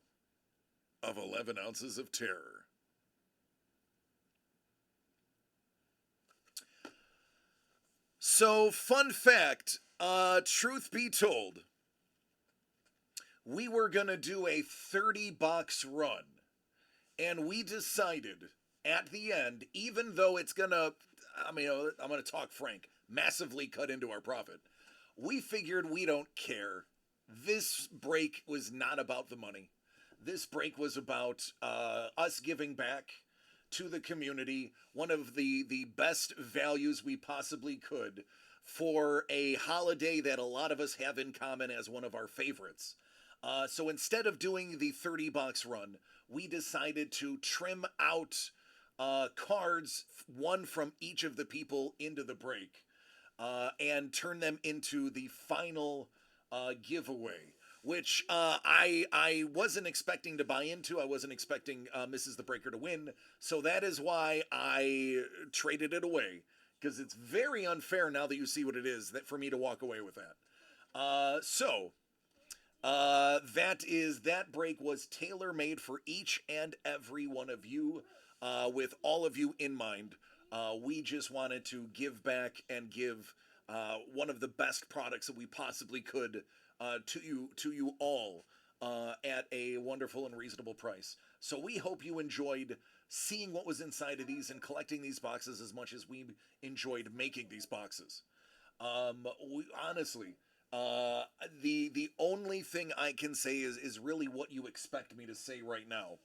of 11 ounces of terror. So, fun fact, truth be told, we were going to do a 30-box run, and we decided at the end, even though it's going to, I'm going to talk frank, massively cut into our profit, we figured we don't care. This break was not about the money. This break was about us giving back to the community, one of the best values we possibly could for a holiday that a lot of us have in common as one of our favorites. So instead of doing the 30-box run, we decided to trim out cards, one from each of the people into the break, and turn them into the final giveaway. which I wasn't expecting to buy into. I wasn't expecting Mrs. the Breaker to win, so that is why I traded it away, because it's very unfair now that you see what it is that for me to walk away with that. That break was tailor made for each and every one of you, with all of you in mind. We just wanted to give back and give one of the best products that we possibly could to you all at a wonderful and reasonable price. So we hope you enjoyed seeing what was inside of these and collecting these boxes as much as we enjoyed making these boxes. We honestly, the only thing I can say is really what you expect me to say right now,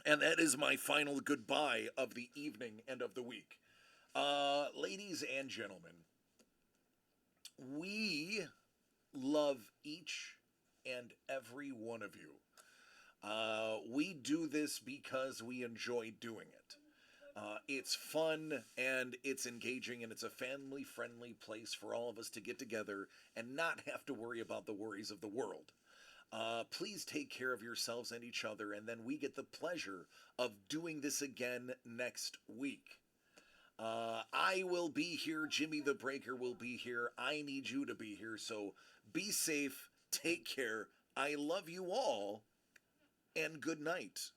and that is my final goodbye of the evening and of the week. Ladies and gentlemen, we love each and every one of you. We do this because we enjoy doing it. It's fun and it's engaging and it's a family friendly place for all of us to get together and not have to worry about the worries of the world. Please take care of yourselves and each other, and then we get the pleasure of doing this again next week. I will be here. Jimmy the Breaker will be here. I need you to be here. So be safe. Take care. I love you all. And good night.